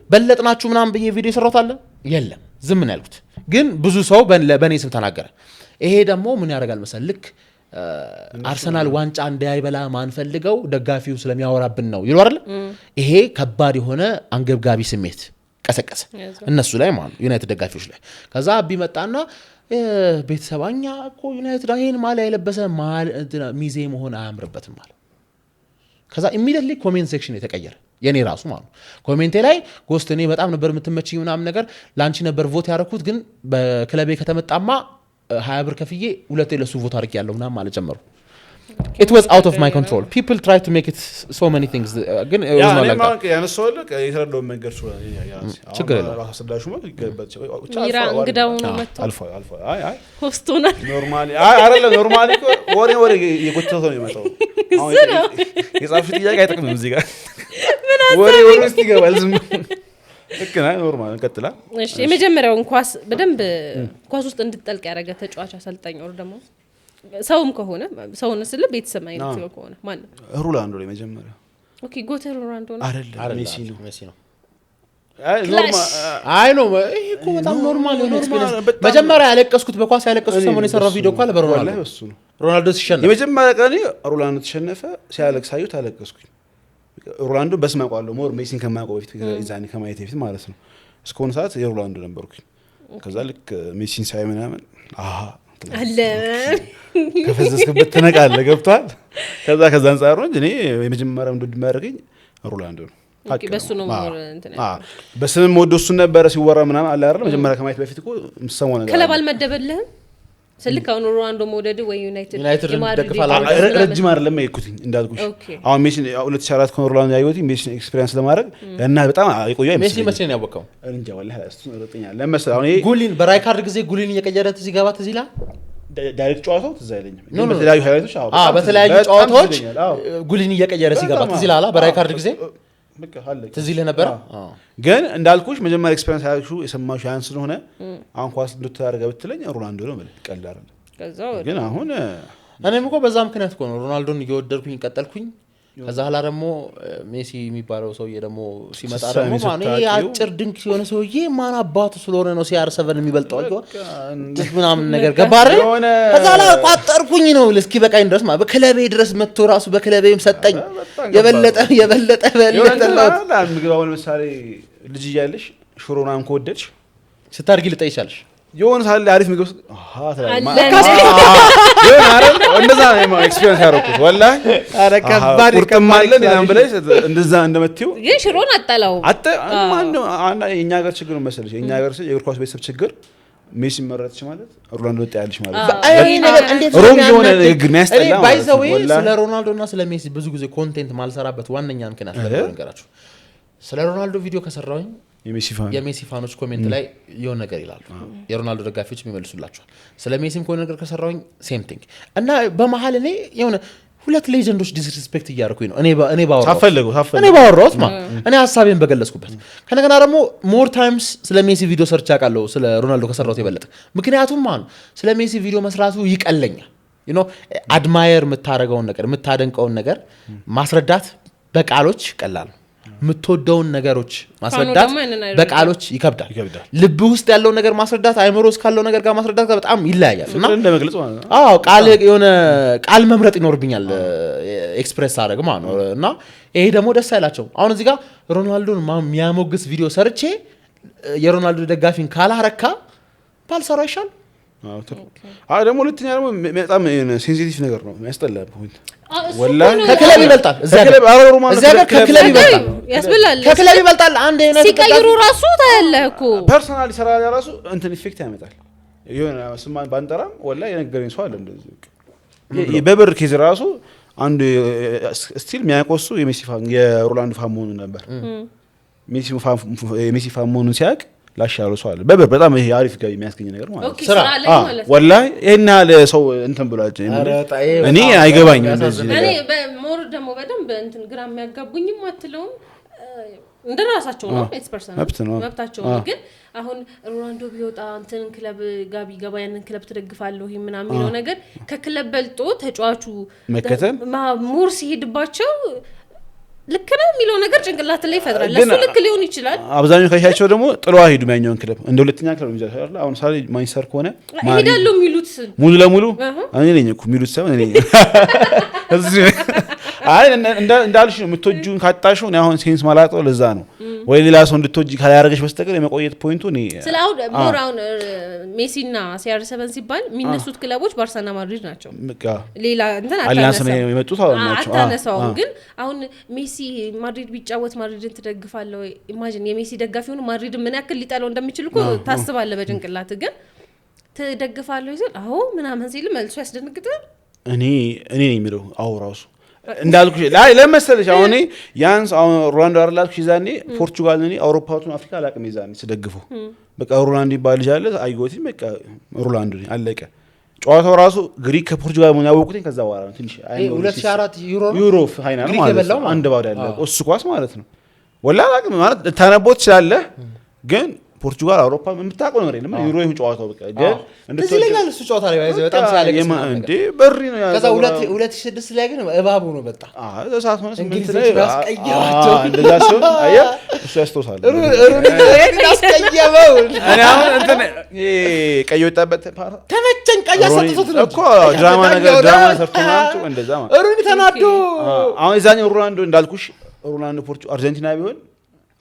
በለጥናችሁ ምናምን ብዬ ቪዲዮ የሰራሁት አለ የለም ዝም ነው ያልኩት ግን ብዙ ሰው በእኔ ስም ተናገረ ይሄ ደግሞ ምን ያደርጋል መሰል ልክ አርሰናል ዋንጫ እንዳይበላ ማንፈልገው ደጋፊው ስለሚያወራብን ነው ይሉ አይደል ይሄ ከባድ የሆነ አንገብጋቢ ስሜት ቀሰቀሰ እነሱ ላይ ማለት ዩናይትድ ደጋፊዎች ላይ ከዛ ቢመጣና ቤተሰባኛ እኮ ዩናይትድ ይሄን ማሊያ የለበሰ ሚዜ መሆን አያምርበትም ማለት ከዛ ኢሚዲየትሊ ኮሜንት ሴክሽን የተቀየረ የኔ ራሱ ማለት ኮሜንቴ ላይ ጎስት እኔ በጣም ነበር የምትመችኝ ምናምን ነገር ላንቺ ነበር ቮት ያደረኩት ግን በክለቤ ከተመጣማ 20 ብር ከፍዬ ሁለቴ ለሱ ቮት አድርጌያለሁ ምናምን ማለት ጀመሩ it was out of my control people try to make it so many things ግን it was not like that ያነሳውል የተረዳው መንገድ ሱራ ችግር የለም ራስ አስዳሹ ይገባች ይራ እንግዳው ነው መጥቶ አልፎ አይ ሆስቶና ኖርማሊ አይደለም ኖርማሊ ወሬ የጎተተው ነው የመጣው አሁን የጻፍሽ ጥያቄ አይጠቅምም እዚህ ጋር ወሬ ውስጥ ይገባል ዝም ልክ ነው ኖርማል እንቀጥላ እሺ የመጀመሪያውን ኳስ በደንብ ኳስ ውስጥ እንድትጠልቅ ያደረገ ተጫዋች አሰልጣኝ ወር ደግሞ ሰውም ከሆነ ሰውነ ስለ ቤተሰብ አይነት ሰው ከሆነ ማን ነው ሮናልዶ ነው የመጀመሪያው ኦኬ ጎተር ሮናልዶ ነው አይደለም ሜሲ ነው አይ ነው ይሄ እኮ በጣም ኖርማል የሆነ ኤክስፒሪየንስ መጀመሪያ ያለቀስኩት በኳስ ያለቀስኩት ሰሞን የሰራው ቪዲዮ እኮ ለሮናልዶ እሱ ነው ሮናልዶ ሲሸነፍ የመጀመሪያ ቀን ሮናልዶ ተሸነፈ ሲያለቅስ አዩት አለቀስኩኝ ሮናልዶ በስመ አውቃለሁ ሞር ሜሲን ከማያውቀው በፊት ኢዛኒ ከማየት በፊት ማለት ነው እስከሆነ ሰዓት የሮናልዶ ነበርኩኝ ከዛ ልክ ሜሲን ሳይ ምናምን አለ ከፈዘዝክበት ተነቃለ ገብቷል ከዛ አንፃር ነው እኔ የመጀመሪያው እንደማደርገኝ ሮናልዶ ነው ኦኬ በሱ ነው ሞር እንትን በስምም ወደሱ ነበር ሲወራ ምናምን አለ አይደል መጀመሪያ ከማየት በፊት እኮ ምሰማው ነገር ክለብ አልመደበልህም ስልካው ነው ሮናልዶ መውደድ ወይ ዩናይትድ ደክፋላ ረጅም አይደለም የኩትኝ እንዳልኩሽ አሁን ሜሲ 2004 ከሮናልዶ ያዩት ሜሲ ኤክስፒሪየንስ ለማድረግ እና በጣም የቆየ ሜሲ መቼ ነው ያወቀው እንጃ ወላሂ እሱ ረጥኛ ለምሳሌ አሁን ጉሊን በራይካርድ ጊዜ ጉሊን እየቀየረ ትዝ ይገባ ትዝ ይላል ዳይሬክት ጨዋታው ትዝ አይለኝም በተለያዩ ሃይላይቶች በተለያዩ ጨዋታዎች ጉሊን እየቀየረ ሲገባ ትዝ ይላል በራይካርድ ጊዜ በቃ አለ ትዝ ይለ ነበር ግን እንዳልኩሽ መጀመሪያ ኤክስፒሪየንስ ያልኩሽ የሰማሽ ያን ስለሆነ አሁን ኳስ እንድታደርገ ብትለኝ ሮናልዶ ነው ማለት ቀላል ከዛው ግን አሁን እኔም እኮ በዛ ምክንያት እኮ ነው ሮናልዶን እየወደድኩኝ ቀጠልኩኝ ከዛ ኋላ ደግሞ ሜሲ የሚባለው ሰውዬ ደግሞ ሲመጣ ደግሞ ማን ይሄ አጭር ድንክ ሲሆነ ሰውዬ ማን አባቱ ስለሆነ ነው CR7 የሚበልጠው ምናምን ነገር ገባረ ከዛ ኋላ ቋጠርኩኝ ነው ለስኪ በቃኝ ድረስ ማለት በክለቤ ድረስ መጥቶ ራሱ በክለቤም ሰጠኝ የበለጠ ምግባው ለምሳሌ ልጅ እያለሽ ሽሮናን ከወደድሽ ስታርጊ ልጠይሻለሽ የሆነ ሳለ አሪፍ ምግብ እንደዛ ነው ኤክስፒሪየንስ ያደረኩት ወላሂ አረ ከባድ ቁርጥማለን እናም ብለሽ እንደዛ እንደመትዩ ግን ሽሮን አጣላው ማን ነው የኛ ሀገር ችግር ነው መሰለሽ የኛ ሀገር የእግር ኳስ ቤተሰብ ችግር ሜሲ መረጥሽ ማለት ሮናልዶ ወጣያለሽ ማለት አይ ነገር እንዴት ሮም የሆነ ንግግር የሚያስጠላ ባይ ዘ ዌይ ስለ ሮናልዶ እና ስለ ሜሲ ብዙ ጊዜ ኮንቴንት ማልሰራበት ዋነኛ ምክንያት ነገራችሁ ስለ ሮናልዶ ቪዲዮ ከሰራውኝ የሜሲ ፋኖች ኮሜንት ላይ የሆነ ነገር ይላሉ የሮናልዶ ደጋፊዎች የሚመልሱላቸዋል ስለ ሜሲም ከሆነ ነገር ከሰራውኝ ሴም ቲንግ እና በመሃል እኔ የሆነ ሁለት ሌጀንዶች ዲስሪስፔክት እያደረኩኝ ነው እኔ ባወራሁት እኔ ሀሳቤን በገለጽኩበት ከነገና ደግሞ ሞር ታይምስ ስለ ሜሲ ቪዲዮ ሰርች አውቃለሁ ስለ ሮናልዶ ከሰራሁት የበለጠ ምክንያቱም ማን ስለ ሜሲ ቪዲዮ መስራቱ ይቀለኛል አድማየር የምታደርገውን ነገር የምታደንቀውን ነገር ማስረዳት በቃሎች ቀላል የምትወደውን ነገሮች ማስረዳት በቃሎች ይከብዳል ልብ ውስጥ ያለው ነገር ማስረዳት አይምሮ ውስጥ ካለው ነገር ጋር ማስረዳት በጣም ይለያያል እና እንደመግለጽ ማለት ነው ቃል የሆነ ቃል መምረጥ ይኖርብኛል ኤክስፕሬስ አደረግ ማለት ነው እና ይሄ ደግሞ ደስ አይላቸው አሁን እዚህ ጋር ሮናልዶን የሚያሞግስ ቪዲዮ ሰርቼ የሮናልዶ ደጋፊን ካላረካ ባልሰራ ይሻል ደግሞ ሁለተኛ ደግሞ በጣም ሴንሲቲቭ ነገር ነው የሚያስጠላ ፖይንት ወላሂ ከክለብ ይበልጣል እዚያ ጋር ከክለብ ይበልጣል ያስብላል ከክለብ ይበልጣል አንድ የሆነ ሲቀይሩ ራሱ ታያለህ እኮ ፐርሰናሊ ሰራ ራሱ እንትን ኢፌክት ያመጣል የሆነ ስማን ባንጠራም ወላሂ የነገረኝ ሰው አለ እንደዚህ በብር ኬዝ ራሱ አንዱ ስቲል የሚያቆሱ የሮላንዶ ፋን መሆኑን ነበር የሜሲ ፋን መሆኑን ሲያውቅ ላሻሉ ሰው አለ በብር በጣም ይሄ አሪፍ ገቢ የሚያስገኝ ነገር ማለት ስራ ወላሂ ይሄን ያህል ሰው እንትን ብሏቸው እኔ አይገባኝም እንደዚህ እኔ በሞር ደግሞ በደንብ እንትን ግራ የሚያጋቡኝም አትለውም እንደራሳቸው ነው ኤክስፐርሰን መብታቸው ነው ግን አሁን ሮናልዶ ቢወጣ እንትን ክለብ ጋቢ ገባ ያንን ክለብ ተደግፋለሁ ይሄ ምናምን ነው ነገር ከክለብ በልጦ ተጫዋቹ መከተል ሙር ሲሄድባቸው ልክ ነው የሚለው ነገር ጭንቅላት ላይ ይፈጥራል ለሱ ልክ ሊሆን ይችላል አብዛኛው ከሻቸው ደግሞ ጥለው አይሄዱም ያኛውን ክለብ እንደ ሁለተኛ ክለብ ነው ይዛል አሁን ሳሪ ማንቸስተር ከሆነ ይሄዳሉ የሚሉት ሙሉ ለሙሉ እኔ ነኝ እኮ የሚሉት ሰው እኔ አይ እንዳልሽ ነው የምትወጂውን ካጣሽው ነው አሁን ሴንስ ማላጠው ለዛ ነው ወይ ሌላ ሰው እንድትወጂ ካላረገሽ በስተቀር የመቆየት ፖይንቱ ነው ስላው ሞራውን ሜሲና CR7 ሲባል የሚነሱት ክለቦች ባርሳና ማድሪድ ናቸው ሌላ እንትን አሊያንስ ነው የመጡት አታነሳው ግን አሁን ሜሲ ማድሪድ ቢጫወት ማድሪድን ትደግፋለህ ወይ ኢማጂን የሜሲ ደጋፊ ሆኖ ማድሪድ ምን ያክል ሊጣለው እንደሚችል እኮ ታስባለህ በጭንቅላት ግን ትደግፋለህ ይላል አዎ ምናምን ሲል መልሶ ያስደነግጣል እኔ ነኝ የሚለው አዎ ራሱ እንዳልኩሽ ለመሰለሽ አሁን ያንስ አሁን ሮላንዶ አርላክ ይዛኔ ፖርቹጋል ነኝ አውሮፓቱን አፍሪካ አላቅም ይዛኔ ስደግፈው በቃ ሮላንዶ ይባል ይላል አይጎቲ በቃ ሮላንዶ ነኝ አለቀ ጨዋታው ራሱ ግሪክ ከፖርቹጋል ምን ያወቁትኝ ከዛ በኋላ ነው ትንሽ 2004 ዩሮ ፋይናል ማለት ነው አንድ ባዳ ያለው እሱ ኳስ ማለት ነው ወላ አላቅም ማለት ታነቦት ይችላል ግን ፖርቹጋል አውሮፓ የምታውቀው ነገር የለም ዩሮ ይሁን ጨዋታው በቃ ግን እንደዚህ ለኛል እሱ ጨዋታ ላይ ያዘ በጣም ሲያለቅስ እንዴ በሪ ነው ያዘ ከዛ 2006 ላይ ግን እባቡ ነው በጣ እዛት ሆነ ስምንት ላይ ያስቀየማቸው እንደዛ ሲሆን አያ እሱ ያስተውሳል ያስቀየመው እኔ አሁን እንትን ቀይ ወጣበት ተመቸኝ ቀይ አሰጥቶት ነው እኮ ድራማ ሰርቶ ናቸው እንደዛ ማለት ሩኒ ተናዶ አሁን እዛኛው ሮላንዶ እንዳልኩሽ ሮላንዶ አርጀንቲና ቢሆን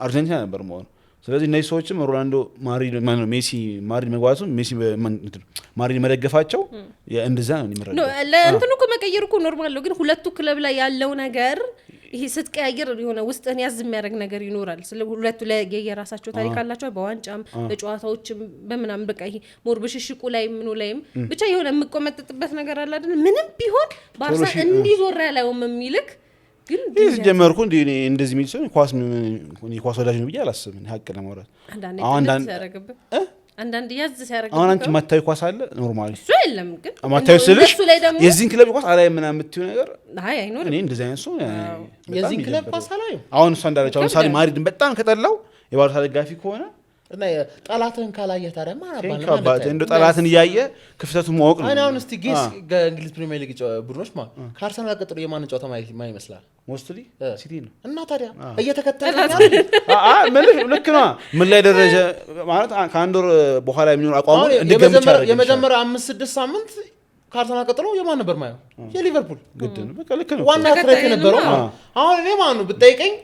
አርጀንቲና ነበር መሆኑ ስለዚህ እነዚህ ሰዎችም ሮላንዶ ማድሪድ ማን ሜሲ ማድሪድ መግባቱ ሜሲ ማድሪድ መደገፋቸው እንደዛ ነው የሚመረጥ ነው ለእንትኑ እኮ መቀየር እኮ ኖርማል ነው ግን ሁለቱ ክለብ ላይ ያለው ነገር ይሄ ስትቀያየር የሆነ ውስጥን ያዝ የሚያደርግ ነገር ይኖራል ስለ ሁለቱ ላይ የራሳቸው ታሪክ አላቸው በዋንጫም በጨዋታዎችም በመናም በቃ ይሄ ሞር በሽሽቁ ላይ ምኑ ላይም ብቻ የሆነ የምቆመጥጥበት ነገር አለ አይደል ምንም ቢሆን ባርሳ እንዲዞር ያለውም የሚልክ ግን ጀመርኩ እንደዚህ የሚል ሰው ኳስ ወዳጅ ነው ብዬ አላስብም ሀቅ ለማውራት አንዳንድ ያዝ ሲያረግ አሁን አንቺ ማታዩ ኳስ አለ ኖርማሊ እሱ የለም ግን ማታዩ ስልሽ የዚህን ክለብ ኳስ አላይ ምናምን የምትዩ ነገር አይ አይኖርም እኔ እንደዚህ አይነት ሰው የዚህን ክለብ ኳስ አላይ አሁን እሷ እንዳለች አሁን ሳሪ ማድሪድን በጣም ከጠላው የባርሳ ደጋፊ ከሆነ እና ጠላትን ካላየ ታዲያ ማን እንደ ጠላትን እያየ ክፍተቱን ማወቅ ነው አሁን እስቲ ጌስ እንግሊዝ ፕሪሚየር ሊግ ቡድኖች ማለት ከአርሰናል ቀጥሎ የማን ጨዋታ ማን ይመስላል ሞስትሊ ሲቲ ነው እና ታዲያ እየተከተለኛ ልክ ነው ምን ላይ ደረጃ ማለት ከአንድ ወር በኋላ የሚኖር አቋሙ እንደገምቻ ያደርጋል የመጀመሪያ 5-6 ሳምንት ከአርሰናል ቀጥሎ የማን ነበር ማየው የሊቨርፑል ግድ ነው በቃ ልክ ነው ዋና ትሬክ ነበረው አሁን እኔ ማን ነው ብጠይቀኝ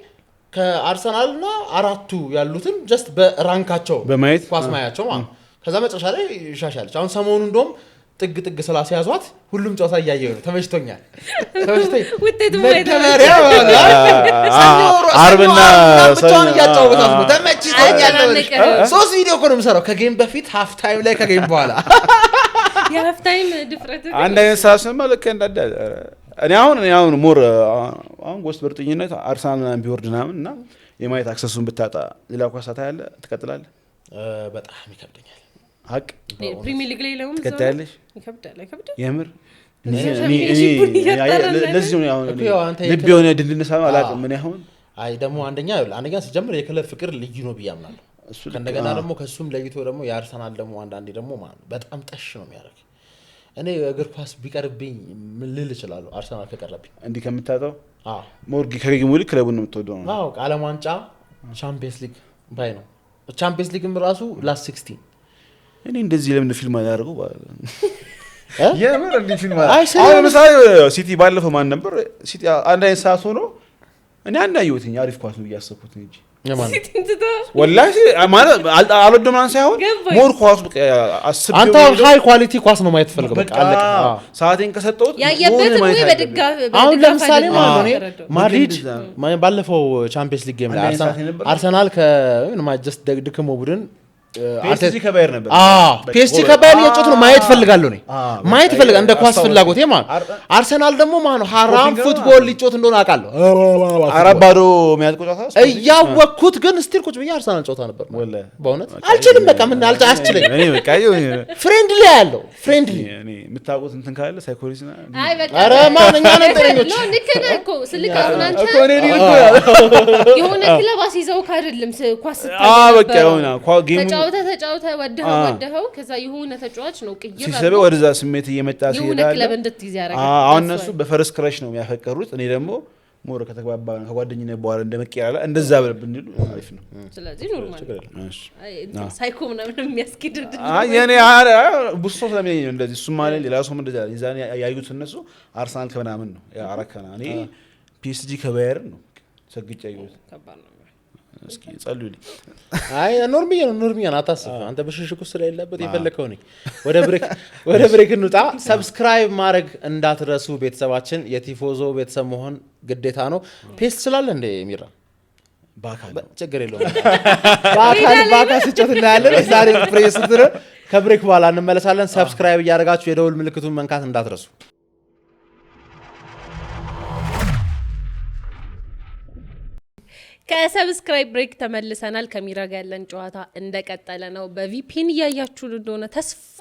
ከአርሰናልና አራቱ ያሉትን ጀስት በራንካቸው በማየት ኳስ ማያቸው ማለት ከዛ መጨረሻ ላይ ይሻሻለች አሁን ሰሞኑ እንደውም ጥግ ስላስያዟት ሁሉም ጨዋታ እያየሁ ነው ተመችቶኛል ውጤቱ ማይደመሪያ አርብና ሰኞ እያጫወታት ነው ተመችቶኛል ሶስት ቪዲዮ እኮ ነው የምሰራው ከጌም በፊት ሃፍ ታይም ላይ ከጌም በኋላ የሃፍ ታይም ድፍረት አንድ አይነት ሳስማ ልክ እንዳዳ እኔ አሁን ሞር አሁን ጎስት በርጥኝነት አርሰናል ቢወርድ ምናምንና የማየት አክሰሱን ብታጣ ሌላ ኳሳታ ያለ ትቀጥላለህ በጣም ይከብደኛል ሀቅ ፕሪሚየር ሊግ ላይ ለምን ትቀጥላለሽ ይከብዳል የምር ለዚህ ነው አሁን ልብ የሆነ ድልነሳ አላውቅም ምን ያሁን አይ ደግሞ አንደኛ ሲጀምር የክለብ ፍቅር ልዩ ነው ብያምናለሁ ከእንደገና ደግሞ ከሱም ለይቶ ደግሞ የአርሰናል ደግሞ አንዳንዴ ደግሞ በጣም ጠሽ ነው የሚያደርግ እኔ እግር ኳስ ቢቀርብኝ ምን ልል እችላለሁ አርሰናል ከቀረብኝ እንዲህ ከምታጣው ሞርጊ ከገሙ ልክ ክለቡን ነው የምትወደው ነው አዎ ዓለም ዋንጫ ቻምፒየንስ ሊግ ባይ ነው ቻምፒየንስ ሊግም ራሱ ላስት 16 እኔ እንደዚህ ለምን ፊልም አያደርገው የምር እንዲህ ፊልም አሁን ለምሳሌ ሲቲ ባለፈው ማን ነበር ሲቲ አንድ አይነት ሰዓት ሆኖ እኔ አናየሁትኝ አሪፍ ኳስ ነው ያሰብኩት እንጂ ወላሂ ማለት አልወደም ማን ሳይሆን ሞር ኳስ በቃ አስብ አንተ ሃይ ኳሊቲ ኳስ ነው ማየት ፈልገው በቃ አለቀ ሰዓቴን ከሰጠሁት ያየበት ነው በድጋፍ አሁን ለምሳሌ ማለት ነው ማድሪድ ባለፈው ቻምፒየንስ ሊግ ጌም ላይ አርሰናል ከምን ማጀስት ድክሞ ቡድን ፒኤስጂ ከባየር ነበር። ፒኤስጂ ከባየር እየጮት ነው ማየት ፈልጋለሁ ነው ማየት ፈልጋ እንደ ኳስ ፍላጎቴ ማለት አርሰናል ደግሞ ማለት ነው ሐራም ፉትቦል ሊጮት እንደሆነ አውቃለሁ። አራባዶ የሚያልቀው ጨዋታ እያወቅኩት ግን ስቲል ቁጭ ብዬ አርሰናል ጨዋታ ነበር በእውነት አልችልም። በቃ ምን አልቻለኝ እኔ በቃ ፍሬንድሊ ያለው ፍሬንድሊ እኔ የምታውቁት እንትን ካለ ሳይኮሎጂ አይ በቃ ኧረ ማንኛ ነው ጠረኞች ነው ንከነ እኮ ስልክ አሁን አንተ እኮ እኔ እኮ የሆነ ክለብ አስይዘው አይደለም ኳስ በቃ የሆነ ጌም ተጫውተ ወደኸው ከዛ የሆነ ተጫዋች ነው ቅይር ሲሰበ ወደዛ ስሜት እየመጣ ሲሄዳል የሆነ ክለብ እንድትይዝ ያደርጋል። አሁን እነሱ በፈረስ ክራሽ ነው የሚያፈቀሩት። እኔ ደግሞ ሞር ከተግባባ ከጓደኝነት በኋላ እንደመቀያለ እንደዛ ብንሉ አሪፍ ነው። ስለዚህ ኖርማል ሳይኮ ምናምን የሚያስኬድ የኔ ቡሶ ስለሚለኝ ነው እንደዚህ እሱም ማለት ሌላ ሰውም እንደዛ ይዛኔ ያዩት እነሱ አርሰናል ከምናምን ነው ያ አረከና እኔ ፒኤስጂ ከባየር ነው ሰግጬ ያዩት ከባድ ነው። እስኪ ጸልዩልኝ። አይ ኖርሚያ አታስብ አንተ በሽሽቁ ስለሌለበት የፈለከው ነኝ። ወደ ብሬክ እንውጣ። ሰብስክራይብ ማድረግ እንዳትረሱ ቤተሰባችን። የቲፎዞ ቤተሰብ መሆን ግዴታ ነው። ፔስት ስላለ እንደ ሚራ ባካል ችግር የለውም ባካል ስጨት እናያለን። ዛሬ ፕሬስ ከብሬክ በኋላ እንመለሳለን። ሰብስክራይብ እያደረጋችሁ የደውል ምልክቱን መንካት እንዳትረሱ። ከሰብስክራይብ ብሬክ ተመልሰናል። ከሚራ ጋር ያለን ጨዋታ እንደቀጠለ ነው። በቪፒን እያያችሁ እንደሆነ ተስፋ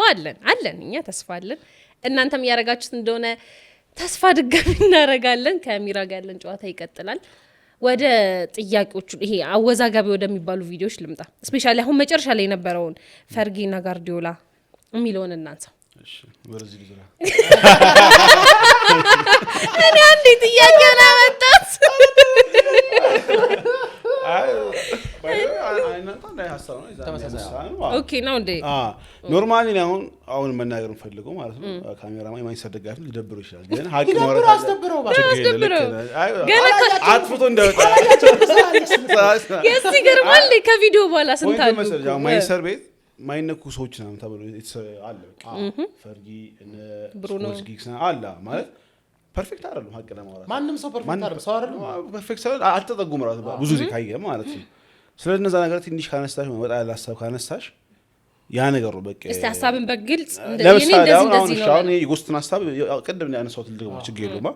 አለን እኛ ተስፋ አለን። እናንተም እያደረጋችሁት እንደሆነ ተስፋ ድጋሚ እናደርጋለን። ከሚራ ጋር ያለን ጨዋታ ይቀጥላል። ወደ ጥያቄዎቹ ይሄ አወዛጋቢ ወደሚባሉ ቪዲዮዎች ልምጣ። ስፔሻሊ አሁን መጨረሻ ላይ የነበረውን ፈርጊና ጋርዲዮላ የሚለውን እናንሳው። እሺ ወርዚ ልጅራ እኔ አንዴ ጥያቄ ነው ያመጣት ኦኬ ነው እንዴ? ኖርማሊ አሁን መናገር እንፈልገው ማለት ነው። ካሜራማን የማይሰር ደጋፊ ሊደብረው ይችላል፣ ግን ሀቅ ይደብረው አስደብረው አጥፍቶ እንዳይወጣ የስ ይገርማል። ከቪዲዮ በኋላ ስንታሉ ማይሰር ቤት ማይነኩ ሰዎች ናም ተብሎ አለ። በቃ ፈርጊ ብሩኖ ስጊክስ አለ ማለት ፐርፌክት አይደለም። ሀቅ ለማውራት ማንም ሰው ፐርፌክት አይደለም። ሰው አይደለም ፐርፌክት ሰው አልተጠጉም ራሱ ብዙ ጊዜ ካየ ማለት ነው። ስለነዛ ነገር ትንሽ ካነሳሽ ወጣ ያለ ሀሳብ ካነሳሽ ያ ነገር ነው በቃ። እስቲ ሀሳብን በግልጽ እንደዚህ ነው አሁን የጎስትን ሀሳብ ቅድም ያነሳሁት ልደግሞ ችግር የለውም።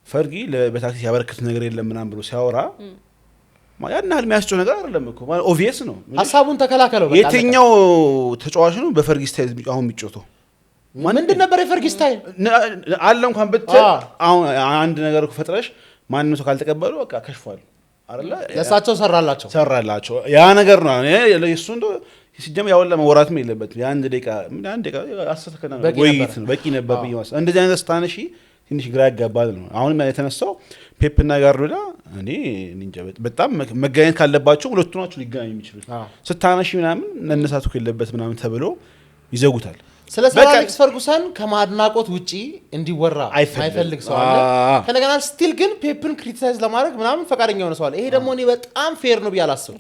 ፈርጊ ለበታክሲ ያበረከተ ነገር የለም ምናምን ብሎ ሲያወራ ያን ያህል የሚያስጨው ነገር አይደለም እኮ ማለት ኦብቪየስ ነው። ሀሳቡን ተከላከለው። በቃ የትኛው ተጫዋች ነው በፈርጊ ስታይል አሁን የሚጮተው? ምንድን ነበር የፈርጊ ስታይል አለ እንኳን ብትል አሁን አንድ ነገር ፈጥረሽ ማንም ሰው ካልተቀበሉ በቃ ከሽፏል አይደለ? ለሳቸው ሰራላቸው ያ ነገር ነው። እሱ እንደው ሲጀምር ያወላ መወራትም የለበትም። የአንድ ደቂቃ አስተከና ወይት ነው በቂ ነበር ብዬ ማሰብ። እንደዚህ አይነት ስታነሺ ትንሽ ግራ ያጋባል ነው። አሁንም የተነሳው ፔፕና ጋርዶላ እኔ እንጃ በጣም መገናኘት ካለባቸው ሁለቱ ናቸው ሊገናኙ የሚችሉት። ስታነሺ ምናምን መነሳቱ የለበት ምናምን ተብሎ ይዘጉታል። ስለ ሰር አሌክስ ፈርጉሰን ከማድናቆት ውጪ እንዲወራ አይፈልግ ሰው አለ። ከነገና ስቲል ግን ፔፕን ክሪቲሳይዝ ለማድረግ ምናምን ፈቃደኛ ሆነ ሰው አለ። ይሄ ደግሞ እኔ በጣም ፌር ነው ብያላስብ።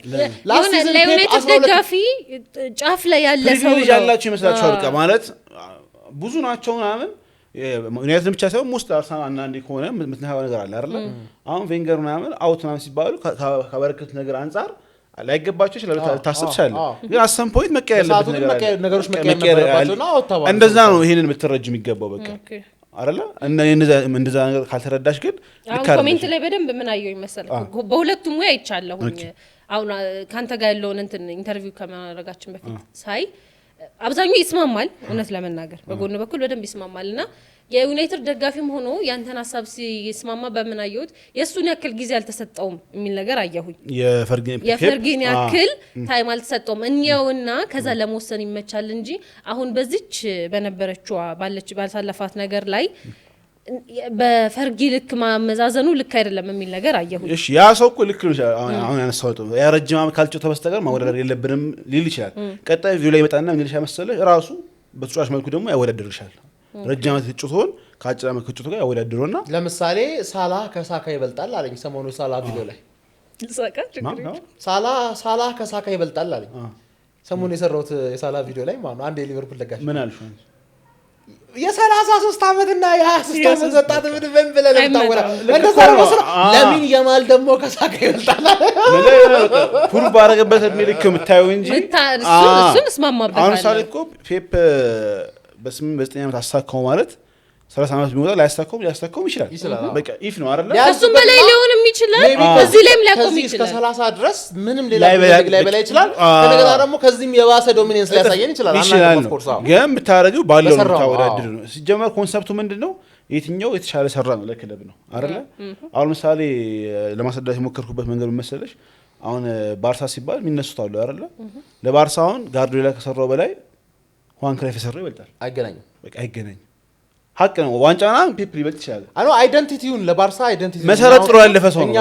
ላስት ሲዝን ፔፕ ደጋፊ ጫፍ ላይ ያለ ሰው ነው ያላችሁ ይመስላችኋል? በቃ ማለት ብዙ ናቸው ምናምን ዩናይትድ ብቻ ሳይሆን ሙስጥ አርሰናል አንዳንዴ ከሆነ ምትነካው ነገር አለ አይደል? አሁን ቬንገር ምናምን አውት ምናምን ሲባሉ ከበረከት ነገር አንጻር ላይገባቸው ይችላል ታስብ ይችላል። ግን አሰም ፖይንት መቀየር ያለበት ነገሮች መቀየር ነበረባቸውና አውጣው እንደዛ ነው። ይሄንን የምትረጅ የሚገባው በቃ አይደለ? እንደዛ ነገር ካልተረዳሽ ግን ኮሜንት ላይ በደንብ ምን አየው ይመስል በሁለቱም ወይ አይቻለሁኝ። አሁን ካንተ ጋር ያለውን እንትን ኢንተርቪው ከማድረጋችን በፊት ሳይ አብዛኛው ይስማማል። እውነት ለመናገር በጎን በኩል በደንብ ይስማማልና የዩናይትድ ደጋፊም ሆኖ ያንተን ሀሳብ ሲስማማ በምን አየሁት የእሱን ያክል ጊዜ አልተሰጠውም የሚል ነገር አየሁኝ። የፈርጊን ያክል ታይም አልተሰጠውም እንየውና ከዛ ለመወሰን ይመቻል እንጂ አሁን በዚች በነበረችዋ ባልሳለፋት ነገር ላይ በፈርጊ ልክ ማመዛዘኑ ልክ አይደለም የሚል ነገር አየሁኝ። እሺ ያ ሰው እኮ ልክ ነው። አሁን ያነሳው ያረጅም አመት ካልጮተ በስተቀር ማወዳደር የለብንም ሊል ይችላል። ቀጣይ ቪዲዮ ላይ ይመጣና ምን ይልሻል መሰለህ ራሱ በተጫዋች መልኩ ደግሞ ያወዳድርሻል። ረጅም አመት ተጫውቶን ከአጭር አመት ከጫውቶ ጋር ያወዳድሩና ለምሳሌ ሳላ ከሳካ ይበልጣል አለኝ ሰሞኑ ሳላ ቪዲዮ ላይ ሳላ ከሳካ ይበልጣል አለኝ ሰሞኑ የሰራሁት የሳላ ቪዲዮ ላይ ማለት ነው። አንድ የሊቨርፑል ደጋፊ ምን አልሽ? የ33 ዓመትና የ23 ዓመት ወጣት ምን ብለህ ነው የምታወራው? እንደዛ ነው መስሎ ለምን የማል ደግሞ ከሳካ ይወጣል ፑል ባረገበት እድሜ ልክ የምታየው እንጂ እሱን እስማማበታለሁ። አሁን ሳለ እኮ ፔፕ በ8 ዓመት አሳካው ማለት 30 ዓመት ቢሞላ ሊያሳካውም ይችላል። በቃ ኢፍ ነው አይደል? ከሱም በላይ ሊሆንም ይችላል። እዚህ ላይም ሊያቆም ይችላል። እስከ 30 ድረስ ምንም ሌላ ላይ በላይ ይችላል። ከነገና ደግሞ ከዚህም የባሰ ዶሚኔንስ ሊያሳየን ይችላል። አናውቅም ኦፍ ኮርስ ግን ብታረጋው ባለው ታወዳድር ነው። ሲጀመር ኮንሰፕቱ ምንድነው? የትኛው የተሻለ ሰራ ነው ለክለብ ነው አይደል? አሁን ምሳሌ ለማስረዳት የሞከርኩበት መንገድ መሰለሽ አሁን ባርሳ ሲባል የሚነሱት አሉ አይደል? ለባርሳ አሁን ጋርዲዮላ ከሰራው በላይ ሁዋን ክራይፍ የሰራው ይበልጣል። አይገናኝም። በቃ አይገናኝም። ሀቅ ነው። ዋንጫና ፔፕ ሊበልጥ ይችላል። አኖ አይደንቲቲውን ለባርሳ አይደንቲቲ መሰረት ጥሩ ያለፈ ሰው ነው።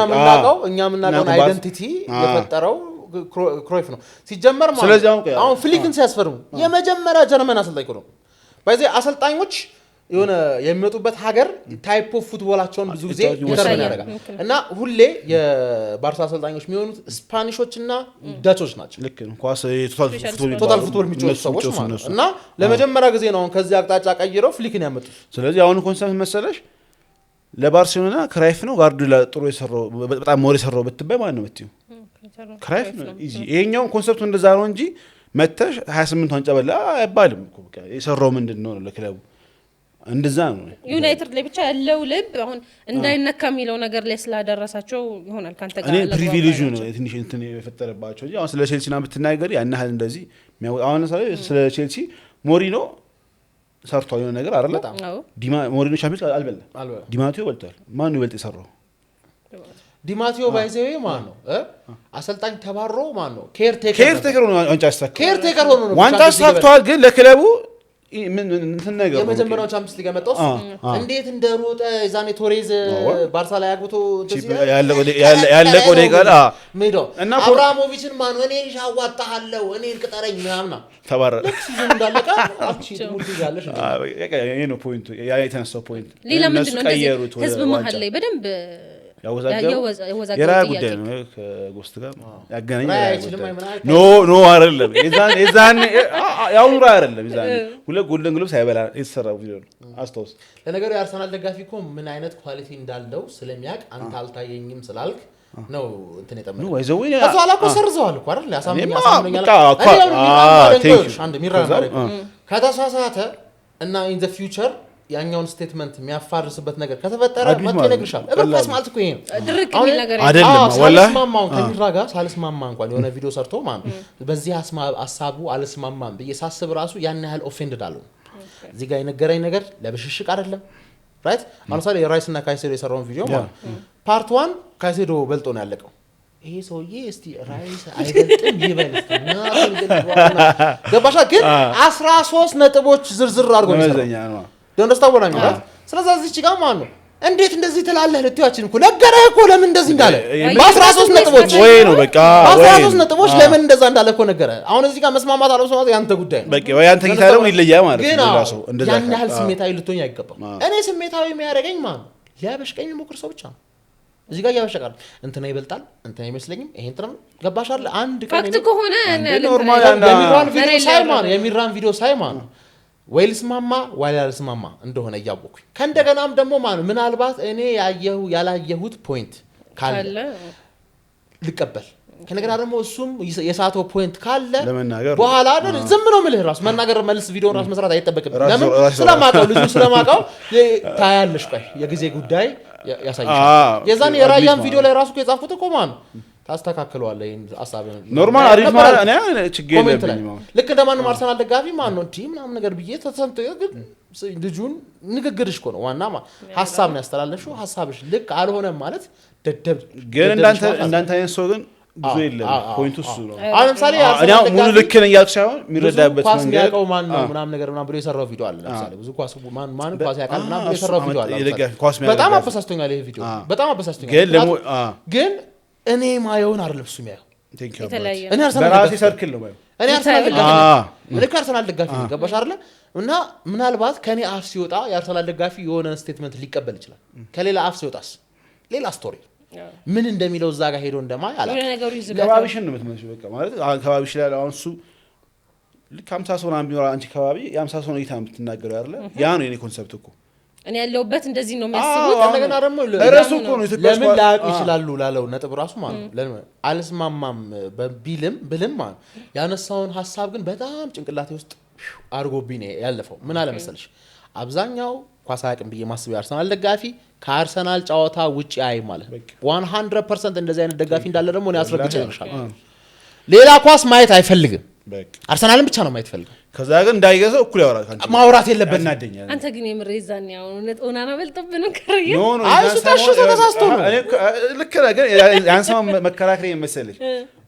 እኛ የምናውቀው አይደንቲቲ የፈጠረው ክሮይፍ ነው ሲጀመር ማለት። ስለዚህ አሁን ፍሊክን ሲያስፈርሙ የመጀመሪያ ጀርመን አሰልጣኝ ነው። በዚህ አሰልጣኞች የሆነ የሚመጡበት ሀገር ታይፕ ኦፍ ፉትቦላቸውን ብዙ ጊዜ ይተርመን ያደርጋል እና ሁሌ የባርሳ አሰልጣኞች የሚሆኑት ስፓኒሾች እና ዳቾች ናቸው። ልክ ነው። ኳስ ቶታል ፉትቦል የሚጫወቱ ሰዎች ማለት ነው። እና ለመጀመሪያ ጊዜ ነው ከዚህ አቅጣጫ ቀይረው ፍሊክን ያመጡት። ስለዚህ አሁን ኮንሰፕት መሰለሽ ለባርሴሎና ክራይፍ ነው ጋርዲዮላ ጥሩ የሰራው በጣም ሞር የሰራው ብትባይ ማን ነው የምትይው? ክራይፍ ነው ኢዚ። ይሄኛው ኮንሰፕቱ እንደዛ ነው እንጂ መተሽ 28 ዋንጫ በላ አይባልም እኮ በቃ የሰራው ምንድነው ነው ለክለቡ እንደዛ ነው። ዩናይትድ ላይ ብቻ ያለው ልብ አሁን እንዳይነካ የሚለው ነገር ላይ ስላደረሳቸው ይሆናል ካንተ ጋር እኔ ፕሪቪሌጅ ነው ትንሽ እንትን የፈጠረባቸው እንጂ አሁን ስለ ቼልሲና ብትናገሪ ያን ያህል እንደዚህ አሁን ስለ ቼልሲ ሞሪኖ ሰርቷል የሆነ ነገር አይደለ? ሞሪኖ ቻምፒዮንስ አልበላ ዲማቲዮ በልቷል። ማን ነው ይበልጥ የሰራው? ዲማቲዮ ባይዘዌ ማን ነው አሰልጣኝ ተባሮ ማን ነው ኬርቴከር ነው ዋንጫ ያሳካው። ኬርቴከር ሆኖ ነው ዋንጫ ያሳካው ግን ለክለቡ ምን ነገር የመጀመሪያው ቻምፒየንስ ሊግ ያመጣው እንዴት እንደሮጠ ዛኔ ቶሬዝ ባርሳ ላይ አግብቶ ያለቀው ደቂቃ ሜዶ እና አብራሞቪችን ማን እኔ ሻዋጣሃለሁ እኔ እንቅጠረኝ ምናምን ተባረረ። ሲዝን እንዳለቀ አቺ ሙሉ ያለሽ ይሄ ነው ፖይንቱ። ያ የተነሳው ፖይንት ሌላ ምንድነው እንደዚህ ህዝብ መሀል ላይ በደምብ የራያ ጉዳይ ነው። ከጎስት ጋር ያገናኛል። ኖ አይደለም የዛኔ ያው ኑራ አይደለም የዛኔ ሁለት ጎልደን ግሎብ ሳይበላ የተሰራው ቪዲዮ ነው። አስታውስ። ለነገሩ የአርሰናል ደጋፊ እኮ ምን አይነት ኳሊቲ እንዳለው ስለሚያውቅ አንተ አልታየኝም ስላልክ ነው እንትን የጠመደው። ወይዘው እሱ አላቆ ሰርዘዋል እኮ አይደል? ያሳምኛል አንድ ሚራራ ከተሳሳተ እና ኢን ዘ ፊውቸር ያኛውን ስቴትመንት የሚያፋርስበት ነገር ከተፈጠረ መጥቶ ይነግርሻል። እበቃስ ማለት እኮ ይሄ ነው። ድርቅ የሚል ነገር አይደለም። ወላሂ ከሚራ ጋር ሳልስማማ እንኳን የሆነ ቪዲዮ ሰርቶ ማለት በዚህ ሀሳቡ አልስማማም ብዬ ሳስብ ራሱ ያን ያህል ኦፌንድድ አለው። እዚህ ጋር የነገረኝ ነገር ለብሽሽቅ አይደለም። ራይት አምሳሌ የራይስ እና ካይሴዶ የሰራውን ቪዲዮ ማለት ፓርት 1 ካይሴዶ በልጦ ነው ያለቀው። ይሄ ሰውዬ እስቲ ራይስ አይበልጥም ይበል እስቲ ገባሻ? ግን 13 ነጥቦች ዝርዝር አድርጎ ነው መዘኛ ደንደስታው ነው ማለት። ስለዚህ እዚህ ጋር ማን ነው እንዴት እንደዚህ ትላለህ? ልትያችን እኮ ነገረህ እኮ ለምን እንደዚህ እንዳለ በ13 ነጥቦች ወይ ነው በቃ በ13 ነጥቦች ለምን እንደዛ እንዳለ እኮ ነገረህ። አሁን እዚህ ጋር መስማማት አለመስማማት ያንተ ጉዳይ ነው። በቃ ወይ አንተ ጌታ ደግሞ ይለያ ማለት ነው። ራሱ እንደዛ ያን ያህል ስሜታዊ ልትሆኝ አይገባም። እኔ ስሜታዊ የሚያደርገኝ ማን ሊያበሽቀኝ የሚሞክር ሰው ብቻ ነው። እዚህ ጋር ያበሽቃል። እንትና ይበልጣል እንትና አይመስለኝም ይሄን እንትና ገባሻል። አንድ ቀን ፋክት ከሆነ ኖርማል የሚራን ቪዲዮ ሳይማን ወይ ልስማማ ወይ አልስማማ እንደሆነ እያወኩኝ ከእንደገናም ደግሞ ምናልባት እኔ ያላየሁት ፖይንት ካለ ልቀበል ከነገና ደግሞ እሱም የሳተው ፖይንት ካለ በኋላ አይደል ዝም ነው የምልህ። ራሱ መናገር መልስ ቪዲዮ ራሱ መስራት አይጠበቅም። ለምን ስለማውቀው ልጁ ስለማውቀው ታያለሽ። ቆይ የጊዜ ጉዳይ ያሳይሻል። የዛኔ የራያን ቪዲዮ ላይ ራሱ የጻፍኩት እኮ ታስተካክለዋለህ። ይሄን ሐሳብ ኖርማል አሪፍ ማለት እኔ ችግር የለብኝም። ልክ እንደማንም አርሰናል ደጋፊ ነው እንዴ ምናምን ነገር ብዬ ተሰንቶ ግን ልጁን ንግግርሽ እኮ ነው ዋና ሐሳብ ነው ያስተላለፍሽው። ሐሳብሽ ልክ አልሆነም ማለት ደደብ ግን እንዳንተ አይነት ሰው ግን ብዙ የለም። ፖይንቱ እሱ ነው። አሁን ለምሳሌ አርሰናል ሙሉ ልክ ነኝ ያልኩ ሳይሆን የሚረዳበት መንገድ ያውቀው ማን ነው ምናምን ነገር ምናምን ብሎ የሰራው ቪዲዮ አለ። ለምሳሌ ብዙ ኳስ ማን ኳስ ያውቃል ምናምን ብሎ የሰራው ቪዲዮ አለ። በጣም አበሳስቶኛል ይሄ ቪዲዮ በጣም አበሳስቶኛል። ግን እኔ ማየውን አይደለም እሱ የሚያየው እኔ በራሴ ሰርክል ነው ማለት እኔ አርሰናል ደጋፊ ነኝ። ገባሽ አይደለ? እና ምናልባት ከኔ አፍ ሲወጣ የአርሰናል ደጋፊ የሆነ ስቴትመንት ሊቀበል ይችላል። ከሌላ አፍ ሲወጣስ ሌላ ስቶሪ ምን እንደሚለው እዛ ጋር ሄዶ እንደማይ አላውቅም። ከባቢሽን ነው የምትመስለው በቃ ማለት ከባቢሽ ላይ አሁን እሱ ልክ 50 ሰው ምናምን ቢኖር አንቺ ከባቢ የ50 ሰው ነው እይታ የምትናገረው አይደለ? ያ ነው የኔ ኮንሰፕት እኮ እኔ ያለሁበት እንደዚህ ነው የሚያስቡት። እንደገና ደግሞ ለራሱ እኮ ነው ለምን ላያውቁ ይችላሉ ላለው ነጥብ ራሱ ማለት ነው። ለምን አልስማማም ብልም ማለት ያነሳውን ሀሳብ ግን በጣም ጭንቅላቴ ውስጥ አድርጎብኝ ነው ያለፈው። ምን አለ መሰለሽ አብዛኛው ኳስ አያውቅም ብዬ ማስብ የአርሰናል ደጋፊ ከአርሰናል ጨዋታ ውጪ አይ ማለት 100% እንደዚህ አይነት ደጋፊ እንዳለ ደግሞ እኔ አስረግጬ እነግርሻለሁ። ሌላ ኳስ ማየት አይፈልግም፣ አርሰናልን ብቻ ነው ማየት ፈልገው። ከዛ ግን እንዳይገዛው እኩል ያወራል ካንቺ ማውራት የለበት እናደኛል። አንተ ግን የምሬዛን ያው እውነት ኦናና በልጦብን ነው ከረየ አይሱ ታሽቶ ተሳስቶ ነው ልክ ነው። ግን ያንሰማ መከራከሪያ መሰለኝ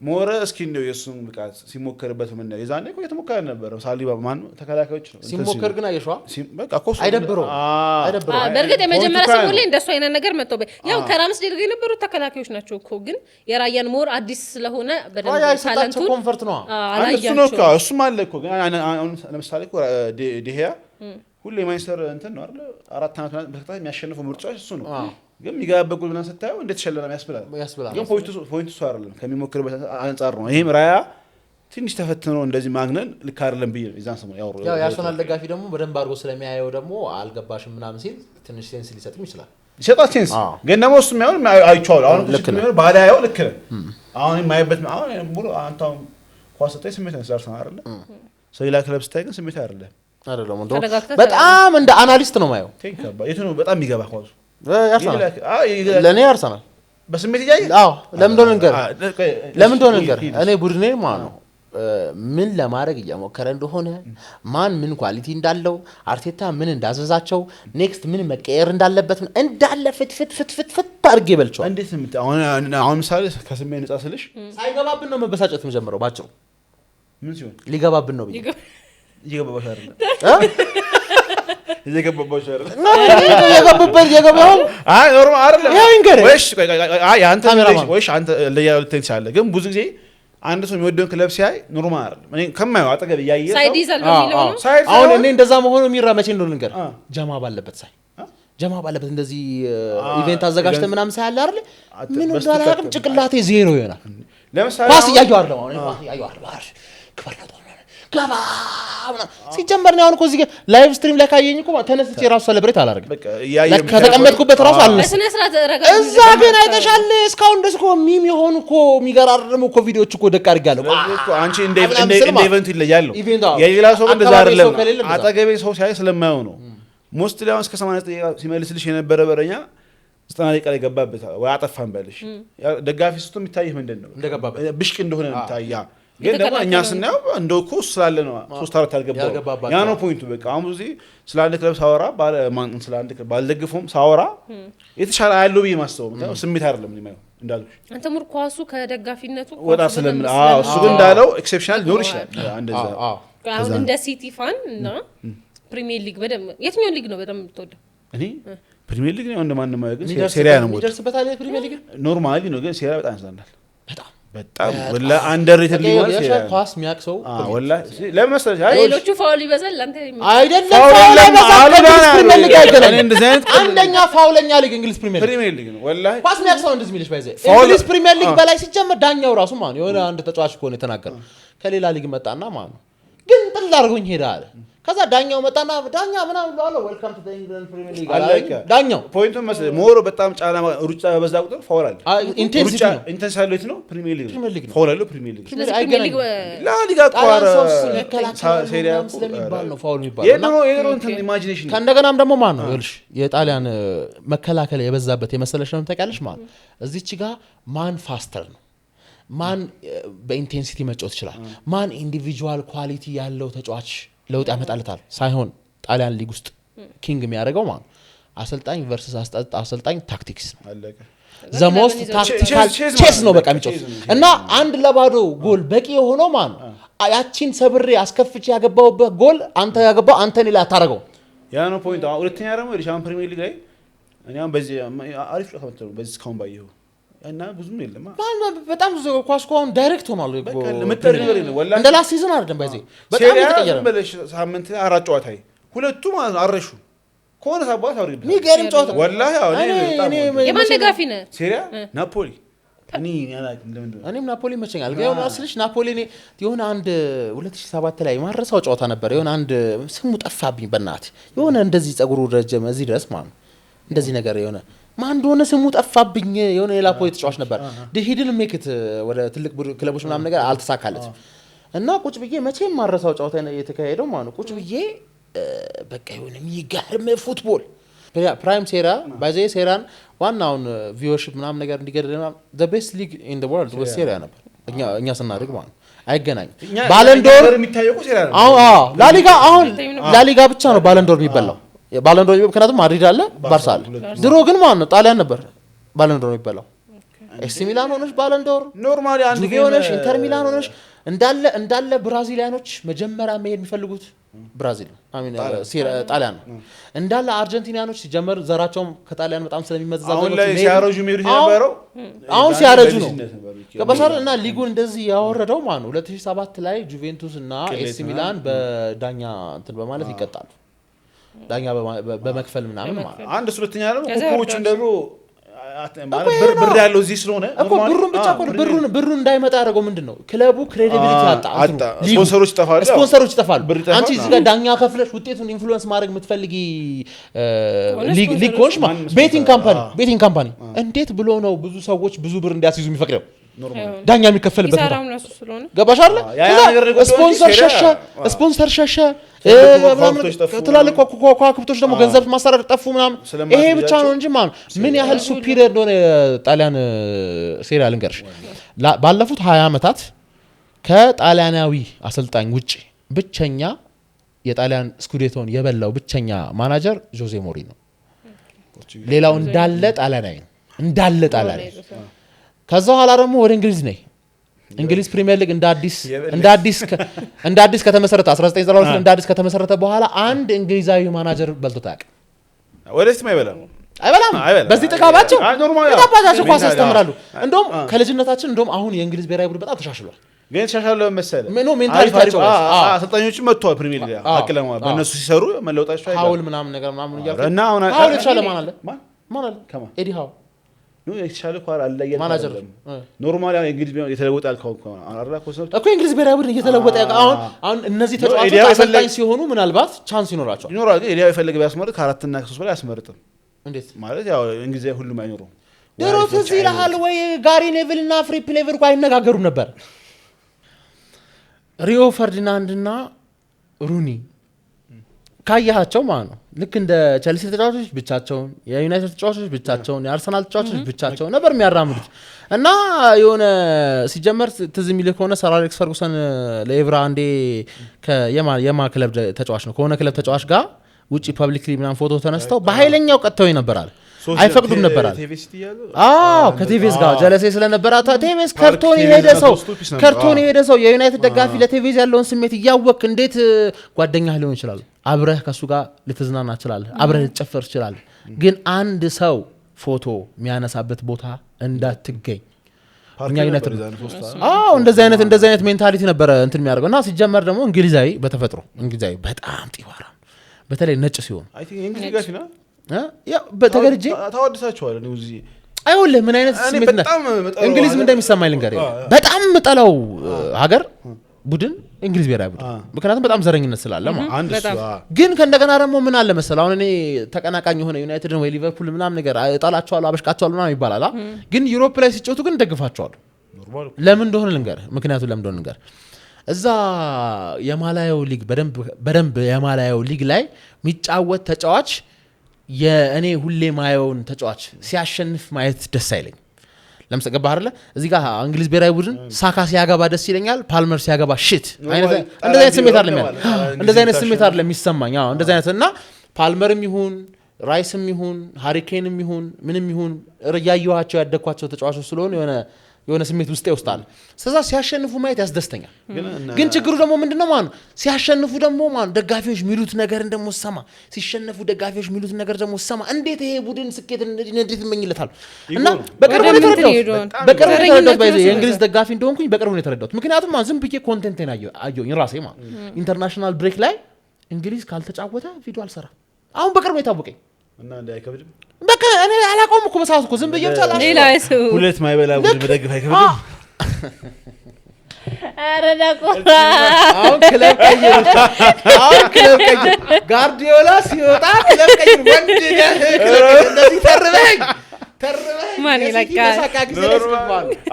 ሞረ እስኪ ነው የሱን ብቃት ሲሞከርበት ምን ነው የዛኔ እኮ የተሞከረ ነበር። ሳሊባ ማን ተከላካዮች ነው ሲሞከር ግን አየሽዋ በቃ ኮስ አይደብረው። በርግጥ የመጀመሪያ ሰሞን ላይ እንደሱ አይነት ነገር መጥቶ ያው ከራምስ ዴል ጋር የነበሩት ተከላካዮች ናቸው እኮ ግን የራያን ሞር አዲስ ስለሆነ በደንብ ታለንቱ ኮንፈርት ነው እሱ ነው እኮ እሱም አለ እኮ ግን ለምሳሌ እኮ ዲሄያ ሁሌ ማንቸስተር እንትን ነው አይደል 4 አመት በተከታታይ የሚያሸንፈው ምርጫዎች እሱ ነው። ግን የሚጋበቁ ብለን ስታየው እንዴት ተሸለለ ያስብላል። ግን ፖይንቱ እሱ አይደለም ከሚሞክርበት አንጻር ነው። ይሄም ራያ ትንሽ ተፈትኖ እንደዚህ ማግነን ልክ አይደለም ብዬ እዛን ሰሞን ያው የአርሰናል ደጋፊ ደግሞ በደንብ አድርጎ ስለሚያየው ደግሞ አልገባሽም ምናምን ሲል ትንሽ ሴንስ ሊሰጥም ይችላል። ይሰጣል ሴንስ። ግን ደግሞ እሱ የሚያውን አይቼዋለሁ። አሁን ልክ ነው ባዳያው ልክ ነው። አሁን የማይበት አሁን ሙሉ አንተው ኳስ ተጠይ ስሜት ነው አርሰናል አይደለ? ሌላ ክለብ ስታይ ግን ስሜት አይደለም እንደው በጣም እንደ አናሊስት ነው ማየው። የቱ ነው በጣም የሚገባ ኳሱ ለእኔ አርሰናል በስሜት እያየ ለምን እንደሆነ ንገር እኔ ቡድኔ ማለት ነው ምን ለማድረግ እየሞከረ እንደሆነ ማን ምን ኳሊቲ እንዳለው አርቴታ ምን እንዳዘዛቸው ኔክስት ምን መቀየር እንዳለበት እንዳለ ፍት አድርጌ በልቼው። እንዴት አሁን ምሳሌ ከስሜት ነጻ ስልሽ ሳይገባብን ነው መበሳጨት የምጀምረው። ባጭሩ ምን ሲሆን ሊገባብን ነው ብዬ እየገባባሽ አይደለም አንተ ለያልተን ሳለ ግን ብዙ ጊዜ አንድ ሰው የሚወደውን ክለብ ሲያይ ኖርማል አይደለም። እኔ ከማየው አጠገብ ያየ ሰው ሳይድ ይዛል በሚለው ነው። አሁን እኔ እንደዛ መሆኑ የሚራመች እንደሆነ ነገር ጀማ ባለበት እንደዚህ ኢቨንት አዘጋጅተን ምናምን ሳያለ አይደል ምን እንዳላረግም ጭቅላቴ ዜሮ ይሆናል። ለምሳሌ ፓስ እያየሁ አይደለም አሁን ፓስ እያየሁ አይደል ገባ ሲጀመር ነው። አሁን እኮ እዚህ ላይቭ ስትሪም ላይ ካየኝ እኮ ተነስቼ ራሱ ሰለብሬት አላደርግም። ከተቀመጥኩበት ራሱ አልነሳ እዛ ግን አይተሻል። እስካሁን ድረስ እኮ ሚም የሆኑ እኮ የሚገራርሙ እኮ ቪዲዮዎች እኮ ደቅ አድርጋለሁ። አንቺ እንደ ኢቨንቱ ይለያል። የሌላ ሰው እንደዛ አይደለም። አጠገቤ ሰው ሲያይ ስለማየው ነው። ሞስት ላይ እስከ 89 ደቂቃ ሲመልስልሽ የነበረ በረኛ 90 ደቂቃ ላይ ገባበት ወይ አጠፋን በልሽ ደጋፊ ስቶ የሚታይህ ምንድን ነው እንደገባበት ብሽቅ እንደሆነ የሚታያ ግን ደግሞ እኛ ስናየው እንደው እኮ ስላለ ነው 3-4 ያልገባው ያ ነው ፖይንቱ። በቃ አሁን እዚህ ስለ አንድ ክለብ ሳወራ ስለ አንድ ክለብ ባልደግፈውም ሳወራ የተሻለ ያለው ብዬ ማስበው ስሜት አይደለም የሚማየው እንዳልኩሽ አንተ ሙር ኳሱ ከደጋፊነቱ ወጣ ስለምን እሱ ግን እንዳለው ኤክሴፕሽናል ሊሆን ይችላል። እንደዛ አሁን እንደ ሲቲ ፋን እና ፕሪሚየር ሊግ በደምብ የትኛው ሊግ ነው በደምብ የምትወደው? እኔ ፕሪሚየር ሊግ ነው እንደማንም ማለት ግን ሴሪያ ነው ሞት ይደርስበታል። ፕሪሚየር ሊግ ኖርማሊ ነው ግን ሴሪያ በጣም ያሳዝናል። በጣም ወላ አንደርሬትድ ሊሆን ይችላል። ኳስ የሚያውቅ ሰው ወላ ለምን መሰለሽ ሌሎቹ ፋውል ይበዛል አንተ አይደለም ፋውል ይበዛል። ፕሪሚየር ሊግ አይደለም እንደዚህ አይነት አንደኛ ፋውለኛ ሊግ እንግሊዝ ፕሪሚየር ሊግ ነው። ወላ ኳስ የሚያውቅ ሰው እንደዚህ የሚልሽ ባይዘ እንግሊዝ ፕሪሚየር ሊግ በላይ ሲጀመር ዳኛው ራሱ ማለት ነው የሆነ አንድ ተጫዋች እኮ ነው የተናገረው ከሌላ ሊግ መጣና ማለት ነው ግን ጥል አድርጎኝ ሄዳ አለ። ከዛ ዳኛው መጣና ዳኛ ምናምን ብሎ አለ ዌልካም ቱ ዘ ኢንግላንድ ፕሪሚየር ሊግ አለ። ዳኛው ፖይንቱን መሰለኝ ሞሮ በጣም ጫና ሩጫ በበዛ ቁጥር ፋውል አለ። ኢንቴንሲቲ ነው ኢንቴንሲቲ ነው ፕሪሚየር ሊግ ፋውል አለ። ፕሪሚየር ሊግ ላ ሊጋ ቋራ ሴሪያ ስለሚባል ነው ፋውል የሚባለው የድሮ እንትን ኢማጂኔሽን ከእንደገናም ደግሞ ማን ነው ይልሽ የጣሊያን መከላከል የበዛበት የመሰለሽ ነው ታውቂያለሽ ማለት እዚች ጋር ማን ፋስተር ነው ማን በኢንቴንሲቲ መጫወት ይችላል ማን ኢንዲቪጁዋል ኳሊቲ ያለው ተጫዋች ለውጥ ያመጣልታል ሳይሆን ጣሊያን ሊግ ውስጥ ኪንግ የሚያደርገው ማለት አሰልጣኝ ቨርሰስ አሰልጣኝ ታክቲክስ ነው። ዘ ሞስት ታክቲካል ቼስ ነው በቃ የሚጫወት እና 1-0 ጎል በቂ የሆነው ማለት ነው ያቺን ሰብሬ አስከፍቼ ያገባውበት ጎል አንተ ያገባው አንተ ሌላ አታረገው ያ ነው ፖይንት። ሁለተኛ ደግሞ የሻምፒዮንስ ፕሪሚየር ሊግ ላይ እኔ አሁን በዚህ አሪፍ ጨዋታ መጥተው በዚህ እስካሁን ባየው እና ብዙም የለም በጣም ብዙ ኳስ ኮን ዳይሬክት ሆኗል እኮ ለምትጠሪ ነገር ነው ወላሂ እንደ ላስት ሲዝን አይደለም ባይዘይ በጣም የተቀየረ በለሽ ሳምንት 4 ጨዋታ ሁለቱ ማለት ነው አረሹ ከሆነ ሳባት አውሪድ የሚገርም ጨዋታ ወላሂ አሁን የማን ደጋፊ ነህ? ሴሪያ ናፖሊ እኔም ናፖሊ ይመቸኛል። ግን የሆነ አስልሽ ናፖሊ የሆነ አንድ 2007 ላይ ማረሳው ጨዋታ ነበር። የሆነ አንድ ስሙ ጠፋብኝ በእናትህ የሆነ እንደዚህ ጸጉሩ ረጀመ እዚህ ድረስ ማለት እንደዚህ ነገር የሆነ ማን እንደሆነ ስሙ ጠፋብኝ። የሆነ የናፖሊ ተጫዋች ነበር። ዲሂድን ሜክት ወደ ትልቅ ክለቦች ምናምን ነገር አልተሳካለትም። እና ቁጭ ብዬ መቼም ማረሳው ጨዋታ የተካሄደው ማለት ቁጭ ብዬ በቃ የሆነ የሚገርም ፉትቦል ፕራይም ሴራ ባዜ ሴራን ዋናውን ቪውወርሺፕ ምናምን ነገር እንዲገደል the best league in the world was ሴራ ነበር። እኛ ስናድግ ማለት አይገናኝም። ባለንዶር የሚታየው ሴራ ነው። ላሊጋ አሁን ላሊጋ ብቻ ነው ባለንዶር የሚበላው። ባለንዶር ምክንያቱም ማድሪድ አለ ባርሳ አለ። ድሮ ግን ማለት ነው ጣሊያን ነበር ባለንዶር የሚበላው። ኤሲ ሚላን ሆነሽ ባለንዶር ኖርማሊ አንድ ጊዜ ሆነሽ ኢንተር ሚላን ሆነሽ እንዳለ ብራዚሊያኖች መጀመሪያ መሄድ የሚፈልጉት ብራዚል አሚን ጣሊያን ነው። እንዳለ አርጀንቲናኖች ሲጀመር ዘራቸውም ከጣሊያን በጣም ስለሚመዘዛዘው አሁን ላይ ሲያረጁ ሜሪ ነበረው አሁን ሲያረጁ ነው ገባሻል። እና ሊጉን እንደዚህ ያወረደው ማን ነው 2007 ላይ ጁቬንቱስ እና ኤሲ ሚላን በዳኛ እንትን በማለት ይቀጣሉ። ዳኛ በመክፈል ምናምን ማለት አንድ ሁለተኛ ደግሞ ኮኮቹ እንደሮ ብር ያለው እዚህ ስለሆነ እኮ ብሩን ብቻ እኮ ብሩን እንዳይመጣ ያደረገው ምንድነው ክለቡ ክሬዲቢሊቲ አጣ። ስፖንሰሮች ይጠፋሉ። አንቺ እዚህ ጋር ዳኛ ከፍለሽ ውጤቱን ኢንፍሉዌንስ ማድረግ የምትፈልጊ ሊግ ኮች ቤቲንግ ካምፓኒ እንዴት ብሎ ነው ብዙ ሰዎች ብዙ ብር እንዲያስይዙ የሚፈቅደው? ዳኛ የሚከፈልበት ገባሽ አይደል? ስፖንሰር ሸሸ ትላልቅ ከዋክብቶች ደግሞ ገንዘብ ማሰራር ጠፉ ምናምን። ይሄ ብቻ ነው እንጂ ማለት ምን ያህል ሱፒሪየር እንደሆነ ጣሊያን ሴሪያ ልንገርሽ። ባለፉት 20 ዓመታት ከጣሊያናዊ አሰልጣኝ ውጪ ብቸኛ የጣሊያን ስኩዴቶን የበላው ብቸኛ ማናጀር ጆዜ ሞሪኖ። ሌላው እንዳለ ጣሊያናዊ ነው እንዳለ ጣሊያናዊ። ከዛ ኋላ ደግሞ ወደ እንግሊዝ ነኝ። እንግሊዝ ፕሪሚየር ሊግ እንደ አዲስ ከተመሰረተ 1992 እንደ አዲስ ከተመሰረተ በኋላ አንድ እንግሊዛዊ ማናጀር በልቶት አያውቅም። ወደፊት አይበላም። በዚህ ጥቃባቸው ተጣባቸው ኳስ ያስተምራሉ። እንደውም ከልጅነታችን እንደውም አሁን የእንግሊዝ ብሔራዊ ቡድን በጣም ተሻሽሏል። ግን ተሻሽሏል መሰለህ ምን ነው ሜንታሊቲያቸው አሰልጣኞችም መጥተዋል ፕሪሚየር ሊግ አቅለማ በእነሱ ሲሰሩ መለውጣቸው አይደለም። ሀውል ምናምን ነገር ምናምን ይያሉ እና አሁን ሀውል የተሻለ ማን አለ ኤዲ ሃው የተሻለ ኳር አለ ማናጀር ኖርማሊ እንግሊዝ የተለወጠ ያልከው አራራ ኮንሰፕት እኮ እንግሊዝ ብሔራዊ ቡድን እየተለወጠ አሁን እነዚህ ተጫዋቾች አሰልጣኝ ሲሆኑ ምናልባት ቻንስ ይኖራቸዋል። ግን ኤዲያ የፈለገ ቢያስመርጥ ከአራትና ከሶስት በላይ አያስመርጥም። እንዴት ማለት ያው እንግሊዝ ሁሉም አይኖረው። ድሮ ትዝ ይልሃል ወይ ጋሪ ኔቪል እና ፍሪፕ ኔቪል እኮ አይነጋገሩም ነበር። ሪዮ ፈርዲናንድ እና ሩኒ ካያቸው ማለት ነው ልክ እንደ ቸልሲ ተጫዋቾች ብቻቸውን፣ የዩናይትድ ተጫዋቾች ብቻቸውን፣ የአርሰናል ተጫዋቾች ብቻቸውን ነበር የሚያራምዱት። እና የሆነ ሲጀመር ትዝ የሚል ከሆነ ሰር አሌክስ ፈርጉሰን ለኤቭራ አንዴ የማ ክለብ ተጫዋች ነው ከሆነ ክለብ ተጫዋች ጋር ውጪ ፐብሊክሊ ምናምን ፎቶ ተነስተው በኃይለኛው ቀጥተው ይነበራል። አይፈቅዱም ነበራል። ከቴቬዝ ጋር ጀለሴ ስለነበራታ ቴቬዝ ከርቶን የሄደ ሰው የዩናይትድ ደጋፊ ለቴቬዝ ያለውን ስሜት እያወቅ እንዴት ጓደኛህ ሊሆን ይችላል? አብረህ ከሱ ጋር ልትዝናና ትችላለህ፣ አብረህ ልትጨፍር ትችላለህ። ግን አንድ ሰው ፎቶ የሚያነሳበት ቦታ እንዳትገኝ እኛ ዩናይትድ እንደዚህ አይነት ሜንታሊቲ ነበረ እንትን የሚያደርገው። እና ሲጀመር ደግሞ እንግሊዛዊ በተፈጥሮ እንግሊዛዊ በጣም ጢባራ በተለይ ነጭ ሲሆን በተገርጄ ታወድሳቸዋል ነው እዚ አይወልህ ምን አይነት ስሜት ነው እንግሊዝ ምን እንደሚሰማኝ ልንገር። በጣም መጣለው ሀገር ቡድን እንግሊዝ ብሔራዊ ቡድን ምክንያቱም በጣም ዘረኝነት ስላለ ማለት ግን ከእንደገና ደግሞ ምን አለ መሰለህ አሁን እኔ ተቀናቃኝ የሆነ ዩናይትድን ወይ ሊቨርፑል ምናምን ነገር እጣላቸዋለሁ አበሽቃቸዋለሁ ምናምን ይባላል። ግን ዩሮፕ ላይ ሲጫወቱ ግን ደግፋቸዋለሁ። ለምን እንደሆነ ልንገር ምክንያቱም ለምን እንደሆነ ልንገር። እዛ የማላያው ሊግ በደንብ የማላያው ሊግ ላይ የሚጫወት ተጫዋች የእኔ ሁሌ ማየውን ተጫዋች ሲያሸንፍ ማየት ደስ አይለኝ። ለምሳሌ ገባህ አይደለ እዚህ ጋር እንግሊዝ ብሔራዊ ቡድን ሳካ ሲያገባ ደስ ይለኛል፣ ፓልመር ሲያገባ ሽት እንደዚህ አይነት ስሜት አይደለም የሚሰማኝ። እንደዚህ አይነት እና ፓልመርም ይሁን ራይስም ይሁን ሃሪኬንም ይሁን ምንም ይሁን ያየኋቸው ያደግኳቸው ተጫዋቾች ስለሆነ የሆነ ስሜት ውስጤ ውስጣል። ስለዚህ ሲያሸንፉ ማየት ያስደስተኛል። ግን ችግሩ ደግሞ ምንድነው ማለት ሲያሸንፉ ደግሞ ማለት ደጋፊዎች የሚሉት ነገር ደግሞ ሰማ ሲሸነፉ ደጋፊዎች የሚሉት ነገር ደግሞ ሰማ እንዴት ይሄ ቡድን ስኬት እንዴት ይመኝለታል። እና በቅርቡ ነው የተረዳሁት የእንግሊዝ ደጋፊ እንደሆንኩኝ በቅርቡ ነው የተረዳሁት። ምክንያቱም ዝም ብዬ ኮንቴንቴን አየሁኝ ራሴ ማለት ኢንተርናሽናል ብሬክ ላይ እንግሊዝ ካልተጫወተ ቪዲዮ አልሰራ አሁን በቅርቡ የታወቀኝ እና እንዳይከብድም በቃ እኔ አላውቀውም እኮ በሰዓቱ እኮ ዝም ብዬ ብቻ ሌላ ሰው ሁለት ማይበላ ቡድን መደግፍ አይከብድም። አሁን ክለብ ቀይር ጋርዲዮላ ሲወጣ ክለብ ቀይር ወንድ እንደዚህ ተርበኝ ማን ይለቃል?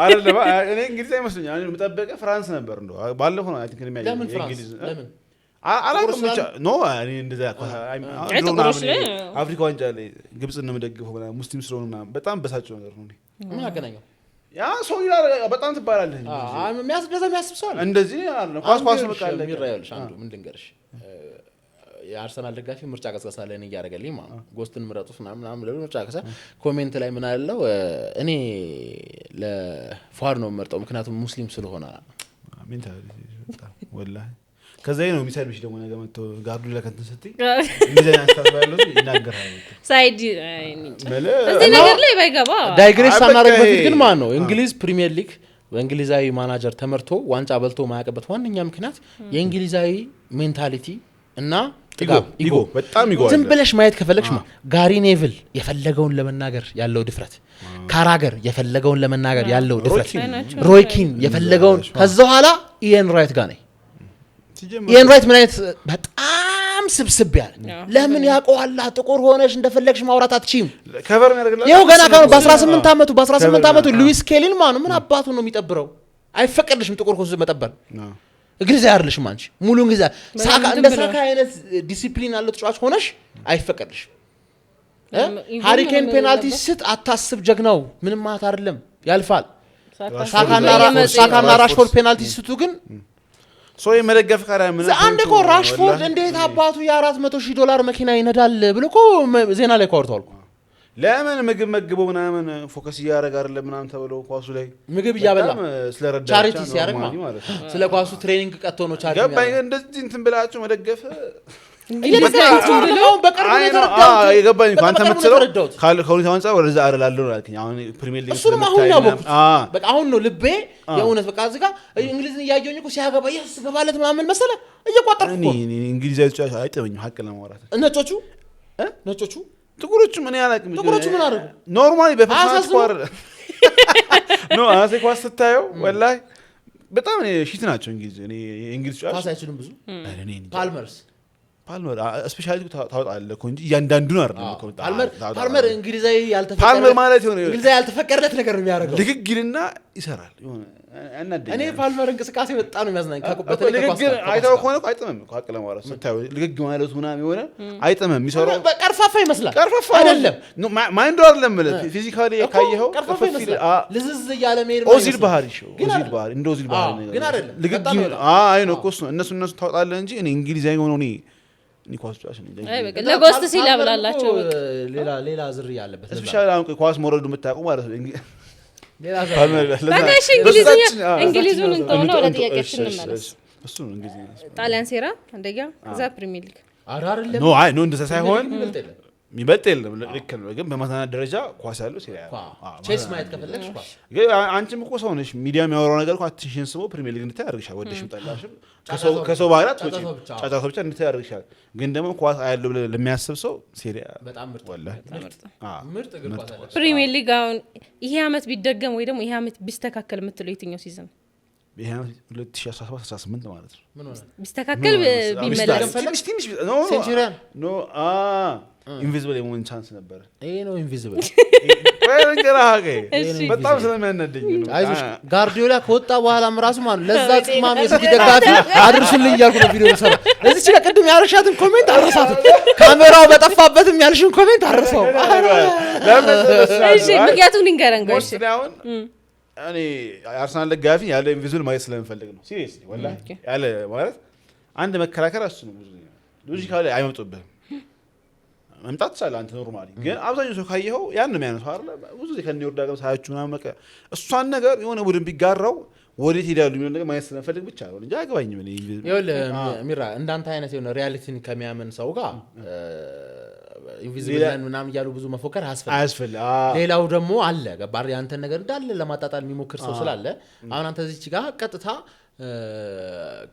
አይደለም እኔ እንግሊዝ አይመስለኝም። እኔ የምጠበቀው ፍራንስ ነበር እንደው ባለፈው ነው። አይ ቲንክ የሚያየው ለምን ፍራንስ ለምን አላውቅም ብቻ ኖ እኔ እንደዛ አፍሪካ ዋንጫ ላይ ግብጽ ነው የምደግፈው ምናምን ሙስሊም ስለሆኑ ምናምን በጣም በሳቸው ነገር ነው። ምን አገናኘው? ያ ሰው ይላል በጣም ትባላለህ የሚያስብ ሰው አለ እንደዚህ አለ ኳስ መቃለ የሚራየልሽ አንዱ ምን ልንገርሽ የአርሰናል ደጋፊ ምርጫ ቀስቀሳ ላይ ነው እያደረገልኝ ማለት ነው። ጎስትን ምረጡት ምናምን ምርጫ ቀስቀሳ ኮሜንት ላይ ምን አለው እኔ ለፏር ነው የምመርጠው ምክንያቱም ሙስሊም ስለሆነ አሜን ታዲያ ወላሂ ከዛ ነው የሚሰልብሽ ደግሞ ነገ መጥቶ ጋርዲዮላ ከንተን ስትይ እንደዚህ አስተባባለው ይናገራል ሳይድ እዚህ ነገር ላይ ባይገባ ዳይግሬስ አናረግ በፊት ግን ማን ነው እንግሊዝ ፕሪሚየር ሊግ በእንግሊዛዊ ማናጀር ተመርቶ ዋንጫ በልቶ ማያቀበት ዋንኛ ምክንያት የእንግሊዛዊ ሜንታሊቲ እና ኢጎ በጣም ኢጎ ዝም ብለሽ ማየት ከፈለግሽ ጋሪ ኔቭል የፈለገውን ለመናገር ያለው ድፍረት ካራገር የፈለገውን ለመናገር ያለው ድፍረት ሮይ ኪን የፈለገውን ከዛ በኋላ ኢየን ራይት ጋር ነው ኢየን ራይት ምን አይነት በጣም ስብስብ ያለ ለምን ያቆዋላ ጥቁር ሆነሽ እንደፈለግሽ ማውራት አትችይም ከቨር ያደርግላል ይሄው ገና በ18 አመቱ ሉዊስ ኬሊን ማኑ ምን አባቱ ነው የሚጠብረው አይፈቀድልሽም ጥቁር ኮስ መጠበር እንግሊዝ አይደለሽም አንቺ ሙሉ እንግሊዝ ሳካ እንደ ሳካ አይነት ዲሲፕሊን ያለው ተጫዋች ሆነሽ አይፈቀድልሽም ሃሪኬን ፔናልቲ ስት አታስብ ጀግናው ምንም ማለት አይደለም ያልፋል ሳካና ራሽፎርድ ፔናልቲ ስቱ ግን ሶይ መደገፍ ካራ ምን አንድ እኮ ራሽፎርድ እንዴት አባቱ $400,000 መኪና ይነዳል ብሎ እኮ ዜና ላይ ቆርጧል ለምን ምግብ መግቦ ምናምን ፎከስ ያደርግ አይደለም ምናምን ተብሎ ኳሱ ላይ ምግብ ያበላ ስለረዳ ቻሪቲ ሲያደርግ ማለት ስለ ኳሱ ትሬኒንግ ቀጥቶ ነው ቻሪቲ ገባኝ እንደዚህ እንትን ብላችሁ መደገፍ በቀርብ የገባኝ እንኳን ተመትለው ከሁኔታው አንፃር ወደዛ አረላለሁ አልከኝ አሁን ፕሪሚየር ሊግ እሱም አሁን ያወቁት በቃ አሁን ነው ልቤ የእውነት በቃ እዚህ ጋር እንግሊዝን እያየሁኝ እኮ ሲያገባ ገባለት ምናምን መሰለ እየቆጠርኩ እኮ እንግሊዛዊ ተጫዋች አይጠበኝም ሀቅ ለማውራት ነጮቹ ጥቁሮቹ ምን ያላቅም ጥቁሮቹ ምን አደረጉ ኖርማሊ በፐርሰንት ኳር ኖ አሴ ኳስ ስታየው ወላሂ በጣም ሺት ናቸው እንግሊዝ እኔ እንግሊዝ ተጫዋች ኳስ አይችሉም ብዙ ፓልመር ስፔሻሊ ታወጣለህ እኮ እንጂ እያንዳንዱን አይደለም ፓልመር እንግሊዛዊ ያልተፈቀደለት ነገር ነው የሚያደርገው ልግግልና ይሰራል እኔ ፓልመር እንቅስቃሴ በጣም ነው የሚያዝናኝ ልግግር አይተው ከሆነ አይጥምም እኮ ሀቅ ለማውራት ስታየው ልግግ ማለቱ ምናምን የሆነ አይጥምም የሚሰራው ቀርፋፋ ይመስላል ቀርፋፋ አይደለም ማይንዱ አይደለም ፊዚካሊ ካየኸው ቀርፋፋ ይመስላል ልዝዝ እያለ መሄድ ኦዚል ባህሪ እንደ ኦዚል ባህሪ ነው ግን አይደለም ልግግ አይ ነው እኮ እነሱ ታወጣለህ እንጂ እኔ እንግሊዛዊ ሆኖ ኒኮስ ጫሽ ነው አይ በቃ ለጎስት ሲል ያብላላቸው ሌላ ዝርያ ያለበት ስፔሻሊ አሁን ኳስ መውረዱ የምታውቁ ማለት ነው ሌላ በቃሽ እንግሊዙን እንተውና ወደ ጥያቄያችን እንመለስ እሱ ነው እንግሊዝ ጣሊያን ሴራ አንደኛ ከዛ ፕሪሚየር ሊግ አይደለም ኖ አይ ኖ እንደዛ ሳይሆን የሚበልጥ የለም ልክ ነው ግን በማሳና ደረጃ ኳስ ያለው ሲሪያ ቼስ ማየት ከፈለግሽ ኳስ ግን አንቺም እኮ ሰው ነሽ ሚዲያ የሚያወራው ነገር እኮ አትሽን ስሞ ፕሪሚየር ሊግ እንድታይ ያደርግሻል ወደሽም ጠላሽም ከሰው ባህላት ወጪ ጫጫታ ብቻ እንድታይ ያደርግሻል ግን ደግሞ ኳስ አያለው ለሚያስብ ሰው ሲሪያ በጣም ምርጥ ወላሂ ምርጥ እግር ኳስ አለ ፕሪሚየር ሊግ አሁን ይሄ አመት ቢደገም ወይ ደግሞ ይሄ አመት ቢስተካከል የምትለው የትኛው ሲዝን ይሄ 2017-18 ማለት ነው ምን ሆነ ቢስተካከል ቢመለስ ሴንቹሪያን ኖ ኢንቪዚብል የመሆን ቻንስ ነበር ይሄ ነው ኢንቪዚብል በጣም ስለሚያናደኝ ነው አይዞሽ ጋርዲዮላ ከወጣ በኋላም ራሱ ማለት ለዛ ጽማም የሲቲ ደጋፊ አድርሱልኝ እያልኩ ነው ቪዲዮ ሰራ እዚች ጋር ቅድም ያረሻትን ኮሜንት አረሳት ካሜራው በጠፋበትም ያልሽን ኮሜንት አረሳው እሺ ምክንያቱም ልንገረን ጋር እኔ አርሰናል ደጋፊ ያለ ኢንቪዚብል ማየት ስለምፈልግ ነው ሲሪየስሊ ወላሂ ያለ ማለት አንድ መከራከር እሱ ነው ብዙ ሎጂካሊ አይመጡብህም መምጣት ይችላል አንተ ኖርማሊ ግን አብዛኛው ሰው ካየኸው ያን ነው የሚያነሳው አይደል ብዙ ጊዜ ከኔ ወርዳ ጋር ሳያችሁ ምናምን በቃ እሷን ነገር የሆነ ቡድን ቢጋራው ወዴት ሄዳሉ የሚለው ነገር ማየት ስለምፈልግ ብቻ ነው እንጂ አያገባኝም እኔ ይኸውልህ ሚራ እንዳንተ አይነት የሆነ ሪያሊቲን ከሚያምን ሰው ጋር ኢንቪዚብል ምናምን እያሉ ብዙ መፎከር አያስፈልግም ሌላው ደግሞ አለ ገባር ያንተን ነገር እንዳለ ለማጣጣል የሚሞክር ሰው ስላለ አሁን አንተ እዚች ጋር ቀጥታ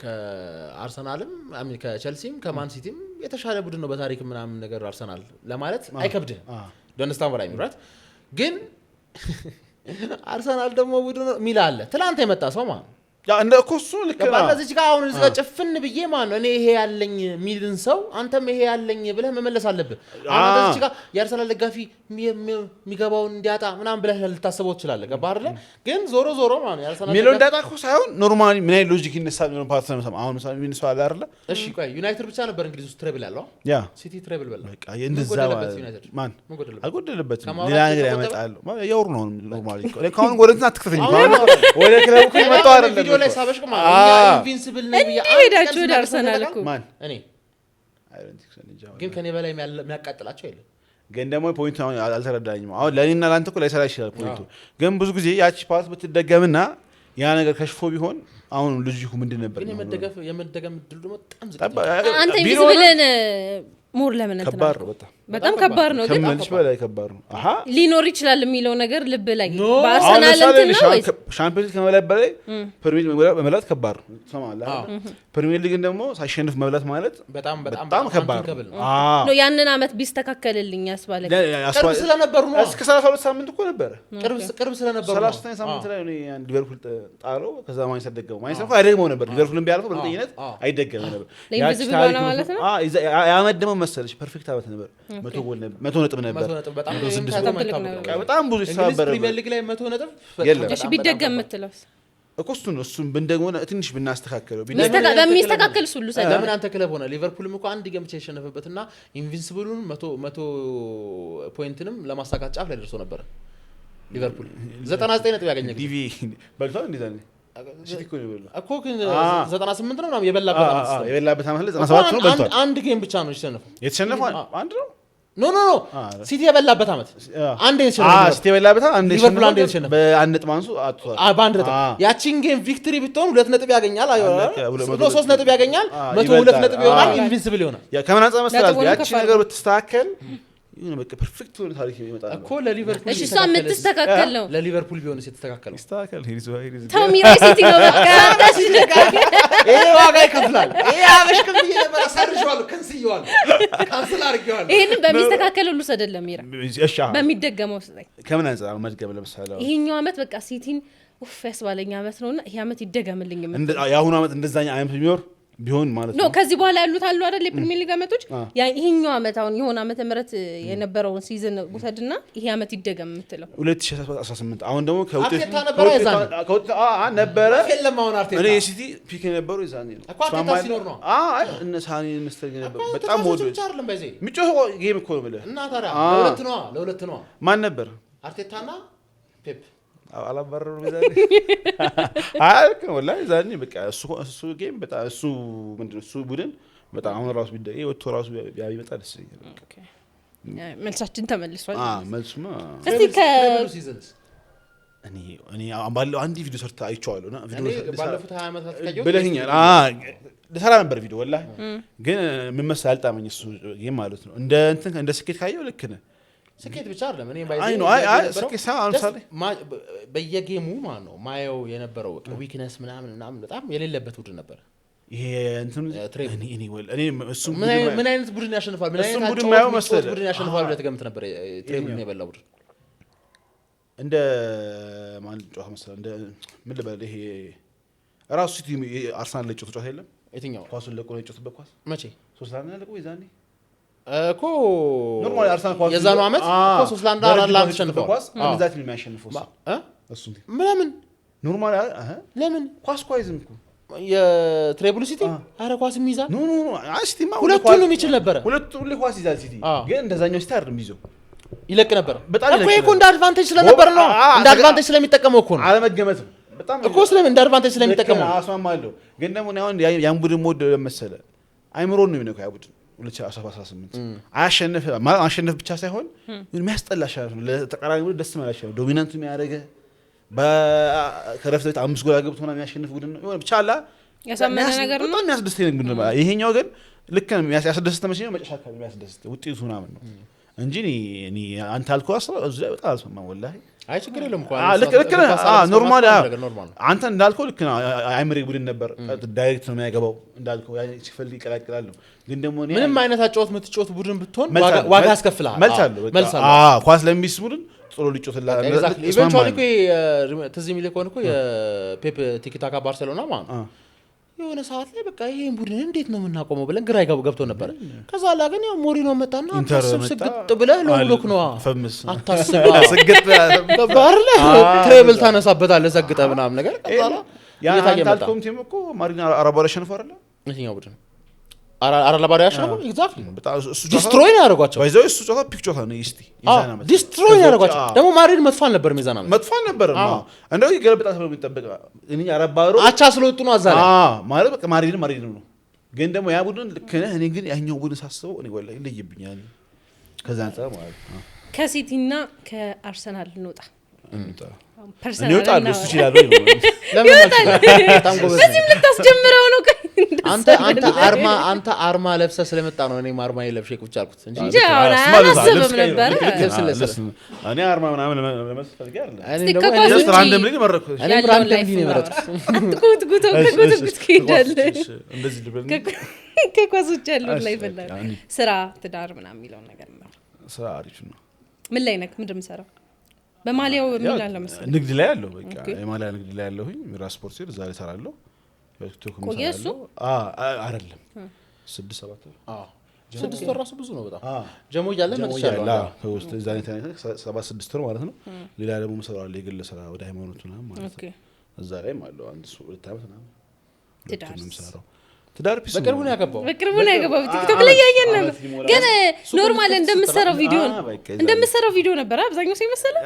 ከአርሰናልም አሚን ከቸልሲም ከማን ሲቲም የተሻለ ቡድን ነው በታሪክ ምናምን ነገር አርሰናል ለማለት አይከብድም ዶንስታን ወራይ ምራት ግን አርሰናል ደግሞ ቡድን ሚላ አለ ትላንት የመጣ ሰው ማለት ያ እንደ ኮሱ ልክ ነው ባለዚህ ጋር አሁን እዚህ ጋር ጭፍን ብዬ ማለት ነው እኔ ይሄ ያለኝ ሚልን ሰው አንተም ይሄ ያለኝ ብለህ መመለስ አለብህ አሁን እዚህ ጋር የአርሰናል ደጋፊ የሚገባውን እንዲያጣ ምናምን ብለህ ልታስበው ትችላለህ ገባህ አይደል ግን ዞሮ ማለት ነው የአርሰናል ሚለው እንዲያጣ እኮ ሳይሆን ኖርማሊ ምን አይነት ሎጂክ ይነሳል ነው ፓርት ነው አሁን ምሳሌ ምን ሰው አለ አይደል እሺ ቆይ ዩናይትድ ብቻ ነበር እንግሊዝ ውስጥ ትሬብል ያለው ያ ሲቲ ትሬብል በላ በቃ እንደዛ ማን አልጎደለበትም ሌላ ነገር ያመጣል ያወሩ ነው ኖርማሊ ካሁን ወደዛ አትከተኝ ወደ ክለቡ ከመጣው አይደለም ቪዲዮ ላይ ሳበሽቅ ማለት ኢንቪንሲብል ነው ሄዳችሁ ደርሰናል እኮ ማን እኔ ግን ከኔ በላይ የሚያቃጥላቸው የለም ግን ደግሞ ፖይንቱ አልተረዳኝም አሁን ለኔና ላንተ እኮ ላይሰራ ይችላል ፖይንቱ ግን ብዙ ጊዜ ያቺ ፓስ ብትደገምና ያ ነገር ከሽፎ ቢሆን አሁን ልጅኩ ምንድን ነበር ግን የመደገም ድል ደግሞ በጣም ዝቅ አንተ ኢንቪዚብልን ሙር ለምን እንትና በጣም ከባድ ነው ግን ከመልሽ በላይ ከባድ ነው አሃ ሊኖር ይችላል የሚለው ነገር ልብ ላይ በአርሰናል እንትና ወይ ሻምፒዮንስ ከመብላት በላይ ፕሪሚየር ሊግ መብላት ከባድ ነው ሰማላ ፕሪሚየር ሊግ ደግሞ ሳይሸንፍ መብላት ማለት በጣም ከባድ ነው ያንን አመት ቢስተካከልልኝ ያስባለ ቅርብ ስለነበሩ ነው እስከ 32 ሳምንት እኮ ነበር ቅርብ ስለነበሩ 39 ሳምንት ላይ ነው ያን ሊቨርፑል ጣለው ከዛ ማንቸስተር ደገመው ማንቸስተር አይደግመው ነበር ሊቨርፑልን ቢያልፈው በእርግጠኝነት አይደገም ነበር ኢንቪዚብል ሆነ ማለት ነው ያመደመው መሰለሽ ፐርፌክት አመት ነበር 100 ነጥብ ነበር በጣም በጣም ብዙ ይሳበር ፕሪሚየር ሊግ ላይ 100 ነጥብ እሺ ቢደገም ምትለውስ እሱም ብንደግሞ ትንሽ ብናስተካከለው በሚስተካከል ሁሉ ሰው ለምን አንተ ክለብ ሆነ ሊቨርፑልም እኮ አንድ ገምቼ የሸነፈበትና ኢንቪንሲብሉን 100 ፖይንትንም ለማሳካት ጫፍ ላይ ደርሶ ነበር ሊቨርፑል 99 ነጥብ ያገኘ ዲቪ በልቷል እንደዛ ነው እኮ ግን 98 ነው የበላበት አመት ላይ 97 ነው በልቷል አንድ ጌም ብቻ ነው የተሸነፈው አንድ ነው ኖ ሲቲ የበላበት አመት አንድ የተሸነፈው ሲቲ የበላበት አንድ ሊቨርፑል አንድ የተሸነፈው በአንድ ነጥብ አንሱ አጥቷል በአንድ ነጥብ ያቺን ጌም ቪክቶሪ ብትሆን 2 ነጥብ ያገኛል አይደል 3 ነጥብ ያገኛል 102 ነጥብ ይሆናል ኢንቪንሲብል ይሆናል ያ ከምን አንፃር መሰላል ያቺ ነገር ብትስተካከል ይሁን በቃ ፐርፌክት ሆነ ታሪክ ይመጣል እኮ ለሊቨርፑል እሺ እሷ የምትስተካከል ነው ለሊቨርፑል ቢሆንስ የተስተካከለው ይስተካከል ሄሪዞ ታሚራ ሲቲ ነው በቃ ይሄ ዋጋ ይከፍላል ይሄ አበሽከም ይሄ ሰርሽዋለሁ ከንስይዋለሁ ካንሰል አድርጌዋለሁ ይሄንን በሚስተካከል ሁሉ አይደለም ይራ እሺ በሚደገመው ላይ ከምን አንፃር መዝገብ ለምሳሌ ይሄኛው አመት በቃ ሲቲን ያስባለኝ አመት ነውና ይሄ አመት ይደገምልኝ ያሁኑ አመት እንደዛኛ አመት ቢሆን ማለት ነው ከዚህ በኋላ ያሉት አሉ አይደል የፕሪሚየር ሊግ አመቶች ይሄኛው አመት አሁን የሆነ አመት ምህረት የነበረውን ሲዝን ውሰድና ይሄ አመት ይደገም የምትለው 2018 አሁን ደግሞ አርቴታ ነበር ነበረ የለም አሁን አርቴታ እኔ ሲቲ ፒክ የነበሩ ይዛኔ ነው እኮ አርቴታ ሲኖር ነው እነ ሳኒ መስተግ ነበር በጣም ወዶ ቻርልም በዚህ ምጮህ ጌም እኮ ነው ብለህ እና ታዲያ ለሁለት ነው ማን ነበር አርቴታና ፔፕ አላባረሩ በዛኔ አልከ ወላሂ ዛኔ በቃ እሱ ጌም በጣም እሱ ምንድነው እሱ ቡድን በጣም አሁን ራሱ ቢደይ ወጥቶ ራሱ ቢመጣ ደስ ይላል ኦኬ መልሳችን ተመልሷል መልሱማ እስቲ ሲዝንስ እኔ ባለው አንድ ቪዲዮ ሰርታ አይቼዋለሁና ቪዲዮ ባለፉት 20 ዓመታት ከጆ ብለህኛል ለሰራ ነበር ቪዲዮ ወላሂ ግን ምን መሰለህ አልጣመኝ እሱ ጌም ማለት ነው እንደ ስኬት ካየው ልክ ነህ ስኬት ብቻ አይደለም እኔ አይ ስኬት ሳምሳሌ በየጌሙ ማለት ነው ማየው የነበረው ዊክነስ ምናምን በጣም የሌለበት ቡድን ነበር ይሄ እንትን እኔ እሱ ምን አይነት ቡድን ያሸንፋል ምን አይነት ቡድን ማየው መሰለህ ቡድን ያሸንፋል ብለህ ተገምት ነበር ትሬብል ነው የበላው ቡድን እንደ ማን ጨዋታ መሰለህ እንደ ምን ልበል ይሄ ራሱ ሲቲ አርሰናል ላይ ጨዋታ የለም የትኛው ኳሱን ለቆ ነው የጨዋታበት ኳስ መቼ 3 ለአንድ ለቆ ይዛኔ እኮ ኖርማሊ አርሰናል ኳስ የዛኑ አመት እኮ 3 ለአንድ ተሸንፈው ኳስ እንደዛት ነው የሚያሸንፈው እሱ ለምን ኖርማሊ ለምን ኳስ ኳይዝም እኮ የትሬብል ሲቲ አረ ኳስ የሚይዛል ኖ አስቲማ ሁለቱንም ይችል ነበር ሁለቱም ኳስ ይዛል ሲቲ ግን እንደዛኛው ሲቲ አይደለም ይዞ ይለቅ ነበር በጣም እኮ እኮ እንደ አድቫንቴጅ ስለነበር ነው እንደ አድቫንቴጅ ስለሚጠቀመው እኮ ነው አለመገመት በጣም እኮ ስለምን እንደ አድቫንቴጅ ስለሚጠቀመው አስማማለሁ ግን ደግሞ አሁን ያን ቡድን ሞድ መሰለ አይምሮን ነው የሚነካው ያ ቡድን 2018 አሸነፍ ብቻ ሳይሆን የሚያስጠላ ሻፍ ነው ለተቀራራቢ ቡድን ደስ ማለት ነው ዶሚናንቱ የሚያደርገ በከረፍት 5 ጎል አገብቶ ነው የሚያሸንፍ ቡድን ነው ይሆን ብቻ አላ ያሳመነ ነገር ነው በጣም ያስደስተኝ ነው ይሄኛው ግን ልክ ነው ያስደስተ መቼ ነው መጨረሻ አካባቢ ያስደስተ ውጤቱ ምናምን ነው እንጂ እኔ አንተ አልኩህ እዚህ ላይ በጣም አልሰማም ወላሂ አይ ችግር የለም እኮ ልክ ኖርማል አንተ እንዳልከው ልክ ነው አይምሪ ቡድን ነበር ዳይሬክት ነው የሚያገባው እንዳልከው ሲፈልግ ይቀላቅላል ነው ግን ደግሞ ምንም አይነት አጫወት የምትጫወት ቡድን ብትሆን ዋጋ ያስከፍልሃል መልሳለሁ ኳስ ለሚስ ቡድን ጥሩ ሊጮትላ ኢቨንቹዋሊ እኮ ትዝ የሚል ከሆነ እኮ የፔፕ ቲኪታካ ባርሴሎና ማለት ነው የሆነ ሰዓት ላይ በቃ ይሄን ቡድን እንዴት ነው የምናቆመው ብለን ግራ ገብቶ ነበር ከዛ ላይ ግን ያው ሞሪኖ መጣና አታስብ ስግጥ ብለህ ሎክ ነው አታስብ ስግጥ ባርለ ትሬብል ታነሳበታለህ ዘግጠ ምናምን ነገር ከዛላ ያታልኩም ቲም እኮ ማሪና አራባራ ሸንፈርለ የትኛው ቡድን አራባራ ያሸነፈው ኤግዛክትሊ ዲስትሮይ ነው ያደረጓቸው ባይዘው እሱ ጮታ ፒክቸር ነው እስቲ ዲስትሮይ ነው ያደረጓቸው ደግሞ ማሪን መጥፋን ነበር ሚዛና መጥፋን ነበር እንደው ይገለበጣ ነው የሚጠበቅ እኛ አራባሩ አቻ ስለወጡ ነው አዛለ ማለት በቃ ማሪን ነው ግን ደግሞ ያ ቡድን ልክ ነህ እኔ ግን ያኛው ቡድን ሳስበው እኔ ወላሂ ለይብኛል ከዛ አንፃር ማለት ነው ከሲቲና ከአርሰናል እንውጣ እኔ ወጣለሁ እሱ ይችላል ለምን በጣም ጎበዝ እዚህም ልታስጀምረው ነው አንተ አርማ ለብሰህ ስለመጣ ነው እኔም አርማ ለብሼ ቁጭ አልኩት እንጂ አላሰብም ነበር እኔ አርማ ምናምን ለመስፈልግ አይደለም ራንደም ላይ መረኩ እኔ ራንደም ላይ መረጥኩት አትኩት ከሄዳለህ እንደዚህ ልበል ከኳሶች ያለው ላይ ፈላል ስራ ትዳር ምናምን የሚለው ነገር ነው ስራ አሪፍ ነው ምን ላይ ነክ ምንድን የምሰራው በማሊያው ምን አለ መሰለኝ ንግድ ላይ ያለው በቃ የማሊያ ንግድ ላይ ያለሁኝ ሚራ ስፖርት ሲል ዛሬ ሰራለሁ በቲክቶክ ቆየሱ አይደለም 6-7 6 ወር ራሱ ብዙ ነው በጣም ጀሞ ይያለ መጥቻለሁ ከውስጥ ዛሬ ታይተህ 7-6 ወር ማለት ነው ሌላ ደግሞ መስራው አለ የግል ስራ ወደ ሃይማኖት ነው ማለት ነው እዛ ላይ ማለት አንድ 2 አመት ነው ትዳር ፒስ በቅርቡ ነው ያገባው ቲክቶክ ላይ ያየን ነበር ግን ኖርማል እንደምሰራው ቪዲዮ ነበር አብዛኛው ሰው ይመስላል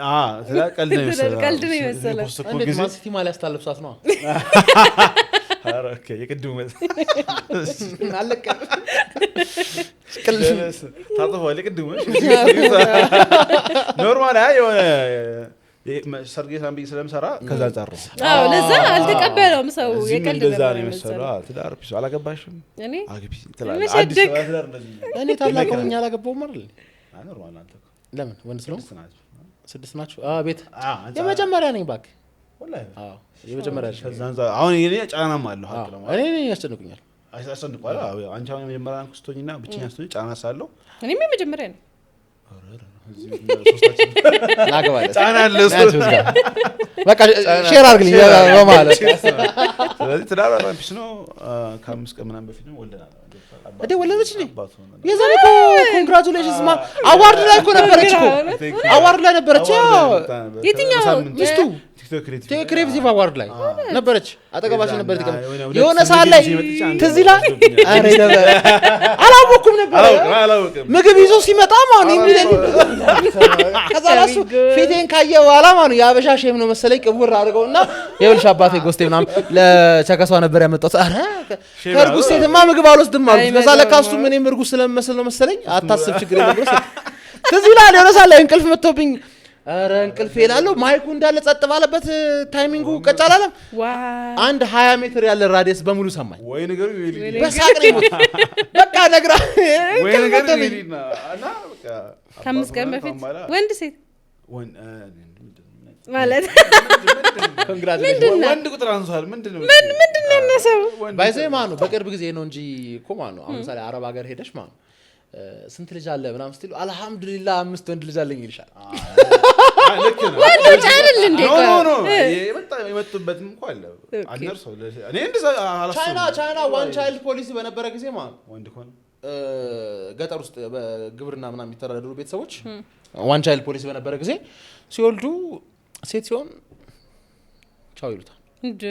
ቀልድ ነው ይመስላል እንዴት ማንሲቲ ማሊያ ያስታለብሳት ነው ኦኬ የቅድሙ አለቀ ታጥፏል የቅድሙ ኖርማል የሆነ ሰርጌ ሳምቢ ስለምሰራ ከዛ ጻሩ ለዛ አልተቀበለውም ሰው የቀልድ ነበር ለዛ ትዳር ፒስ አላገባሽም እኔ አግቢ ትላለህ አዲስ ትዳር እንደዚህ እኔ ታላቀውኛ አላገባውም አይደል ኖርማል አንተ ለምን ወንድ ስለሆነ 6 ናችሁ ቤት የመጀመሪያ ነኝ ባክ ወላሂ የመጀመሪያ ከዛንዛ አሁን እኔ ጫናም አለው ሀቅ ነው እኔ ያስጨንቁኛል አያስጨንቁኝ አንቺ አሁን የመጀመሪያ አንኩስቶኝና ብቻኛ ስትሆኝ ጫና ሳለው እኔም የመጀመሪያ ነኝ ጫና አለ በቃ ሼር አድርግልኝ በማለት ስለዚህ ትዳር በጣም ፒስ ነው ከ5 ቀን ምናምን በፊት ነው ወልደናል እንዴ ወለደች እንዴ የዛኔ እኮ ኮንግራቹሌሽንስ አዋርድ ላይ እኮ ነበረች እኮ አዋርድ ላይ ነበረች የትኛው ሚስቱ ክሬቲቭ አዋርድ ላይ ነበረች አጠገባችን ነበር የሆነ ሰዓት ላይ ትዝ ይላል አሬ ነበር አላወኩም ነበር ምግብ ይዞ ሲመጣ ማን የሚለኝ ከዛ ራሱ ፊቴን ካየ በኋላ ማን ያበሻ ሼም ነው መሰለኝ ቅቡር አድርገውና የብልሽ አባቴ ጎስቴ ምናምን ለቸከሷ ነበር ያመጣው አረ ከርጉስ ሴትማ ምግብ አልወስድም አሉት ከዛ ለካሱ ምን ምርጉስ ስለመስል ነው መሰለኝ አታስብ ችግር የለም ብሎ ትዝ ይላል የሆነ ሰዓት ላይ እንቅልፍ መጥቶብኝ አረ እንቅልፍ ይላል ማይኩ እንዳለ ጸጥ ባለበት ታይሚንጉ ቀጫላለም አንድ 20 ሜትር ያለ ራዲየስ በሙሉ ሰማኝ ወይ ነገር በሳቅ ነው በቃ ነግራ ወይ ነገር ይልና እና በቃ ከአምስት ቀን በፊት ወንድ ሴት ማለት ወንድ ቁጥር አንሷል ምንድነው ያነሰው ባይዘይ ማኑ በቅርብ ጊዜ ነው እንጂ እኮ ማኑ አሁን ምሳሌ አረብ ሀገር ሄደሽ ማኑ ስንት ልጅ አለ ምናምን ስትሉ አልহামዱሊላህ 5 ወንድ ልጅ አለኝ ይልሻል ልክ ነው ወንድ አይደል እንዴ ኖ የመጡበትም እንኳን አለ አነርሰው እኔ እንደዛ አላስብም ቻይና ዋን ቻይልድ ፖሊሲ በነበረ ጊዜ ማኑ ወንድ ኮን ገጠር ውስጥ በግብርና ምናምን የሚተዳደሩ ቤተሰቦች ዋን ቻይልድ ፖሊሲ በነበረ ጊዜ ሲወልዱ ሴት ሲሆን ቻው ይሉታል እንዴ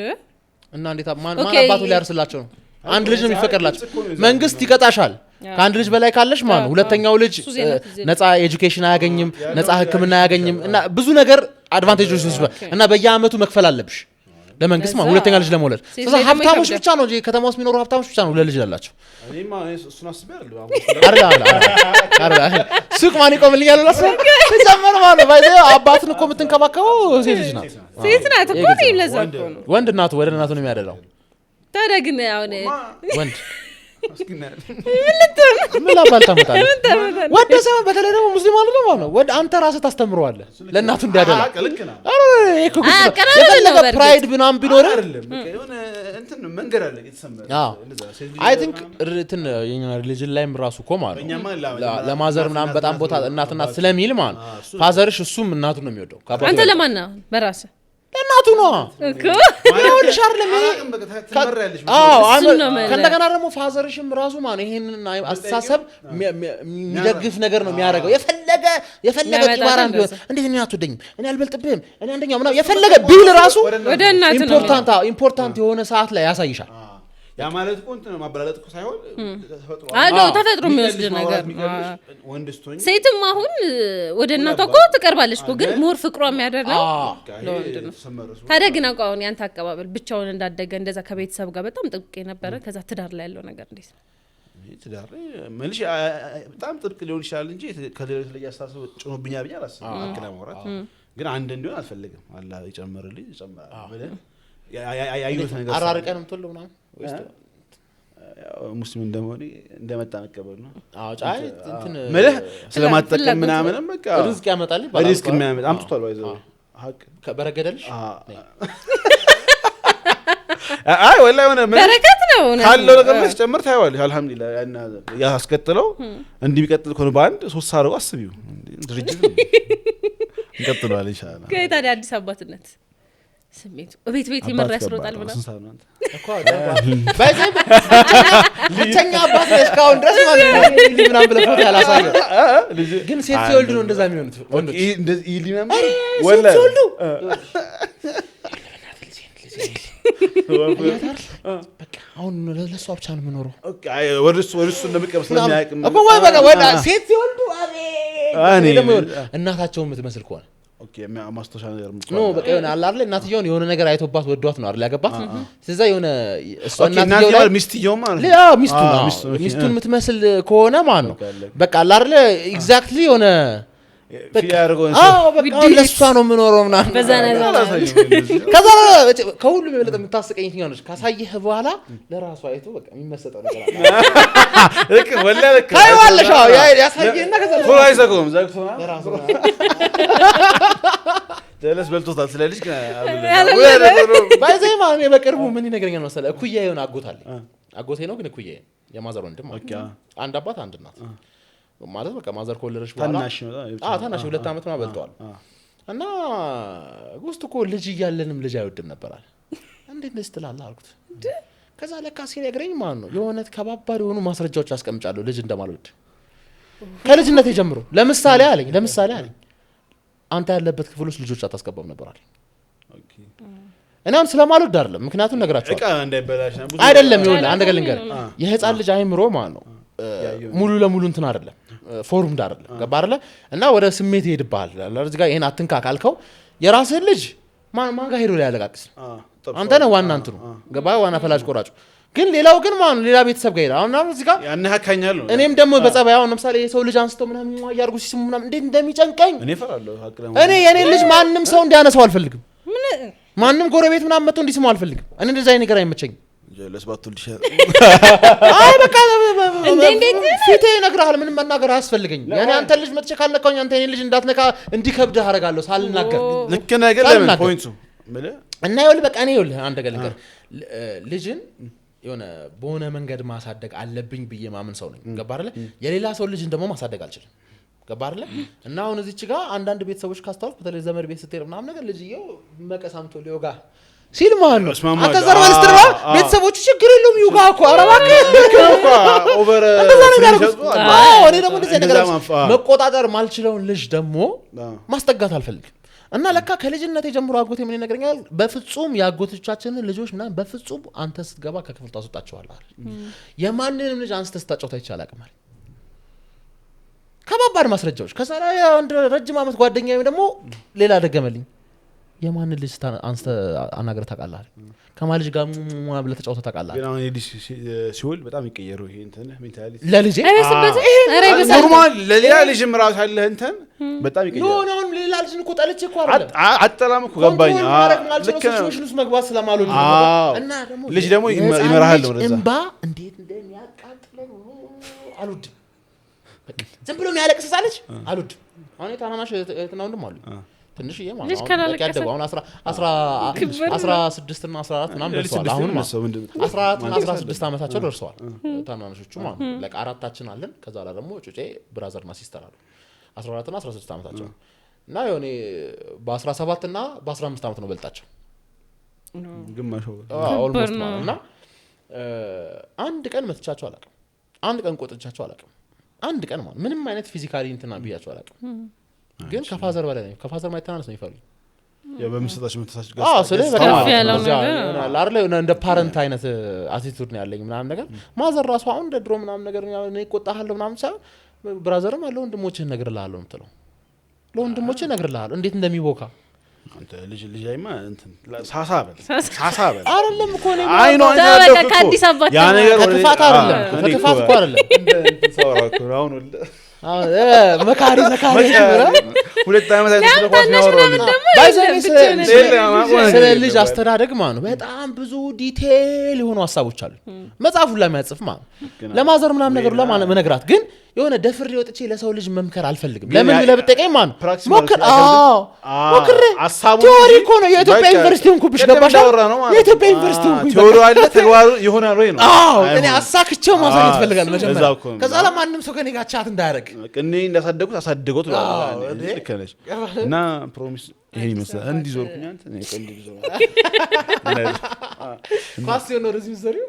እና እንዴት ማን አባቱ ሊያርስላቸው ነው አንድ ልጅ ነው የሚፈቀድላቸው መንግስት ይቀጣሻል ከአንድ ልጅ በላይ ካለሽ ማን ሁለተኛው ልጅ ነፃ ኤጁኬሽን አያገኝም ነፃ ህክምና አያገኝም እና ብዙ ነገር አድቫንቴጆች እና በየአመቱ መክፈል አለብሽ ለመንግስት ማለት ሁለተኛ ልጅ ለመውለድ ስለዚህ ሀብታሞች ብቻ ነው እንጂ ከተማ ውስጥ የሚኖሩ ሀብታሞች ብቻ ነው ለልጅ ያላቸው እኔማ እሱን አስቤያለሁ አረ ሱቅ ማን ይቆምልኛል ለራስ ተጨመረ ማለት ባይዘ አባትን እኮ የምትንከባከበው ሴት ናት እኮ ለዛ እኮ ነው ወንድ እናቱ ወደ እናቱ ነው የሚያደላው ታዲያ ግን አሁን ወንድ ምን አባልታመጣለህ ወደ ሰው በተለይ ደግሞ ሙስሊም አለ ነው ወደ አንተ ራስህ ታስተምረዋለህ ለእናቱ እንዲያደላ የፈለገ ፕራይድ ምናምን ቢኖር እንትን መንገድ አለ የተሰመረ አይ ቲንክ እንትን የኛ ሪሊጅን ላይም ራሱ እኮ ማለት ለማዘር ምናምን በጣም ቦታ እናት ስለሚል ማለት ፋዘርሽ እሱም እናቱ ነው የሚወደው አንተ ለማን ነው በራስህ እናቱ ነው እኮ ነው ሻርለም ከእንደገና ደግሞ ፋዘርሽም ራሱ ማለት ይሄንን አስተሳሰብ የሚደግፍ ነገር ነው የሚያደርገው የፈለገ ቂባራን ቢሆን እንዴት ነው አትወደኝም እኔ አልበልጥብህም እኔ አንደኛው ምናምን የፈለገ ቢል ራሱ ወደ እናት ነው ኢምፖርታንት የሆነ ሰዓት ላይ ያሳይሻል ያ ማለት እኮ እንትን ማበላለጥ እኮ ሳይሆን ተፈጥሮ የሚወስድ ነገር ወንድስቶኝ ሴትም አሁን ወደ እናቷ እኮ ትቀርባለች እኮ ግን ሞር ፍቅሯ የሚያደርገው ለወንድ ነው ታዲያ ግን አሁን ያንተ አቀባበል ብቻውን እንዳደገ እንደዛ ከቤተሰብ ጋር በጣም ጥብቅ የነበረ ከዛ ትዳር ላይ ያለው ነገር እንዴት ነው ትዳር መልሽ በጣም ጥብቅ ሊሆን ይችላል እንጂ ከሌሎች ላይ ያስተሳሰብ ጭኖብኛል ብዬ አላስብም አክላ ማውራት ግን አንድ እንዲሆን አልፈልግም አላህ ይጨምርልኝ ይጨምራል ማለት ያዩት ነገር አራርቀንም ተለው ምናምን ወይስ ሙስሊም እንደሆነ እንደመጣ መቀበል ነው አዎ ጫይ እንትን ማለት ስለማጠቀም ምናምን በቃ ሪስክ ያመጣል ይባላል ሪስክ የሚያመጣ አምጥቷል ባይዘው ሀቅ ከበረገደልሽ አይ ወላሂ ሆነ በረከት ነው ካለው ነገር መስጨመር ታይዋለሽ አልহামዱሊላህ ያስከተለው እንዲሚቀጥል ኮን ባንድ 3 አርጎ አስቢው ድርጅት እንቀጥላለን ኢንሻአላህ ከታዲያ አዲስ አባትነት ስሜቱ ቤት ይመራስ ሮጣል ምናምን እኮ ባይዘይ ብቸኛ አባት እስካሁን ድረስ ማለት ነው ምናምን ብለህ ፎቶ ያላሳየው ግን ሴት ሲወልድ ነው እንደዛ የሚሆኑት ወንዶች እንደዚህ ይሊናም ወላ በቃ አሁን ለሷ ብቻ ነው የምኖረው ወርስ እንደምቀበል ስለሚያውቅ እኮ ወላ ሴት ሲወልዱ እኔ ደግሞ እናታቸውን የምትመስል ከሆነ ኦኬ ማስተሻ ነገር ነው በቃ የሆነ አለ አይደል እናትየውን የሆነ ነገር አይቶባት ወዷት ነው አይደል ያገባት ስለዛ የሆነ እሷ እናትየው ላይ ሚስትየው ማለት ያ ሚስቱን የምትመስል ከሆነ ማለት ነው በቃ አለ አይደል ኤግዛክትሊ የሆነ በቃ ያርጎን በቃ ለሷ ነው የምኖረው ምናምን በዛ ነገር ከዛ ከሁሉም የበለጠ የምታስቀኝ የትኛው ነች ካሳየህ በኋላ ለራሱ አይቶ በቃ የሚመሰጠው ነገር አለ ልክ ወላ ልክ ታይዋለሽ ያሳየህና ከዛ አይዘጎም ዘግቶና ለራሱ ደለስ በልቶታል ስለልጅ ባይዘይ ማለት ነው በቅርቡ ምን ይነግረኛል መሰለህ እኩያ የሆነ አጎቴ ነው ግን እኩያ የማዘር ወንድም አንድ አባት አንድ እናት ማለት በቃ ማዘር ኮለረሽ በኋላ ታናሽ 2 አመት ነው በልተዋል እና ጉስት እኮ ልጅ እያለንም ልጅ አይወድም ነበርአል እንዴት ነው ስትላላ አልኩት ከዛ ለካ ሲነግረኝ ማለት ነው የሆነ ከባባድ የሆኑ ማስረጃዎች አስቀምጫለሁ ልጅ እንደማልወድ ከልጅነት ጀምሮ ለምሳሌ አለኝ አንተ ያለበት ክፍል ውስጥ ልጆች አታስገባም ነበርአል እናም ስለማልወድ አይደለም ምክንያቱም ነገራቸው እቃ እንዳይበላሽ አይደለም ይሆነ አንድ ነገር ልንገር የህፃን ልጅ አይምሮ ማለት ነው ሙሉ ለሙሉ እንትን አይደለም ፎርም አይደለም ገባ አይደለ እና ወደ ስሜት ይሄድብሃል ለዚህ ጋር ይሄን አትንካ ካልከው የራስህ ልጅ ማን ጋር ሄዶ ላይ ያለቃቅስ አንተ ነህ ዋና እንትኑ ገባ ዋና ፈላጭ ቆራጭ ግን ሌላው ግን ማን ሌላ ቤተሰብ ጋር ይላል አሁን እዚህ ጋር ያነካኛል ነው እኔም ደግሞ በጸባይ አሁን ለምሳሌ የሰው ልጅ አንስተው ምናምን ያርጉ ሲስሙ ምናምን እንዴት እንደሚጨንቀኝ እኔ ፈራለሁ እኔ የኔ ልጅ ማንንም ሰው እንዲያነሳው አልፈልግም ማንንም ጎረቤት ምናምን መጥቶ እንዲስሙ አልፈልግም እኔ እንደዛ አይነት ነገር አይመቸኝም ጀለስ ባትልሽ አይ በቃ ፊቴ ይነግራል ምንም መናገር አያስፈልገኝም ያኔ አንተ ልጅ መጥቼ ካልነካኝ አንተ የኔ ልጅ እንዳትነካ እንዲከብድ አደርጋለሁ ሳልናገር ልክ ነገር ለምን ፖይንቱ እና ይኸውልህ በቃ እኔ ይኸውልህ አንድ ነገር ልጅን የሆነ በሆነ መንገድ ማሳደግ አለብኝ ብዬ ማምን ሰው ነኝ ገባ አይደለ የሌላ ሰው ልጅን ደግሞ ማሳደግ አልችልም ገባ አይደለ እና አሁን እዚች ጋር አንዳንድ ቤተሰቦች ካስተዋልኩ በተለይ ዘመድ ቤት ስትሄድ ምናምን ነገር ልጅየው መቀሳምቶ ሊወጋ ሲል ማለት ነው አንተ ዘርባል ስትረባ ቤተሰቦቹ ችግር የለውም ይውጋ እኮ አረባከ እኮ ኦቨር እኔ ደግሞ እንደዚህ ነገር መቆጣጠር ማልችለውን ልጅ ደግሞ ማስጠጋት አልፈልግም እና ለካ ከልጅነቴ ጀምሮ አጎቴ ምን ይነግረኛል በፍጹም ያጎቶቻችንን ልጆች እና በፍጹም አንተ ስትገባ ከክፍል ታስወጣቸዋለህ የማንንም ልጅ አንስተ ስታጫውታ ይቻላል አቅማል ከባባድ ማስረጃዎች ከዛ ላይ አንድ ረጅም አመት ጓደኛዬ ደግሞ ሌላ ደገመልኝ የማን ልጅ አንስተ አናገር ታውቃለህ ከማን ልጅ ጋር ብለህ ተጫውተህ ታውቃለህ ግን አሁን ልጅ ሲወል በጣም ይቀየረው ይሄ እንትን ሜንታሊቲ ለልጅ ኖርማል ለሌላ ልጅም ራስ አለ እንትን በጣም ይቀየራል ኖ ሌላ ልጅ እኮ ጠልቼ እኮ አይደለም አጠላም እኮ ገባኝ ልክ ነው ውስጥ መግባት ስለማሉኝ እና ደግሞ ልጅ ደግሞ ይመራሃል ወደዛ እንባ እንዴት እንደሚያቃጥል አልወድም። በቃ ዝም ብሎ የሚያለቅስ ሳለች አልወድም። አሁን ታናናሽ እህትና ወንድም አሉ ትንሽዬ ማለት ነው ያደጉ አሁን 16 እና 14 ምናምን ደርሰዋል። አሁን 14 እና 16 ዓመታቸው ደርሰዋል ታናናሾቹ ማለት ነው። ለቃ አራታችን አለን። ከዛ ላይ ደግሞ ጩጬ ብራዘር እና ሲስተር አሉ 14 እና 16 ዓመታቸው እና የሆነ በ17 እና በ15 ዓመት ነው በልጣቸው ግማሽ ኦልሞስት ማለት እና አንድ ቀን መትቻቸው አላውቅም። አንድ ቀን ቆጥቻቸው አላውቅም። አንድ ቀን ማለት ምንም አይነት ፊዚካሊ እንትና ብያቸው አላውቅም። ግን ከፋዘር በላይ ነው። ከፋዘር ማይተናነስ ነው ይፈልግ በምስጣች መተሳች ጋር ስለዚህ በቃ ያለው እንደ ፓረንት አይነት አቲቲዩድ ነው ያለኝ ምናምን ነገር ማዘር ራሷ አሁን እንደ ድሮ ምናምን ነገር እኔ እቆጣሃለሁ ምናምን ሳይሆን ብራዘርም አለ ወንድሞችህን እነግርልሃለሁ የምትለው ለወንድሞችህ እነግርልሃለሁ እንዴት እንደሚቦካ አንተ ልጅ አይማ እንትን ሳሳ በል አይደለም እኮ ነው አይ ነው በቃ ከአዲስ አበባ ያ ነገር ከክፋት አይደለም ከክፋት እኮ አይደለም እንትን ሰውራኩ አሁን መካሪ ሁለት ዓመት አይተህ ስለ ልጅ አስተዳደግ ማለት ነው በጣም ብዙ ዲቴል የሆኑ ሀሳቦች አሉ። መጽሐፉን ለማያጽፍ ማለት ለማዘር ምናምን ነገር ለማለት መነግራት ግን የሆነ ደፍሬ ወጥቼ ለሰው ልጅ መምከር አልፈልግም። ለምን ብለህ ብትጠይቀኝ ማለት ሞክር ሞክር ቲዮሪ እኮ ነው። የኢትዮጵያ ዩኒቨርሲቲ ሆንኩብሽ ገባሽ? የኢትዮጵያ ዩኒቨርሲቲ ሆንኩ ቲዮሪ አለ ተግባሩ ይሆናል ወይ ነው። እኔ አሳክቼው ማሳየት ፈልጋለሁ መጀመሪያ። ከዛ ለማንም ሰው ከኔ ጋር ቻት እንዳያደርግ እኔ እንዳሳደጉት አሳደጉት ልክ ነሽ እና ፕሮሚስ ይሄን ይመስላል እንዲዞርኩኝ አንተ እኔ ቀንዲ ዞር ኳስ ነው ረዚህ ዘሪው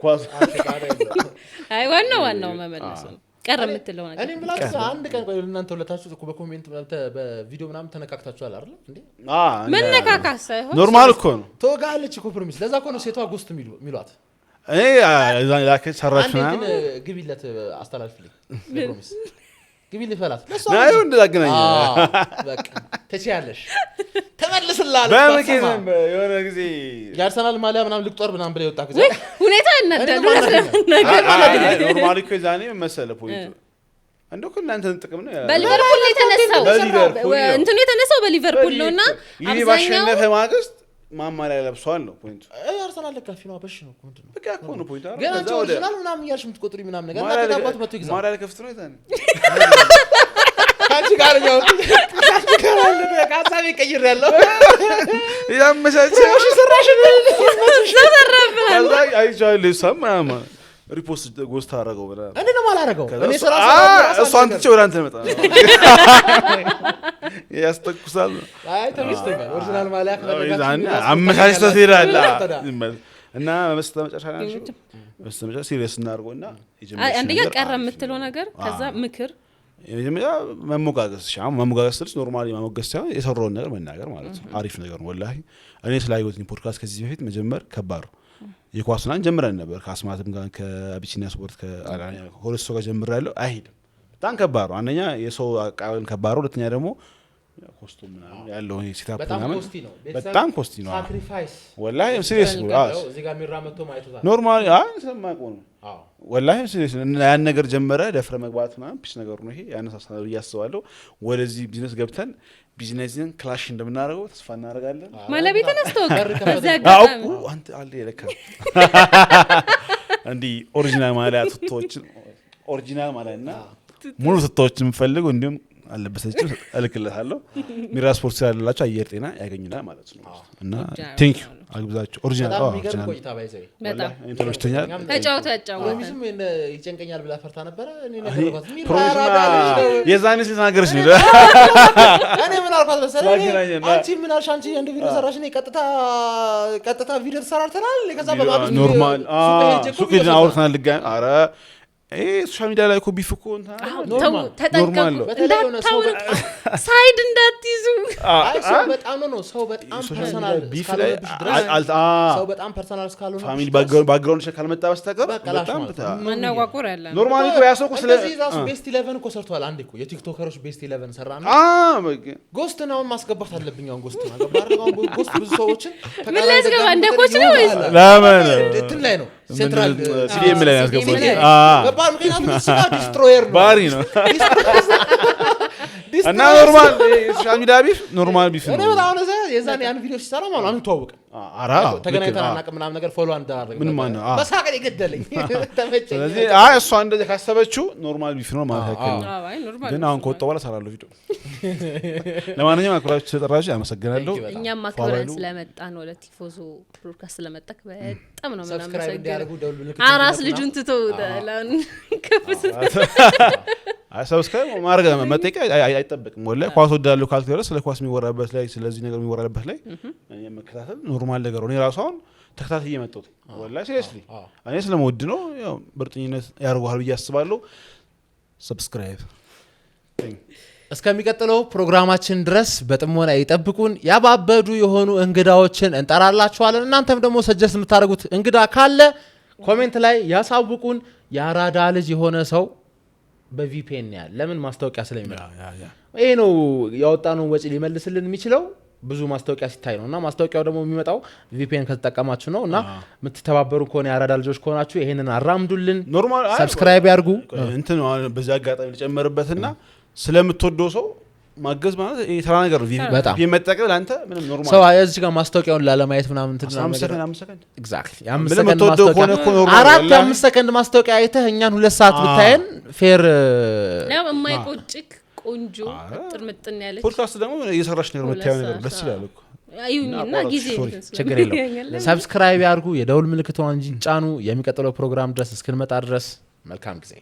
አይ ዋናው መመለስ ነው ቀረ የምትለው ነገር እኔ ምላስ አንድ ቀን ቆይ እናንተ ሁለታችሁ እኮ በኮሜንት በቪዲዮ ምናምን ተነካክታችኋል አይደል እንዴ? መነካካት ሳይሆን ኖርማል እኮ ነው። ተወጋለች እኮ ፕሮሚስ። ለዛ እኮ ነው ሴቷ ጎስት የሚሏት። እኔ ላከ ሰራችና አንዴ ግን ግቢለት አስተላልፍልኝ ፕሮሚስ ግቢልኝ ፈላት ናዩ እንደዛገናኝ በቃ ተቻለሽ ተመልስላል በመከዘም የሆነ ጊዜ ያርሰናል ማሊያ ምናምን ልቅጦር ምናምን ብለ ይወጣ ጊዜ ሁኔታ እናደለ ኖርማሊ እኮ ዛኔ መሰለ ፖይንቱ እንደው እናንተ ጥቅም ነው በሊቨርፑል የተነሳው በሊቨርፑል ነውና አብዛኛው ባሸነፈ ማግስት ማማሪያ ለብሷል ነው ፖይንቱ። አርሰናል ለካፊ ነው አበሽ ነው ምንድን ነው በቃ እኮ ነው ፖይንቱ። ግን አንቺ ኦሪጂናል ምናምን ያልሽ የምትቆጥሪ ምናምን ነገር እና ከታባት መጥቶ ይግዛል ማማሪያ ለከፍት ነው ይታን አንቺ ጋር ነው ሀሳቤ ቀይሬያለሁ። ያመቻቸ ሰራሽ ከዛ አይቻለሁ ሰማማ ሪፖስት ጎስት አደረገው ብላ እኔ ነው ማላረገው እኔ ስራ እሱ አንተ ወደ አንተ መጣ ያስተኩሳል። አይ ተመስገን ኦሪጂናል ማሊያ አመቻችተህ ትሄዳለህ እና መጨረሻ ሲሪየስ እናድርገውና አንደኛ ቀረ የምትለው ነገር ከዛ ምክር የመጀመሪያ መሞጋገስ መሞጋገስ ስልሽ ኖርማሊ መሞገስ ሳይሆን የሰራውን ነገር መናገር ማለት ነው። አሪፍ ነገር ነው ወላሂ። እኔ ስላየሁት ፖድካስት ከዚህ በፊት መጀመር ከባድ ነው። የኳስናን ጀምረን ነበር ከአስማትም ጋር ከአቢሲኒያ ስፖርት ከሆለሶ ጋር ጀምሬያለሁ። አይሄድም በጣም ከባድ ነው። አንደኛ የሰው አቃበል ከባድ ነው። ሁለተኛ ደግሞ ኮስቱም ምናምን ያለው ሴታፕ ምናምን በጣም ኮስቲ ነው። ሳክሪፋይስ ወላሂ ሲሪየስ ነው። እዚህ ጋር ሚራመቶ ማይተታ ኖርማሊ ስለማውቀው ነው። ወላሂ ሲሪየስ ያን ነገር ጀመረ ደፍረ መግባት ምናምን ፒስ ነገር ነው። ይሄ ያነሳሳል ብዬ አስባለሁ። ወደዚህ ቢዝነስ ገብተን ቢዝነስን ክላሽ እንደምናደርገው ተስፋ እናደርጋለን። ማለቤ ተነስተው አውቁ አንተ አለ የለካ እንዲ ኦሪጂናል ማሊያ ቱቶችን ኦሪጂናል ማሊያና ሙሉ ቱቶችን የምፈልገው እንዲሁም አለበሰችው እልክለታለሁ። ሚራ ስፖርት ያላላችሁ አየር ጤና ያገኙናል ማለት ነው። እና ቴንክ ዩ አግብዛችሁ ኦሪጂናል ቆይታ ባይዘይ በጣም ኢንተረስቲንግ ተጫውተው ወይም ይጨንቀኛል ብላ ፈርታ ነበር። እኔ ነገርኳት የዛኔ ስለተናገረች ነው እኔ ምን አልኳት መሰለኝ አንቺ ምን አልሽ አንቺ እንደ ቪዲዮ ሰራሽ ነው ቀጥታ ቪዲዮ ተሰራርተናል ከዛ በማግስቱ ኖርማል ሱቅ ሄደን አውርተናል ልጋን አረ ሶሻል ሚዲያ ላይ እኮ ቢፍ እኮ ተጠንቀቁ ሳይድ እንዳትይዙ። አይ ሰው በጣም ነው ሰው በጣም ፐርሰናል ቢፍ ላይ ሰው በጣም ፐርሰናል እስካልሆነ ፋሚሊ ባክግራውንድ ሸ ካልመጣ በስተቀር በጣም ማናዋቁር ያለ ኖርማሊ እኮ ያሰው እኮ ስለዚህ ዛሱ ቤስት 11 እኮ ሰርቷል። አንዴ እኮ የቲክቶከሮች ቤስት 11 ሰራና ጎስት ነው ማስገባት አለብኝ። አሁን ጎስት ማስገባት ጎስት ብዙ ሰዎችን ተቃላሚ እንደ ኮች ነው ወይስ ለምን እንትን ላይ ነው ሴንትራል ሲዲኤም ላይ ያስገባው ገባር ምክንያቱም እሱ ዲስትሮየር ነው ባሪ ነው እና ኖርማል ሶሻል ሚዲያ ቢፍ ኖርማል ቢፍ ነው። በጣም ነው የዛን ያን ቪዲዮ ሲሰራ ማለት አንተዋወቅም። ተገናኝተን አናውቅም ምናምን ነገር ፎሎ አንደራረግ ምን ማለት ነው በሳቀ ይገደለኝ ተመቸኝ። ስለዚህ እሷ እንደዚህ ካሰበችው ኖርማል ቢፍ ነው ማለት ነው። ግን አሁን ከወጣ በኋላ ሰራለሁ ቪዲዮ። ለማንኛውም አክብራችሁ ስለጠራችሁ አመሰግናለሁ። እኛም አክብረን ስለመጣን ወደ ቲፎዞ ብሮድካስት ስለመጣክ በጣም ነው ምናምን አራስ ልጁን ትቶ ዳላን ከፍስ ሰብስክራይብ ማድረግ መጠየቅ አይጠበቅም። ወላሂ ኳስ ወዳለው ካልተደረ ስለ ኳስ የሚወራበት ላይ ስለዚህ ነገር የሚወራበት ላይ መከታተል ኖርማል ነገር ነው። እራሱ አሁን ተከታታይ እየመጣሁት ወላሂ ሲሪየስሊ እኔ ስለምወድ ነው። ያው ምርጥኝነት ያርጓል ብዬ አስባለሁ። ሰብስክራይብ እስከሚቀጥለው ፕሮግራማችን ድረስ በጥሞና ይጠብቁን። ያባበዱ የሆኑ እንግዳዎችን እንጠራላችኋለን። እናንተም ደግሞ ሰጀስት የምታደርጉት እንግዳ ካለ ኮሜንት ላይ ያሳውቁን። የአራዳ ልጅ የሆነ ሰው በቪፒኤን ያለ ለምን ማስታወቂያ ስለሚመጣ ይሄ ነው ያወጣነው ወጪ ሊመልስልን የሚችለው ብዙ ማስታወቂያ ሲታይ ነውና ማስታወቂያው ደግሞ የሚመጣው ቪፒኤን ከተጠቀማችሁ ነውና የምትተባበሩ ከሆነ የአራዳ ልጆች ከሆናችሁ ይሄንን አራምዱልን። ሰብስክራይብ ያርጉ። እንትን በዚህ አጋጣሚ ልጨምርበትና ስለምትወደው ሰው ማገዝ ማለት የተራ ነገር ነው። ቪፒኤን መጠቀም ለአንተ ምንም ኖርማል ሰው እዚህ ጋር ማስታወቂያውን ላለማየት ምናምን እንትን ነገር 5 ሰከንድ ኤግዛክትሊ 5 ሰከንድ ማስታወቂያ 4-5 ሰከንድ ማስታወቂያ አይተህ እኛን 2 ሰዓት ብታየን ፌር ነው የማይቆጭክ ቆንጆ ጥርምጥን ያለች ፖድካስት ደግሞ እየሰራሽ ነው የምታየው ነገር ደስ ይላል እኮ አይዩኝና ጊዜ ችግር የለውም። ሰብስክራይብ ያርጉ፣ የደውል ምልክቷን ጫኑ። የሚቀጥለው ፕሮግራም ድረስ እስክንመጣ ድረስ መልካም ጊዜ